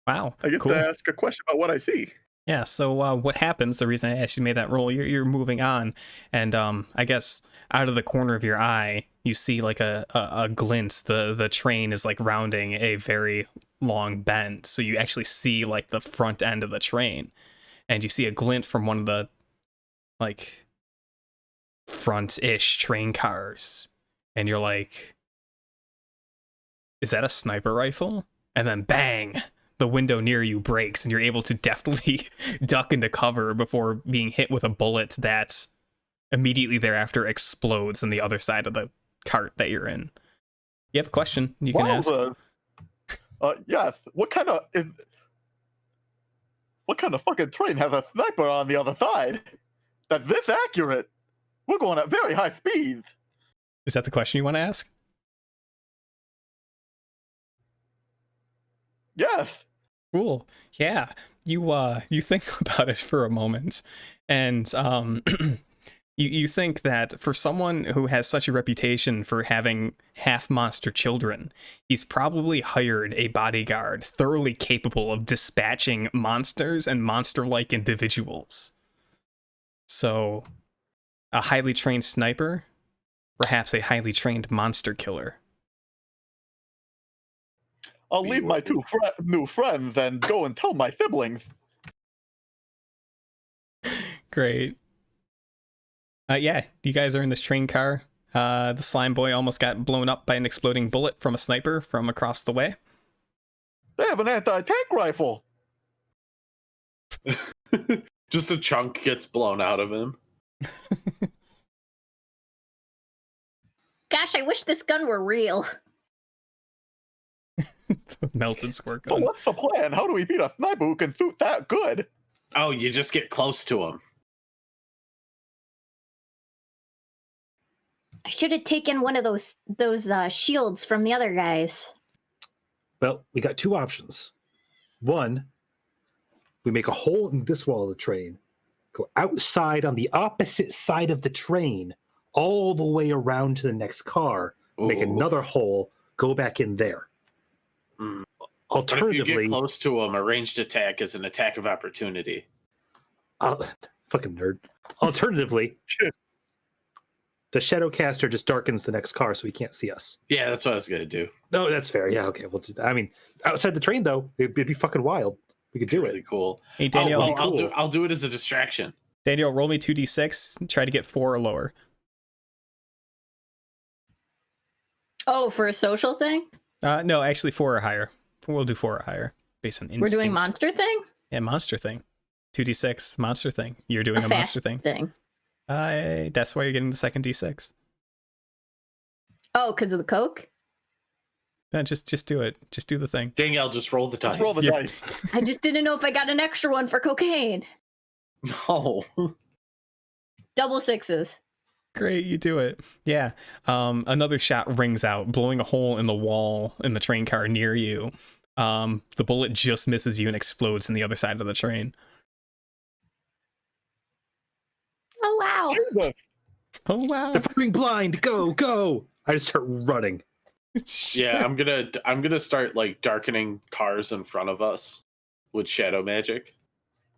Wow, I get cool. to ask a question about what I see. Yeah, so what happens, the reason I actually made that roll, you're moving on, and I guess out of the corner of your eye, you see like a glint. The train is like rounding a very long bend, so you actually see like the front end of the train, and you see a glint from one of the like front-ish train cars, and you're like, is that a sniper rifle? And then bang! The window near you breaks, and you're able to deftly duck into cover before being hit with a bullet that immediately thereafter explodes on the other side of the cart that you're in. You have a question you can ask. Yes. What kind of fucking train has a sniper on the other side? That's this accurate. We're going at very high speeds. Is that the question you want to ask? Yes. Cool. Yeah. You think about it for a moment, and you think that for someone who has such a reputation for having half monster children, he's probably hired a bodyguard thoroughly capable of dispatching monsters and monster-like individuals. So, a highly trained sniper, perhaps a highly trained monster killer. I'll leave my two new friends and go and tell my siblings. Great. Yeah, you guys are in this train car. The slime boy almost got blown up by an exploding bullet from a sniper from across the way. They have an anti-tank rifle. Just a chunk gets blown out of him. Gosh, I wish this gun were real. Melted squirt So gun. what's the plan? How do we beat a sniper who can shoot that good? Oh, you just get close to him. I should have taken one of those shields from the other guys. Well, we got two options. One, we make a hole in this wall of the train, go outside on the opposite side of the train, all the way around to the next car, make Ooh. another hole, go back in there. Mm. But if you Alternatively, get close to him, a ranged attack is an attack of opportunity. fucking nerd. Alternatively, the Shadowcaster just darkens the next car so he can't see us. Yeah, that's what I was gonna do. No, that's fair. Yeah, okay. We'll do that. I mean, outside the train though, it'd be fucking wild. We could do Really it. cool. Hey, Danielle, cool. I'll do it as a distraction. Danielle, roll me 2d6. Try to get 4 or lower. Oh, for a social thing? No, actually 4 or higher. We'll do 4 or higher based on instinct. We're doing monster thing? Yeah, monster thing. 2d6, monster thing. You're doing a monster fast thing. That's why you're getting the second d6. Oh, because of the Coke? No, just do it. Just do the thing. Danielle, just roll the dice. Just roll the Yeah. dice. I just didn't know if I got an extra one for cocaine. No. Double sixes. Great, you do it. Yeah. Another shot rings out, blowing a hole in the wall in the train car near you. The bullet just misses you and explodes on the other side of the train. no! Oh wow. They're firing blind. Go, go! I just start running. Yeah, I'm gonna start like darkening cars in front of us with shadow magic.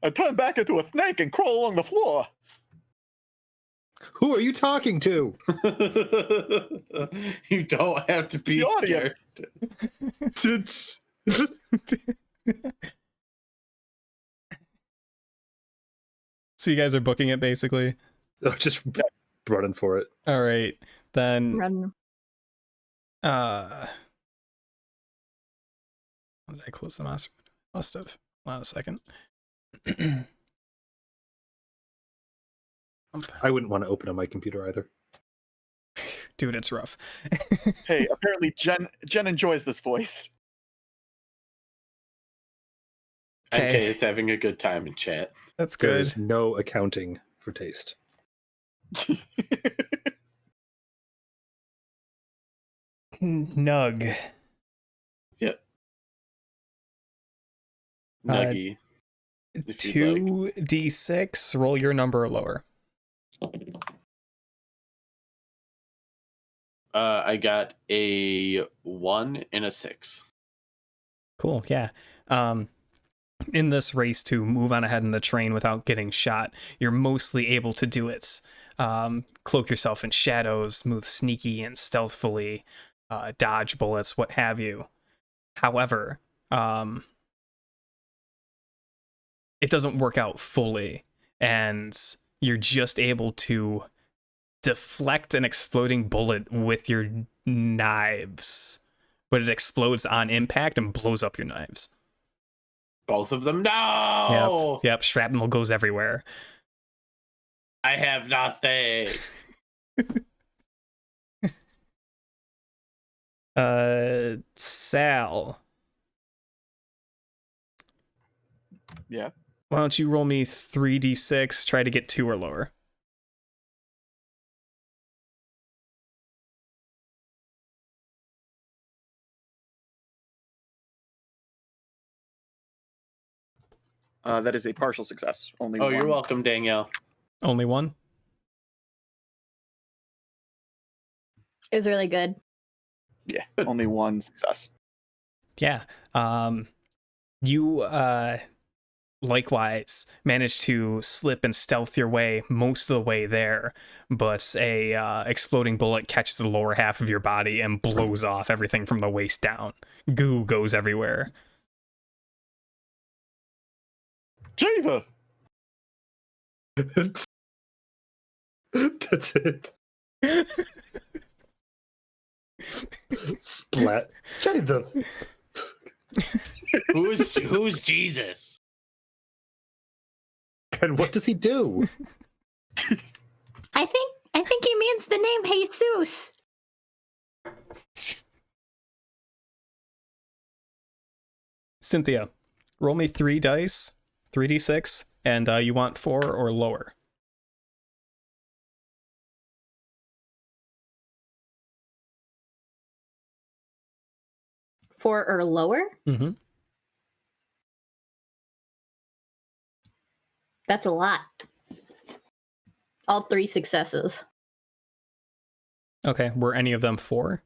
I turn back into a snake and crawl along the floor. Who are you talking to? You don't have to be The audience. here. So you guys are booking it basically. Oh, just running for it. All right, then. Run. When did I close the master? Must have. Hold on a second. I wouldn't want to open on my computer either. Dude, it's rough. Hey, apparently Jen enjoys this voice. NK Okay. is having a good time in chat. That's There good. is no accounting for taste. Nug. Yep. Nuggy. if you'd like. 2d6. Roll your number or lower. I got a 1 and a 6. Cool. Yeah. In this race to move on ahead in the train without getting shot, you're mostly able to do it. Cloak yourself in shadows, move sneaky and stealthily, dodge bullets, what have you. However, it doesn't work out fully, and you're just able to deflect an exploding bullet with your knives, but it explodes on impact and blows up your knives. Both of them? No! Yep, shrapnel goes everywhere. I have nothing. Sal. Yeah. Why don't you roll me 3d6, try to get 2 or lower. That is a partial success. Only Oh, one. you're welcome, Danielle. Only one? It was really good. Yeah, only one success. Yeah. You likewise managed to slip and stealth your way most of the way there, but a exploding bullet catches the lower half of your body and blows off everything from the waist down. Goo goes everywhere. Jesus! That's it. Splat. Jesus. Who's Jesus? And what does he do? I think he means the name Jesus. Cynthia, roll me 3 dice, 3d6, and you want 4 or lower. Four or lower? Mm-hmm. That's a lot. All 3 successes. Okay, were any of them 4?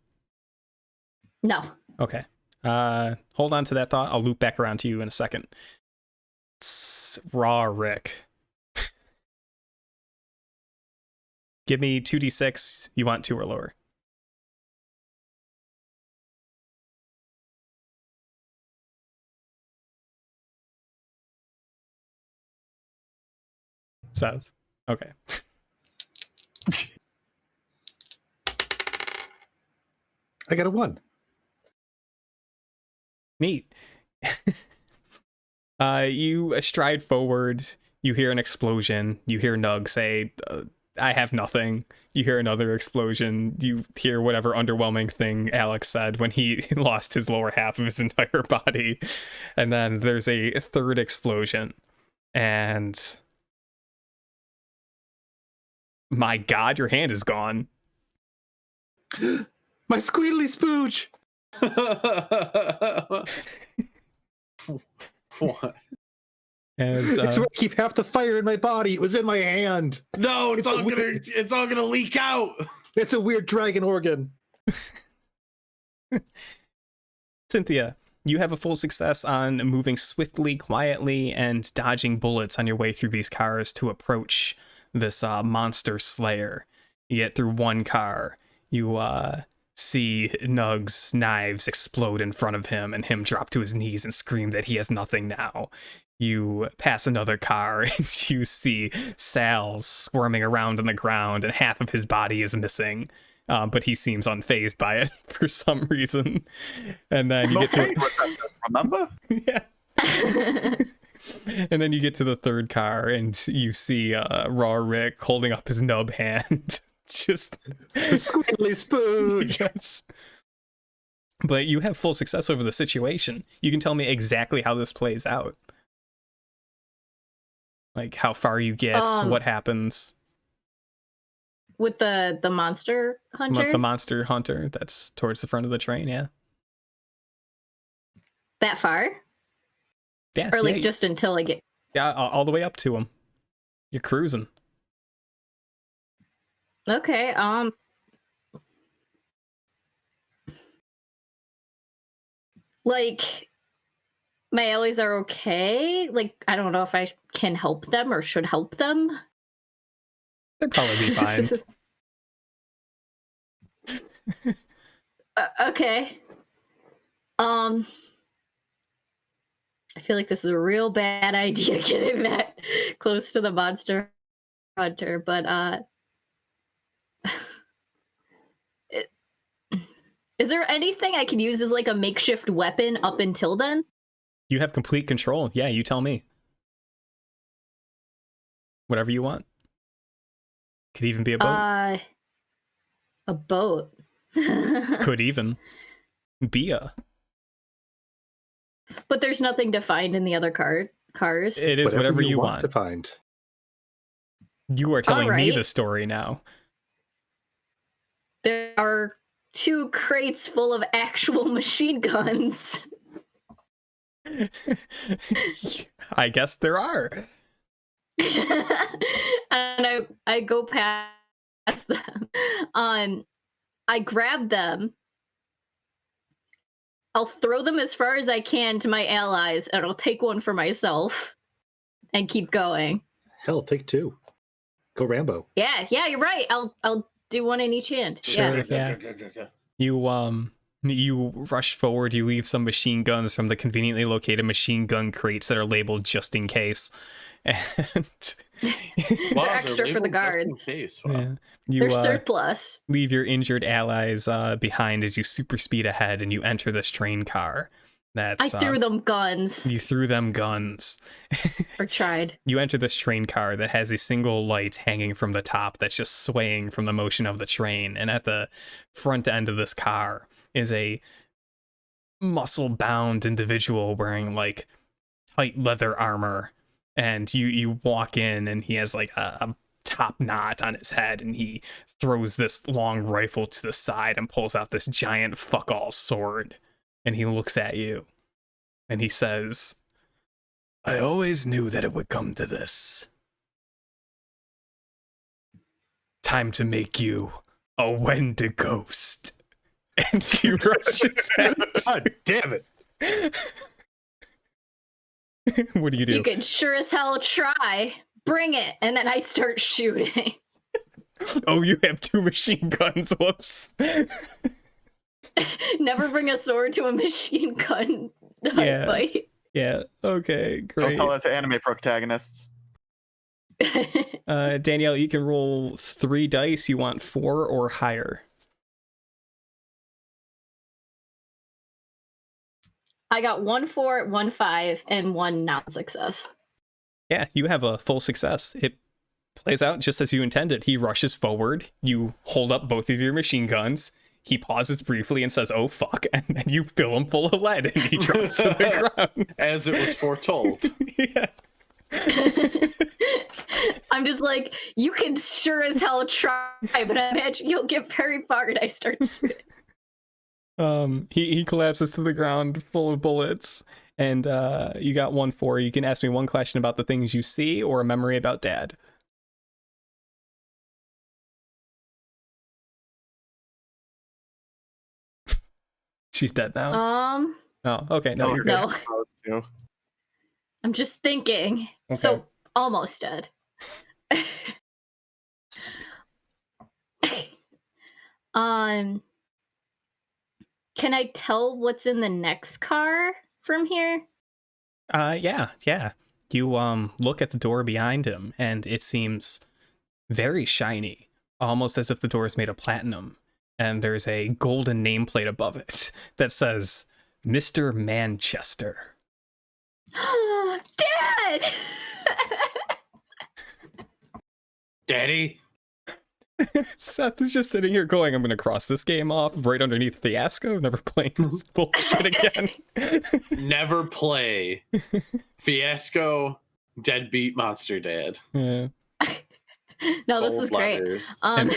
No. Okay. Hold on to that thought. I'll loop back around to you in a second. Raw Rick. Give me 2d6. You want 2 or lower? Seth. Okay. I got a 1. Neat. You stride forward. You hear an explosion. You hear Nug say, I have nothing. You hear another explosion. You hear whatever underwhelming thing Alex said when he lost his lower half of his entire body. And then there's a third explosion. And my God, your hand is gone. My squeedly spooge! What? As It's where I keep half the fire in my body. It was in my hand. No, It's it's all gonna leak out. It's a weird dragon organ. Cynthia, you have a full success on moving swiftly, quietly, and dodging bullets on your way through these cars to approach this monster slayer. You get through one car. You see Nug's knives explode in front of him and him drop to his knees and scream that he has nothing now. You pass another car and you see Sal squirming around on the ground and half of his body is missing. But he seems unfazed by it for some reason. And then you get to remember? yeah. And then you get to the third car and you see Raw Rick holding up his nub hand. Just Squiggly spoon. Yes. But you have full success over the situation. You can tell me exactly how this plays out. Like how far you get, what happens. With the monster hunter? The monster hunter that's towards the front of the train, yeah. That far? Yeah. Or like just until I get... Yeah, all the way up to him. You're cruising. Okay, like, my allies are okay? Like, I don't know if I can help them or should help them. They'd probably be fine. Okay. I feel like this is a real bad idea getting that close to the monster hunter, but is there anything I can use as like a makeshift weapon up until then? You have complete control. Yeah, you tell me. Whatever you want. Could even be a boat. A boat. Could even be a. But there's nothing to find in the other cars. It is whatever you want to find. You are telling me the story now. There are 2 crates full of actual machine guns. I guess there are. And I go past them. I grab them. I'll throw them as far as I can to my allies, and I'll take one for myself and keep going. Hell, take 2. Go Rambo. Yeah, you're right. I'll do one in each hand. Sure, Yeah. You rush forward, you leave some machine guns from the conveniently located machine gun crates that are labeled just in case. And They're extra for the guards. Wow. yeah, you They're surplus. leave your injured allies behind as you super speed ahead and you enter this train car. I threw them guns. You threw them guns. Or tried. You enter this train car that has a single light hanging from the top that's just swaying from the motion of the train. And at the front end of this car is a muscle-bound individual wearing like tight leather armor. And you walk in and he has like a top knot on his head and he throws this long rifle to the side and pulls out this giant fuck-all sword. And he looks at you and he says, I always knew that it would come to this. Time to make you a Wendighost. And he rushes at God damn it. What do you do? You could sure as hell try. Bring it. And then I start shooting. Oh, you have 2 machine guns. Whoops. Never bring a sword to a machine gun fight. Yeah. Okay, Don't great. tell that to anime protagonists. Danielle, you can roll 3 dice. You want 4 or higher. I got 1 4, 1 5, and 1 non-success. Yeah, you have a full success. It plays out just as you intended. He rushes forward. You hold up both of your machine guns. He pauses briefly and says, oh, fuck. And then you fill him full of lead and he drops to the ground. As it was foretold. Yeah. I'm just like, you can sure as hell try, but I imagine you'll get very far. And I start shooting. He collapses to the ground full of bullets. And you got one for you can ask me one question about the things you see or a memory about Dad. She's dead now. Oh, okay. No, you're good. No. Supposed to. I'm just thinking. Okay. So almost dead. Can I tell what's in the next car from here? Yeah. You look at the door behind him, and it seems very shiny, almost as if the door is made of platinum. And there's a golden nameplate above it that says Mr. Manchester. Dad! Daddy? Seth is just sitting here going, I'm going to cross this game off right underneath Fiasco, never playing this bullshit again. Never play Fiasco, Deadbeat, Monster Dad. Yeah. No, this Gold is great. letters. So I'm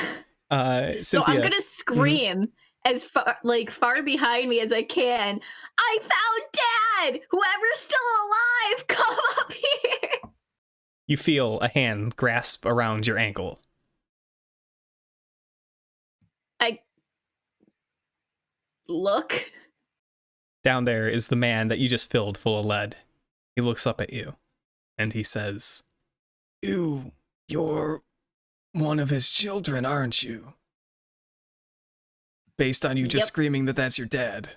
Cynthia, gonna scream as far behind me as I can. I found Dad! Whoever's still alive, come up here! you feel a hand grasp around your ankle. I look. Down there is the man that you just filled full of lead. He looks up at you, and he says, You're one of his children, aren't you? Based on you just Yep. screaming that that's your dad,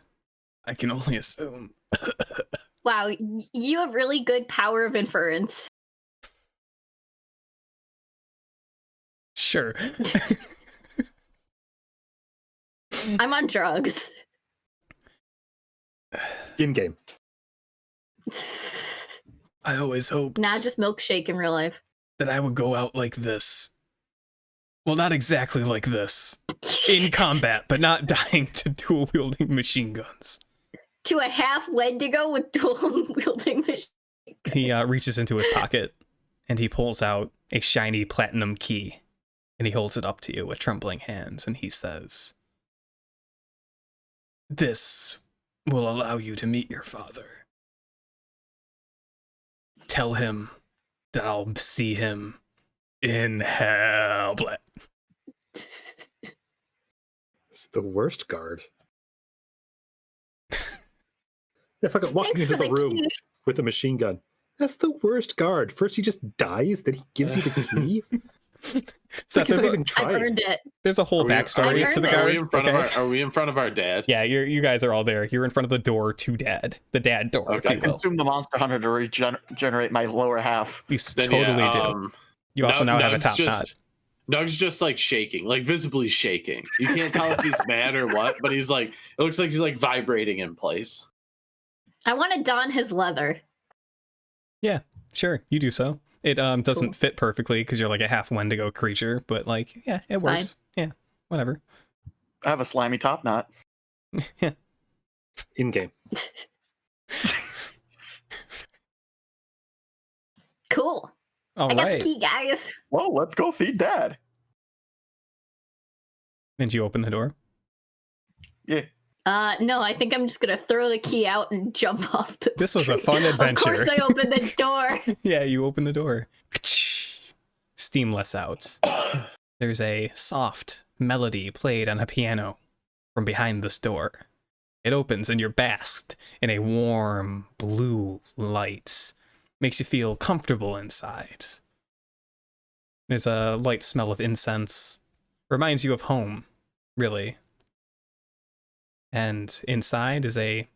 I can only assume. Wow, you have really good power of inference. Sure. I'm on drugs. In game. I always hoped Nah, just milkshake in real life. that I would go out like this. Well, not exactly like this. In combat, but not dying to dual-wielding machine guns. To a half Wendigo with dual wielding machine. He reaches into his pocket, and he pulls out a shiny platinum key, and he holds it up to you with trembling hands, and he says, This will allow you to meet your father. Tell him that I'll see him in hell. It's the worst guard. Yeah, fucking walking Thanks into for the the room key. with a machine gun. That's the worst guard. First he just dies, then he gives you the key. It's Seth, like he's not even I've tried. earned it. there's a whole Are we- backstory are to the we- guard. Are we in front okay? of our? Are we in front of our dad? Yeah, you guys are all there. You're in front of the door to Dad, the dad door, I if you will. consume the Monster Hunter to regenerate my lower half. You Then, totally yeah, do. You also now have a top knot. Nug's just like shaking, like visibly shaking. You can't tell if he's mad or what, but he's like, it looks like he's like vibrating in place. I want to don his leather. Sure, you do so. It doesn't Cool. fit perfectly because you're like a half Wendigo creature, but like, yeah, it Fine. works. Yeah, whatever. I have a slimy top knot. Yeah. In game. Cool. All I got right. the key, guys. Well, let's go feed Dad. And you open the door. Yeah. No, I think I'm just gonna throw the key out and jump off the This was a tree. fun adventure. Of course I opened the door. Yeah, you open the door. Steam lets out. There's a soft melody played on a piano from behind this door. It opens and you're basked in a warm blue light. Makes you feel comfortable inside. There's a light smell of incense. Reminds you of home, really. And inside is a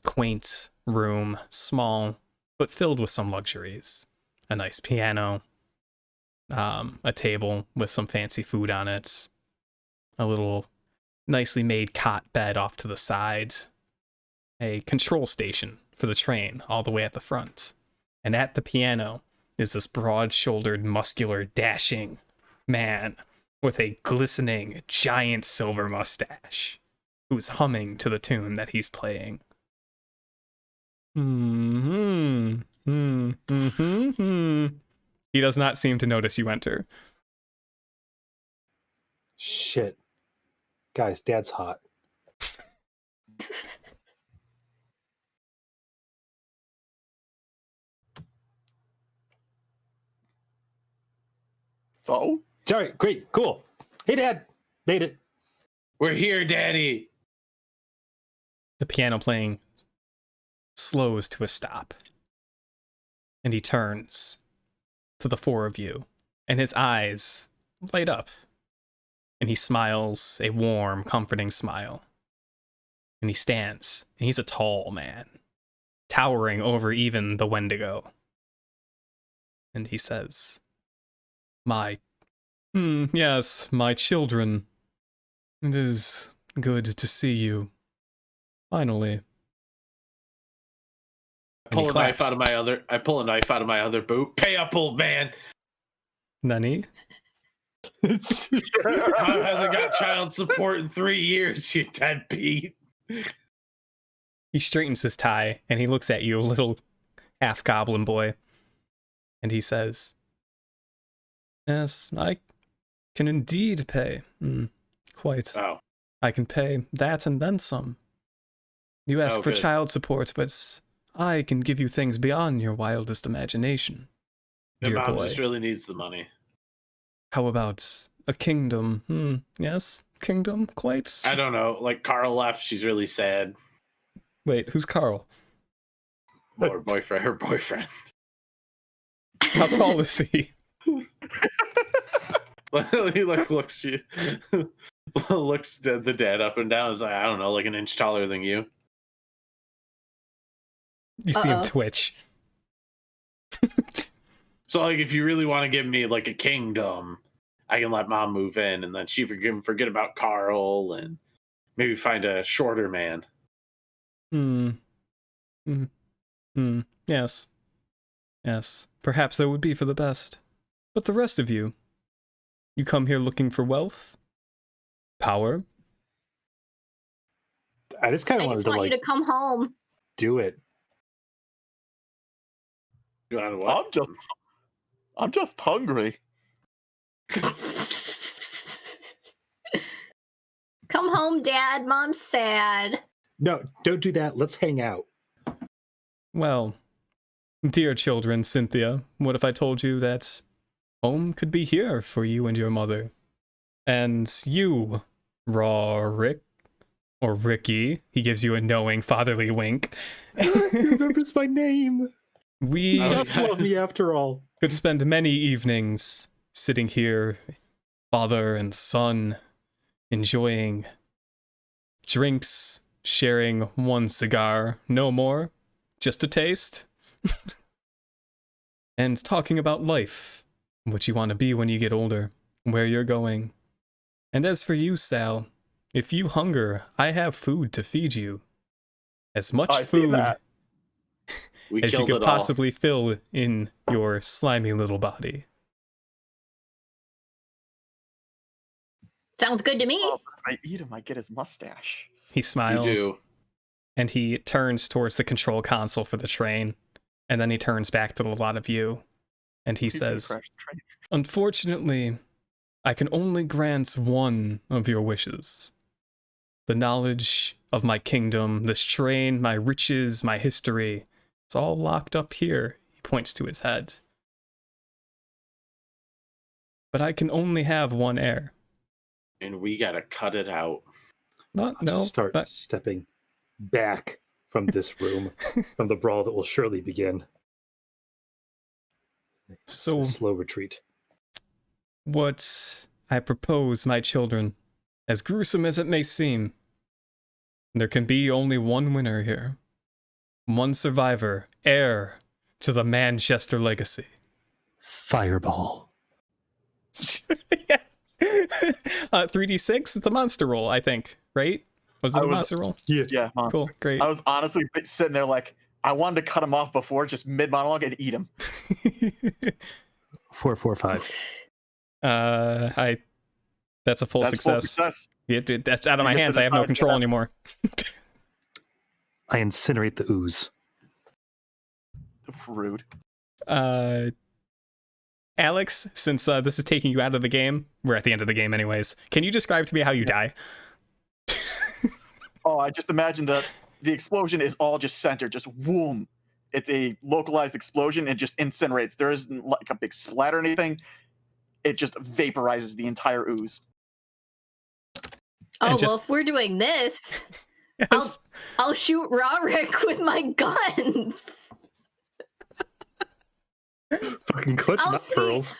quaint room, small, but filled with some luxuries. A nice piano, a table with some fancy food on it, a little nicely made cot bed off to the side, a control station for the train all the way at the front. And at the piano is this broad-shouldered, muscular, dashing man with a glistening, giant silver mustache who's humming to the tune that he's playing. He does not seem to notice you enter. Shit. Guys, Dad's hot. So? Sorry, great, cool. Hey, Dad, made it. We're here, Daddy. The piano playing slows to a stop. And he turns to the four of you, and his eyes light up. And he smiles a warm, comforting smile. And he stands, and he's a tall man, towering over even the Wendigo. And he says, yes, my children. It is good to see you. Finally. I pull a knife out of my other boot. Pay up, old man. Nani? Mom hasn't got child support in 3 years, you deadbeat. He straightens his tie, and he looks at you, little half-goblin boy. And he says, yes, I can indeed pay. Quite. Oh. I can pay that and then some. You ask for good. child support, but I can give you things beyond your wildest imagination. Your Dear mom boy. just really needs the money. How about a kingdom? Yes? Kingdom? Quite? I don't know. Like, Carl left. She's really sad. Wait, who's Carl? Or boyfriend. Her boyfriend. How tall is he? He looks the dad up and down. Is like, I don't know, like an inch taller than you. You see him Uh-oh. twitch. So, like, if you really want to give me like a kingdom, I can let mom move in, and then she forget about Carl, and maybe find a shorter man. Yes. Yes. Perhaps that would be for the best. But the rest of you come here looking for wealth? Power? I just kind I of wanted just to want you like to come home. do it. You want what? I'm just hungry. Come home, Dad. Mom's sad. No, don't do that. Let's hang out. Well, dear children, Cynthia, what if I told you that home could be here for you and your mother? And you, Rick, or Ricky, he gives you a knowing fatherly wink. He remembers my name. We He does love me after all. could spend many evenings sitting here, father and son, enjoying drinks, sharing one cigar, no more, just a taste, and talking about life, what you want to be when you get older, where you're going. And as for you, Sal, if you hunger, I have food to feed you. As much I see food that. We as you killed could it all. possibly fill in your slimy little body. Sounds good to me. Oh, but if I eat him, I get his mustache. He You smiles. do. And he turns towards the control console for the train, and then he turns back to the lot of you, and he He's gonna says, crash the train. unfortunately, I can only grant one of your wishes. The knowledge of my kingdom, this train, my riches, my history, it's all locked up here. He points to his head. But I can only have one heir. And we gotta cut it out. Start that- stepping back from this room, from the brawl that will surely begin. So- A slow retreat. What I propose, my children, as gruesome as it may seem, there can be only one winner here. One survivor, heir to the Manchester legacy. Fireball. Yeah. 3d6? It's a monster roll, I think, right? Was it I a was- monster roll? Yeah. Yeah, Mom. Cool, great. I was honestly sitting there like, I wanted to cut him off before, just mid monologue, and eat him. 4, 4, 5. That's a full That's full success. success. That's out of my You get to hands. I have no decide control that. anymore. I incinerate the ooze. Rude. Alex, since this is taking you out of the game, we're at the end of the game anyways. Can you describe to me how you die? Oh, I just imagine that the explosion is all just centered, just whoom. It's a localized explosion and just incinerates. There isn't like a big splatter or anything. it just vaporizes the entire ooze. Oh, just- well, if we're doing this, Yes. I'll shoot Rorik with my guns. Fucking clutch I'll nut see. pearls.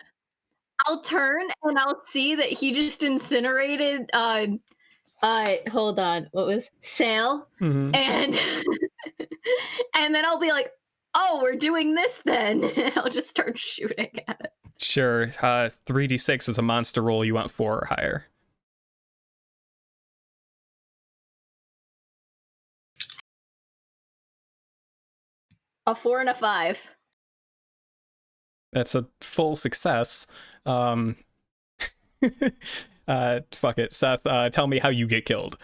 I'll turn and I'll see that he just incinerated hold on, what was Sail? Mhm. And and then I'll be like, oh, we're doing this then. And I'll just start shooting at it. Sure. 3d6 is a monster roll. You want 4 or higher. A 4 and a 5. That's a full success. Fuck it, Seth. Tell me how you get killed.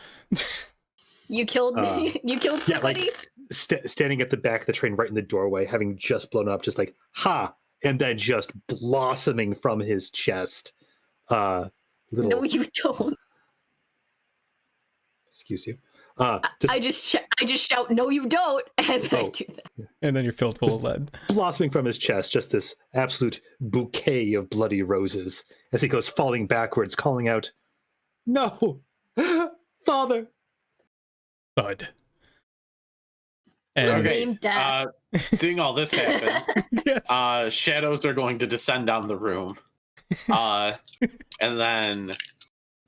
You killed me. You killed Yeah, somebody. like standing at the back of the train, right in the doorway, having just blown up, just like ha, and then just blossoming from his chest. Little. No, you don't. Excuse you. I just shout, no, you don't, and then I Oh. do that. And then you're filled full of lead. blossoming from his chest, just this absolute bouquet of bloody roses as he goes falling backwards, calling out, "No, Father!" Thud. And Okay. Name death. Seeing all this happen, yes. shadows are going to descend on the room. And then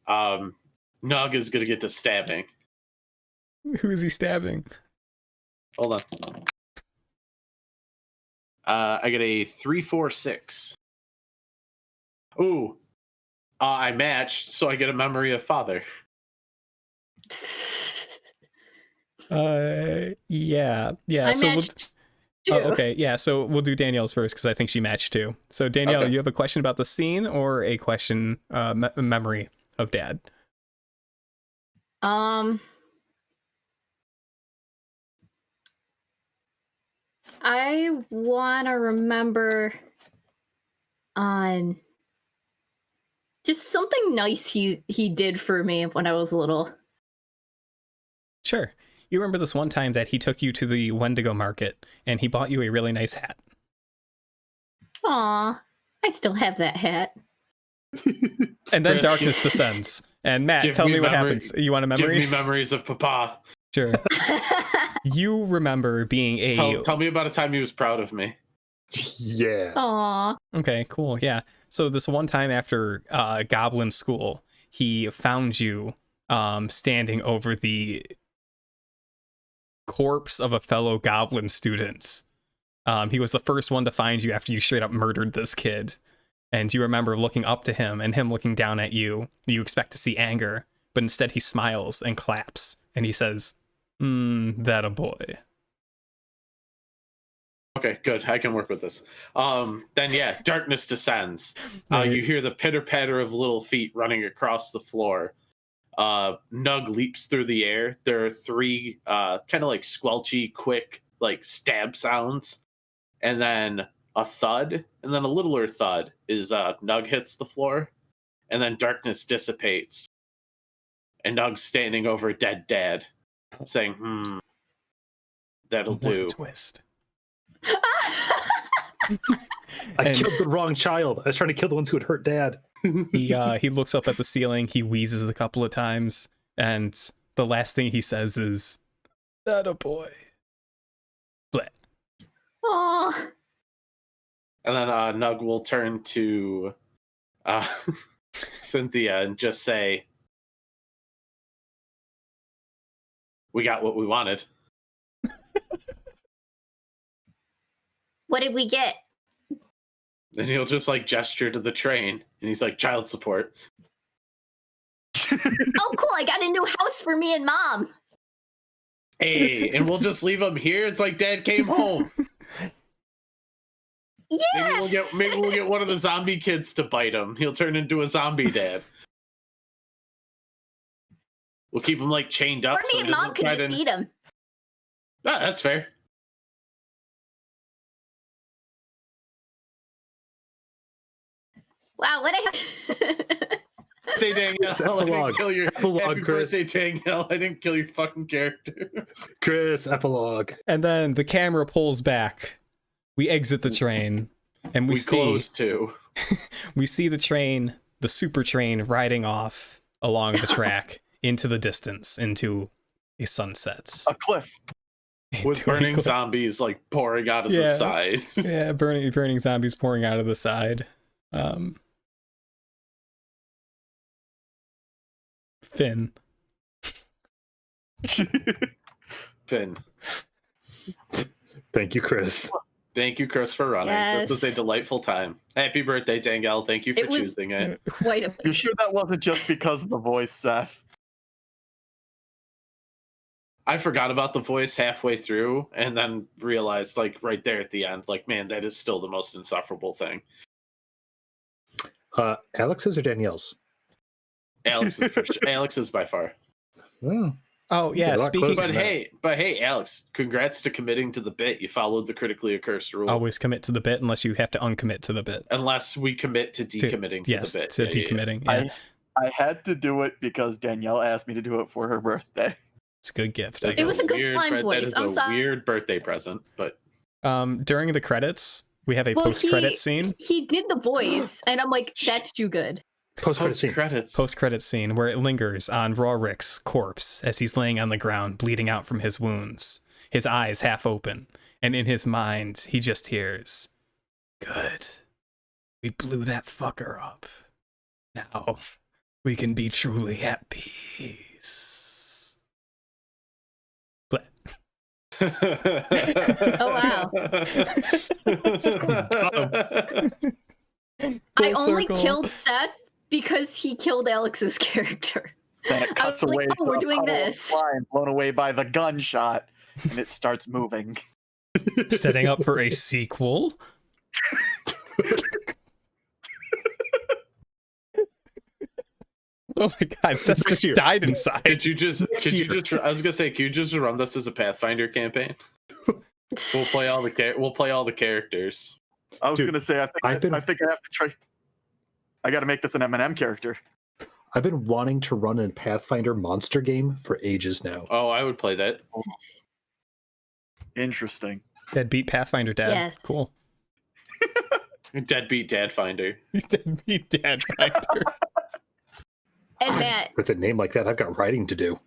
Nug is going to get to stabbing. Who is he stabbing? Hold on. I get a 3, 4, 6. Ooh. I matched, so I get a memory of father. Yeah. I So matched we'll, too. okay, yeah. So we'll do Danielle's first because I think she matched too. So Danielle, Okay. you have a question about the scene or a question, memory of Dad? I want to remember on just something nice he did for me when I was little. Sure. You remember this one time that he took you to the Wendigo market and he bought you a really nice hat. Aw, I still have that hat. And then Chris, darkness descends. And Matt, give tell me me what memory- happens. You want a Give memory? me memories of Papa. Sure. You remember being a... Tell me about a time he was proud of me. Yeah. Aw. Okay, cool. Yeah. So this one time after Goblin School, he found you standing over the corpse of a fellow Goblin student. He was the first one to find you after you straight up murdered this kid. And you remember looking up to him and him looking down at you. You expect to see anger, but instead he smiles and claps and he says, that a boy. Okay, good. I can work with this. Then yeah, darkness descends. Right. You hear the pitter patter of little feet running across the floor. Nug leaps through the air. There are 3 kind of like squelchy, quick, like stab sounds, and then a thud, and then a littler thud is Nug hits the floor, and then darkness dissipates, and Nug's standing over dead Dad, saying, that'll What a do. twist. I And- killed the wrong child. I was trying to kill the ones who had hurt Dad. He looks up at the ceiling, he wheezes a couple of times, and the last thing he says is, that a boy. Bleh. Aw. And then Nug will turn to Cynthia and just say, we got what we wanted. What did we get? And he'll just like gesture to the train, and he's like, child support. Oh, cool. I got a new house for me and Mom. Hey, and we'll just leave him here. It's like Dad came home. Yeah. Maybe we'll get one of the zombie kids to bite him. He'll turn into a zombie dad. We'll keep him like chained up. Or me and Mom could just eat him. Ah, that's fair. Wow, what a Birthday, Danielle. I didn't kill your Epilogue, happy Chris. birthday, Danielle. I didn't kill your fucking character. Chris, epilogue. And then the camera pulls back. We exit the train, and we see close too. we see the train, the super train, riding off along the track into the distance, into a sunset. A cliff. With burning zombies like pouring out of the side. Yeah, burning zombies pouring out of the side. Finn. Finn. Thank you, Chris. Thank you, Chris, for running. Yes. This was a delightful time. Happy birthday, Danielle. Thank you for choosing it. Quite a. You sure that wasn't just because of the voice, Seth? I forgot about the voice halfway through and then realized, like, right there at the end, like, man, that is still the most insufferable thing. Alex's or Danielle's? Alex's by far. Oh yeah, speaking. But hey, Alex, congrats to committing to the bit. You followed the critically accursed rule. Always commit to the bit unless you have to uncommit to the bit. Unless we commit to decommitting to the bit. To decommitting. Yeah. I had to do it because Danielle asked me to do it for her birthday. It's a good gift. It was a good slime voice. That is a weird birthday present, but during the credits, we have a post-credit scene. He did the voice, and I'm like, that's too good. Post-credit scene where it lingers on Rorik's corpse as he's laying on the ground, bleeding out from his wounds, his eyes half open, and in his mind, he just hears, "Good. We blew that fucker up. Now we can be truly at peace." Oh wow. I only killed Seth because he killed Alex's character. Then it cuts away. Like, we're doing this. Blown away by the gunshot, and it starts moving. Setting up for a sequel. Oh my god, Seth just died inside. Could you just I was gonna say, could you just run this as a Pathfinder campaign? We'll play all the characters. I was gonna say, I think I have to try. I gotta make this an M&M character. I've been wanting to run a Pathfinder monster game for ages now. Oh, I would play that. Interesting. Deadbeat Pathfinder Dad. Yes. Cool. Deadbeat Dadfinder. Deadbeat Dadfinder. And Matt. With a name like that, I've got writing to do.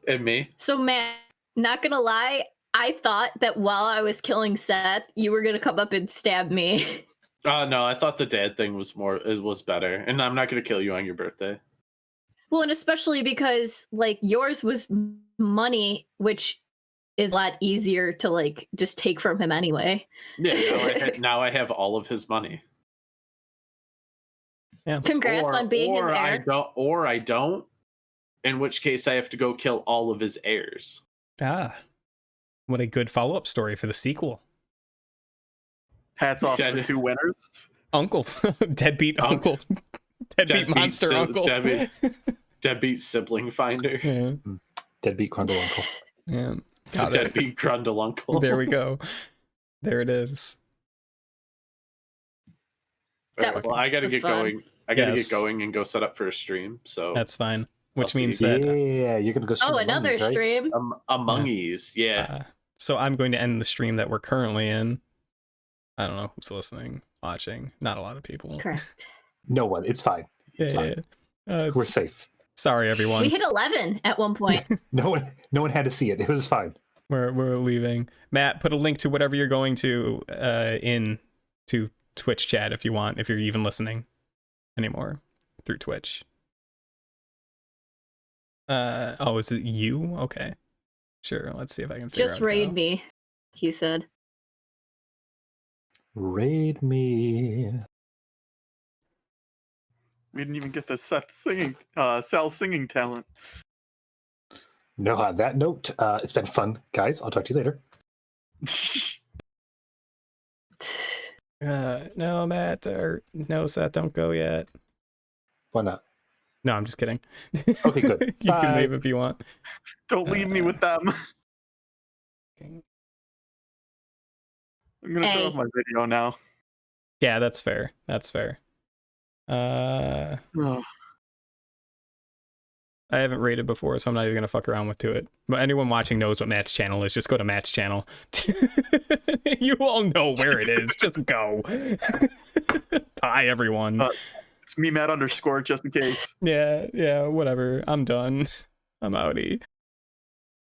And me. So Matt, not gonna lie, I thought that while I was killing Seth, you were gonna come up and stab me. No, I thought the dad thing was better, and I'm not gonna kill you on your birthday. Well, and especially because like yours was money, which is a lot easier to like just take from him anyway. Yeah, now I have all of his money. Yeah. Congrats on being his heir. I don't. In which case, I have to go kill all of his heirs. Ah, what a good follow-up story for the sequel. Hats off to the two winners. Uncle, deadbeat uncle, deadbeat monster uncle, deadbeat sibling finder, deadbeat Grundle uncle. Yeah, deadbeat Grundle uncle. There we go. There it is. Well, I gotta get going. I gotta get going and go set up for a stream. So that's fine. Which means that you're gonna go. Oh, another stream. Among Us, yeah. So I'm going to end the stream that we're currently in. I don't know who's listening, watching. Not a lot of people. Correct. No one. It's fine. It's fine. We're safe. Sorry, everyone. We hit 11 at one point. No one had to see it. It was fine. We're leaving. Matt, put a link to whatever you're going to in to Twitch chat if you want, if you're even listening anymore through Twitch. Oh, is it you? Okay. Sure, let's see if I can figure Just out raid how. me, he said. Raid me. We didn't even get the Seth singing, Sal singing talent. No, on that note, it's been fun, guys. I'll talk to you later. No, Matt, or no, Seth, don't go yet. Why not? No, I'm just kidding. Okay, good. You can leave if you want. Don't leave me with them. Okay. I'm gonna turn off my video now. Yeah, that's fair. That's fair. Oh. I haven't rated before, so I'm not even gonna fuck around with to it. But anyone watching knows what Matt's channel is. Just go to Matt's channel. You all know where it is. Just go. Bye, everyone. It's me, Matt _, just in case. Yeah, whatever. I'm done. I'm outie.